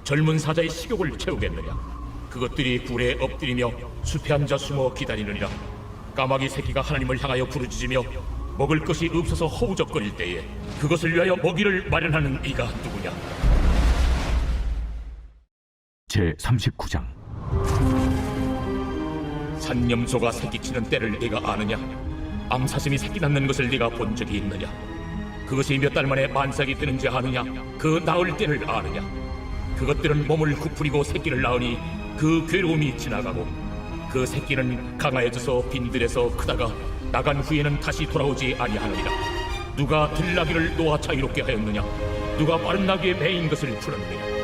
젊은 사자의 식욕을 채우겠느냐? 그것들이 굴에 엎드리며 숲에 앉아 숨어 기다리느니라. 까마귀 새끼가 하나님을 향하여 부르짖으며 먹을 것이 없어서 허우적거릴 때에 그것을 위하여 먹이를 마련하는 이가 누구냐? 제39장. 산염소가 새끼치는 때를 네가 아느냐? 암사슴이 새끼 낳는 것을 네가 본 적이 있느냐? 그것이 몇 달 만에 만삭이 뜨는지 아느냐? 그 낳을 때를 아느냐? 그것들은 몸을 구부리고 새끼를 낳으니 그 괴로움이 지나가고 그 새끼는 강하여져서 빈들에서 크다가 나간 후에는 다시 돌아오지 아니하느니라. 누가 들나귀를 놓아 자유롭게 하였느냐? 누가 빠른 나귀에 매인 것을 풀었느냐?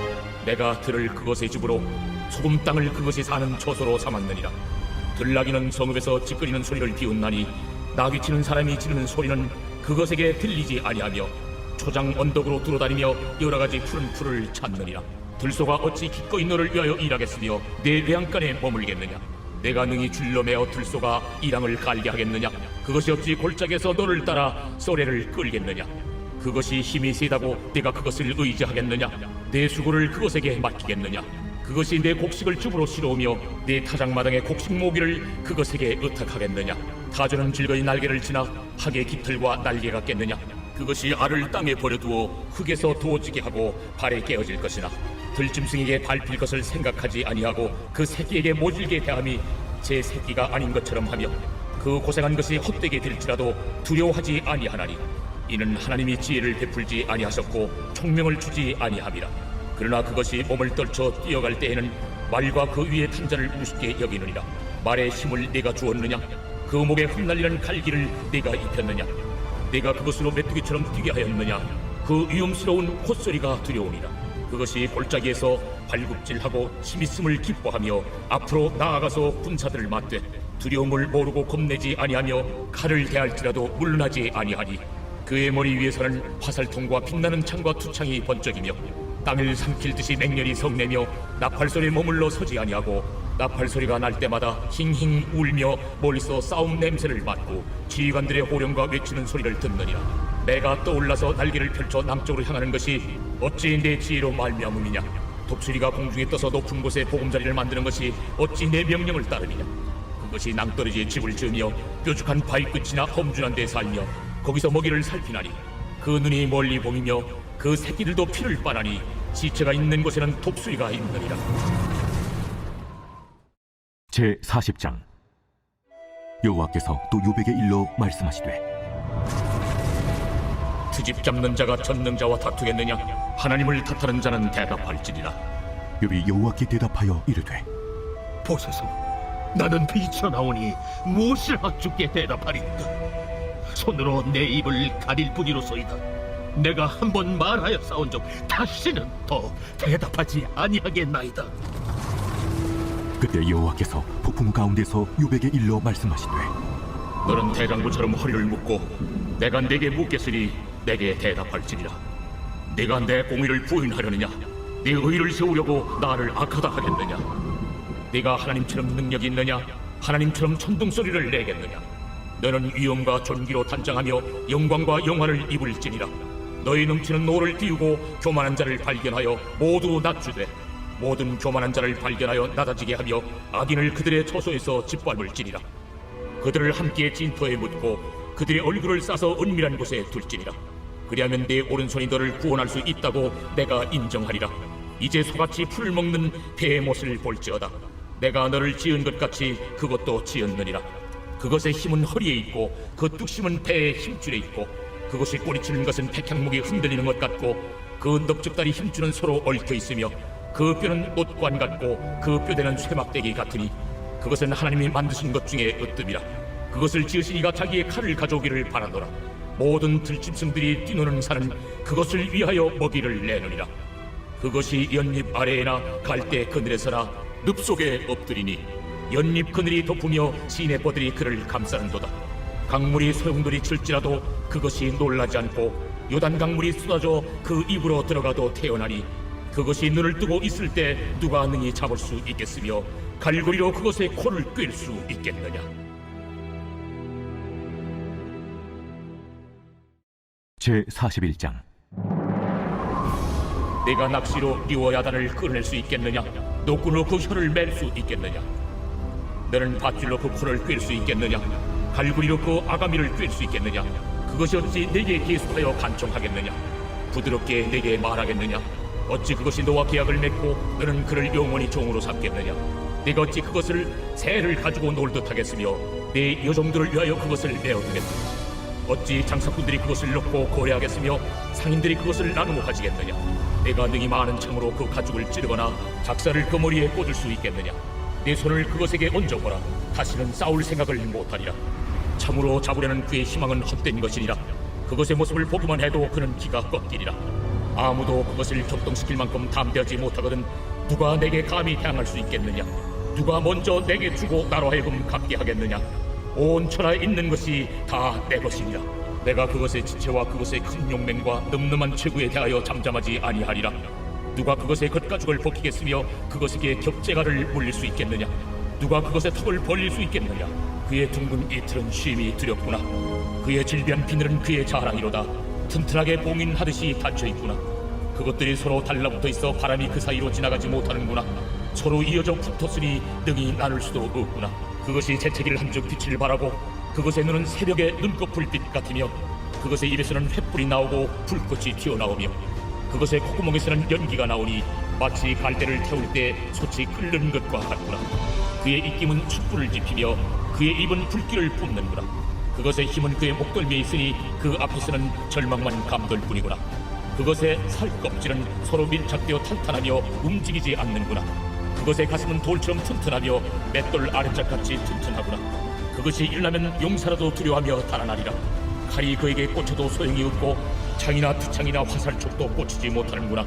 내가 들을 그것의 집으로 소금 땅을 그것이 사는 처소로 삼았느니라. 들나귀는 성읍에서 찌끄리는 소리를 비웃나니 나귀 치는 사람이 지르는 소리는 그것에게 들리지 아니하며 초장 언덕으로 두루다니며 여러 가지 푸른 풀을 찾느니라. 들소가 어찌 기꺼이 너를 위하여 일하겠으며 내 외양간에 머물겠느냐? 내가 능히 줄로 매어 들소가 이랑을 갈게 하겠느냐? 그것이 어찌 골짜기에서 너를 따라 쏘래를 끌겠느냐? 그것이 힘이 세다고 내가 그것을 의지하겠느냐? 내 수고를 그것에게 맡기겠느냐? 그것이 내 곡식을 줍으로 실어오며 내 타작마당의 곡식 모기를 그것에게 의탁하겠느냐? 타조는 즐거이 날개를 지나 학의 깃털과 날개가 깼느냐? 그것이 알을 땅에 버려두어 흙에서 도어지게 하고 발에 깨어질 것이나 들짐승에게 밟힐 것을 생각하지 아니하고 그 새끼에게 모질게 대함이 제 새끼가 아닌 것처럼 하며 그 고생한 것이 헛되게 될지라도 두려워하지 아니하나니 이는 하나님이 지혜를 베풀지 아니하셨고 총명을 주지 아니함이라. 그러나 그것이 몸을 떨쳐 뛰어갈 때에는 말과 그 위에 탄 자를 우습게 여기느니라. 말에 힘을 네가 주었느냐? 그 목에 흩날리는 갈기를 네가 입혔느냐? 네가 그것으로 메뚜기처럼 뛰게 하였느냐? 그 위험스러운 콧소리가 두려우니라. 그것이 골짜기에서 발굽질하고 힘있음을 기뻐하며 앞으로 나아가서 군사들을 맞되 두려움을 모르고 겁내지 아니하며 칼을 대할지라도 물러나지 아니하니 그의 머리 위에서는 화살통과 빛나는 창과 투창이 번쩍이며 땅을 삼킬 듯이 맹렬히 성내며 나팔소리에 머물러 서지 아니하고 나팔소리가 날 때마다 힝힝 울며 멀리서 싸움 냄새를 맡고 지휘관들의 호령과 외치는 소리를 듣느니라. 내가 떠올라서 날개를 펼쳐 남쪽으로 향하는 것이 어찌 내 지혜로 말미암음이냐? 독수리가 공중에 떠서 높은 곳에 보금자리를 만드는 것이 어찌 내 명령을 따르느냐? 그것이 낭떠러지에 집을 지으며 뾰족한 바위 끝이나 험준한 데 살며 거기서 먹이를 살피나니 그 눈이 멀리 보이며 그 새끼들도 피를 빨아니 시체가 있는 곳에는 독수리가 있느니라. 제40장. 여호와께서 또 요백의 일로 말씀하시되 트집 잡는 자가 전능자와 다투겠느냐? 하나님을 탓하는 자는 대답할지니라. 욥이 여호와께 대답하여 이르되 보소서, 나는 비쳐나오니 무엇이라 주께 대답하리까? 손으로 내 입을 가릴 뿐이로소이다. 내가 한 번 말하여 싸운 적 다시는 더 대답하지 아니하겠나이다. 그때 여호와께서 폭풍 가운데서 욥에게 일러 말씀하시되 너는 대장부처럼 허리를 묶고 내가 네게 묻겠으니 내게 대답할지니라. 네가 내 공의를 부인하려느냐? 네 의를 세우려고 나를 악하다 하겠느냐? 네가 하나님처럼 능력이 있느냐? 하나님처럼 천둥소리를 내겠느냐? 너는 위엄과 존귀로 단장하며 영광과 영화를 입을지니라. 너희 넘치는 노를 띄우고 교만한 자를 발견하여 모두 낮추되 모든 교만한 자를 발견하여 낮아지게 하며 악인을 그들의 처소에서 짓밟을지니라. 그들을 함께 진토에 묻고 그들의 얼굴을 싸서 은밀한 곳에 둘지니라. 그리하면 내 오른손이 너를 구원할 수 있다고 내가 인정하리라. 이제 소같이 풀을 먹는 배의 못을 볼지어다. 내가 너를 지은 것 같이 그것도 지었느니라. 그것의 힘은 허리에 있고 그 뚝심은 배의 힘줄에 있고 그것이 꼬리치는 것은 백향목이 흔들리는 것 같고 그 넓적다리 힘줄은 서로 얽혀 있으며 그 뼈는 옷관 같고 그 뼈대는 쇠막대기 같으니 그것은 하나님이 만드신 것 중에 으뜸이라. 그것을 지으신 이가 자기의 칼을 가져오기를 바라노라. 모든 들짐승들이 뛰노는 산은 그것을 위하여 먹이를 내느니라. 그것이 연잎 아래에나 갈대 그늘에서나 늪 속에 엎드리니 연잎 그늘이 덮으며 시내버들이 그를 감싸는도다. 강물이 소용돌이 칠지라도 그것이 놀라지 않고 요단 강물이 쏟아져 그 입으로 들어가도 태어나니 그것이 눈을 뜨고 있을 때 누가 능히 잡을 수 있겠으며 갈고리로 그것의 코를 꿰일 수 있겠느냐. 제41장. 내가 낚시로 리워야단을 끌어낼 수 있겠느냐? 노끈으로 그 혀를 맬 수 있겠느냐? 너는 밧줄로 그 코를 꿰일 수 있겠느냐? 갈고리로 그 아가미를 꿰일 수 있겠느냐? 그것이 어찌 내게 계속하여 간청하겠느냐? 부드럽게 내게 말하겠느냐? 어찌 그것이 너와 계약을 맺고 너는 그를 영원히 종으로 삼겠느냐? 내가 어찌 그것을 새를 가지고 놀듯 하겠으며 내 여종들을 위하여 그것을 내어두겠느냐? 어찌 장사꾼들이 그것을 넣고 고려하겠으며 상인들이 그것을 나누어 가지겠느냐? 내가 능히 많은 창으로 그 가죽을 찌르거나 작사를 그 머리에 꽂을 수 있겠느냐? 내 손을 그것에게 얹어보라. 다시는 싸울 생각을 못하리라. 참으로 잡으려는 그의 희망은 헛된 것이니라. 그것의 모습을 보기만 해도 그는 기가 꺾이리라. 아무도 그것을 격동시킬 만큼 담대하지 못하거든 누가 내게 감히 향할 수 있겠느냐? 누가 먼저 내게 주고 나로 하여금 갚게 하겠느냐? 온 천하에 있는 것이 다 내 것이니라. 내가 그것의 지체와 그것의 큰 용맹과 늠름한 체구에 대하여 잠잠하지 아니하리라. 누가 그것의 겉가죽을 벗기겠으며 그것에게 겹재가를 물릴 수 있겠느냐? 누가 그것의 턱을 벌릴 수 있겠느냐? 그의 둥근 이틀은 쉼이 두렵구나. 그의 질비한 비늘은 그의 자랑이로다. 튼튼하게 봉인하듯이 닫혀있구나. 그것들이 서로 달라붙어 있어 바람이 그 사이로 지나가지 못하는구나. 서로 이어져 붙었으니 능히 나눌 수도 없구나. 그것이 재채기를 한즉 빛을 발하고 그것의 눈은 새벽의 눈꽃 불빛 같으며 그것의 입에서는 횃불이 나오고 불꽃이 튀어나오며 그것의 콧구멍에서는 연기가 나오니 마치 갈대를 태울 때 솥이 끓는 것과 같구나. 그의 입김은 촛불을 지피며 그의 입은 불길을 뿜는구나. 그것의 힘은 그의 목덜미에 있으니 그 앞에서는 절망만 감돌 뿐이구나. 그것의 살껍질은 서로 밀착되어 탄탄하며 움직이지 않는구나. 그것의 가슴은 돌처럼 튼튼하며 맷돌 아래짝같이 튼튼하구나. 그것이 일나면 용사라도 두려워하며 달아나리라. 칼이 그에게 꽂혀도 소용이 없고 창이나 투창이나 화살촉도 꽂히지 못하는구나.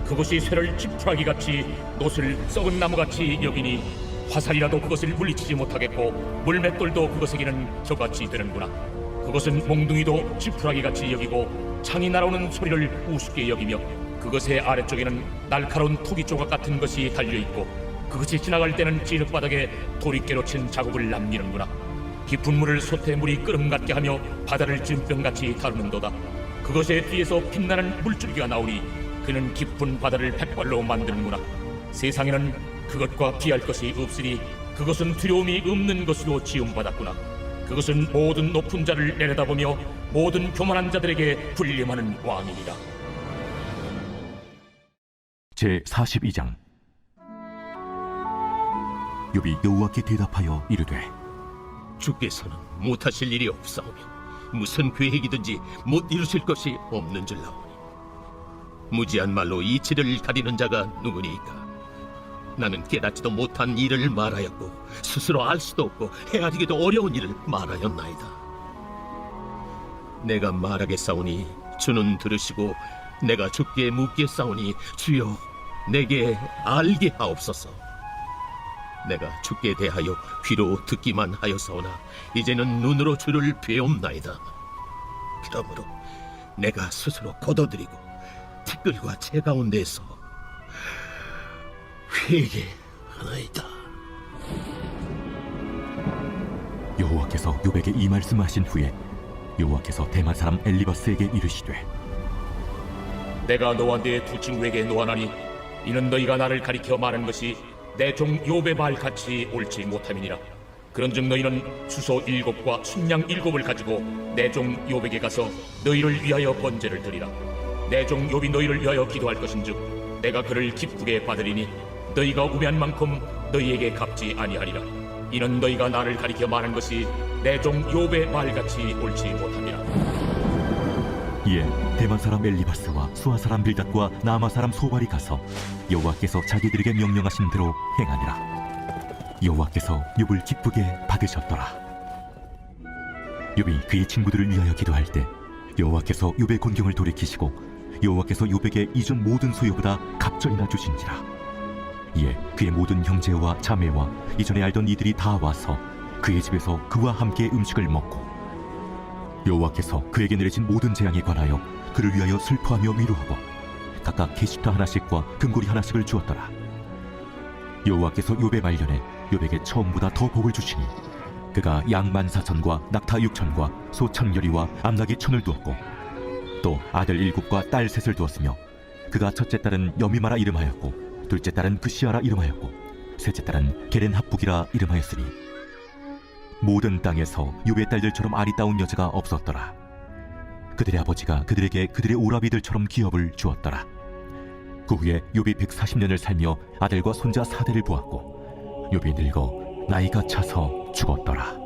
그것이 쇠를 지푸라기같이 노슬 썩은 나무같이 여기니 화살이라도 그것을 물리치지 못하겠고 물맷돌도 그것에게는 혀같이 되는구나. 그것은 몽둥이도 지푸라기같이 여기고 창이 날아오는 소리를 우습게 여기며 그것의 아래쪽에는 날카로운 토기 조각 같은 것이 달려있고 그것이 지나갈 때는 진흙바닥에 도리깨로 친 자국을 남기는구나. 깊은 물을 솥에 물이 끓음 같게 하며 바다를 찜병같이 다루는도다. 그것의 뒤에서 빛나는 물줄기가 나오니 그는 깊은 바다를 백발로 만드는구나. 세상에는 그것과 비할 것이 없으니 그것은 두려움이 없는 것으로 지음받았구나. 그것은 모든 높은 자를 내려다보며 모든 교만한 자들에게 군림하는 왕이니라. 제42장. 욥이 여호와께 대답하여 이르되 주께서는 못하실 일이 없사오며 무슨 계획이든지 못 이루실 것이 없는 줄 나오니 무지한 말로 이치를 가리는 자가 누구니까? 나는 깨닫지도 못한 일을 말하였고 스스로 알 수도 없고 헤아리기도 어려운 일을 말하였나이다. 내가 말하겠사오니 주는 들으시고 내가 주께 묻겠사오니 주여 내게 알게 하옵소서. 내가 주께 대하여 귀로 듣기만 하였사오나 이제는 눈으로 주를 배옵나이다. 그러므로 내가 스스로 걷어들이고 티끌과 채 가운데에서 회개하나이다. 여호와께서 욥에게 이 말씀하신 후에 여호와께서 대만 사람 엘리바스에게 이르시되 내가 너와 네 두 친구에게 노하나니 이는 너희가 나를 가리켜 말한 것이 내 종 욥의 말같이 옳지 못함이니라. 그런즉 너희는 수소 7과 순양 7을 가지고 내 종 욥에게 가서 너희를 위하여 번제를 드리라. 내 종 욥이 너희를 위하여 기도할 것인즉 내가 그를 기쁘게 받으리니 너희가 우매한 만큼 너희에게 갚지 아니하리라. 이는 너희가 나를 가리켜 말한 것이 내 종 욥의 말같이 옳지 못함이라. 이에 대만 사람 엘리바스와 수아 사람 빌닷과 나마 사람 소발이 가서 여호와께서 자기들에게 명령하신 대로 행하니라. 여호와께서 욥을 기쁘게 받으셨더라. 욥이 그의 친구들을 위하여 기도할 때 여호와께서 욥의 곤경을 돌이키시고 여호와께서 욥에게 이전 모든 소유보다 갑절이나 주신지라. 이에 그의 모든 형제와 자매와 이전에 알던 이들이 다 와서 그의 집에서 그와 함께 음식을 먹고 여호와께서 그에게 내리신 모든 재앙에 관하여 그를 위하여 슬퍼하며 위로하고 각각 게시타 하나씩과 금고리 하나씩을 주었더라. 여호와께서 욥의 말년에 욥에게 처음보다 더 복을 주시니 그가 양 14,000과 낙타 6,000과 소 1,000여리와 암나귀 1,000을 두었고 또 아들 7과 딸 3을 두었으며 그가 첫째 딸은 여미마라 이름하였고 둘째 딸은 그시아라 이름하였고 셋째 딸은 게렌합북이라 이름하였으니 모든 땅에서 욥의 딸들처럼 아리따운 여자가 없었더라. 그들의 아버지가 그들에게 그들의 오라비들처럼 기업을 주었더라. 그 후에 욥이 140년을 살며 아들과 손자 4대를 보았고 욥이 늙어 나이가 차서 죽었더라.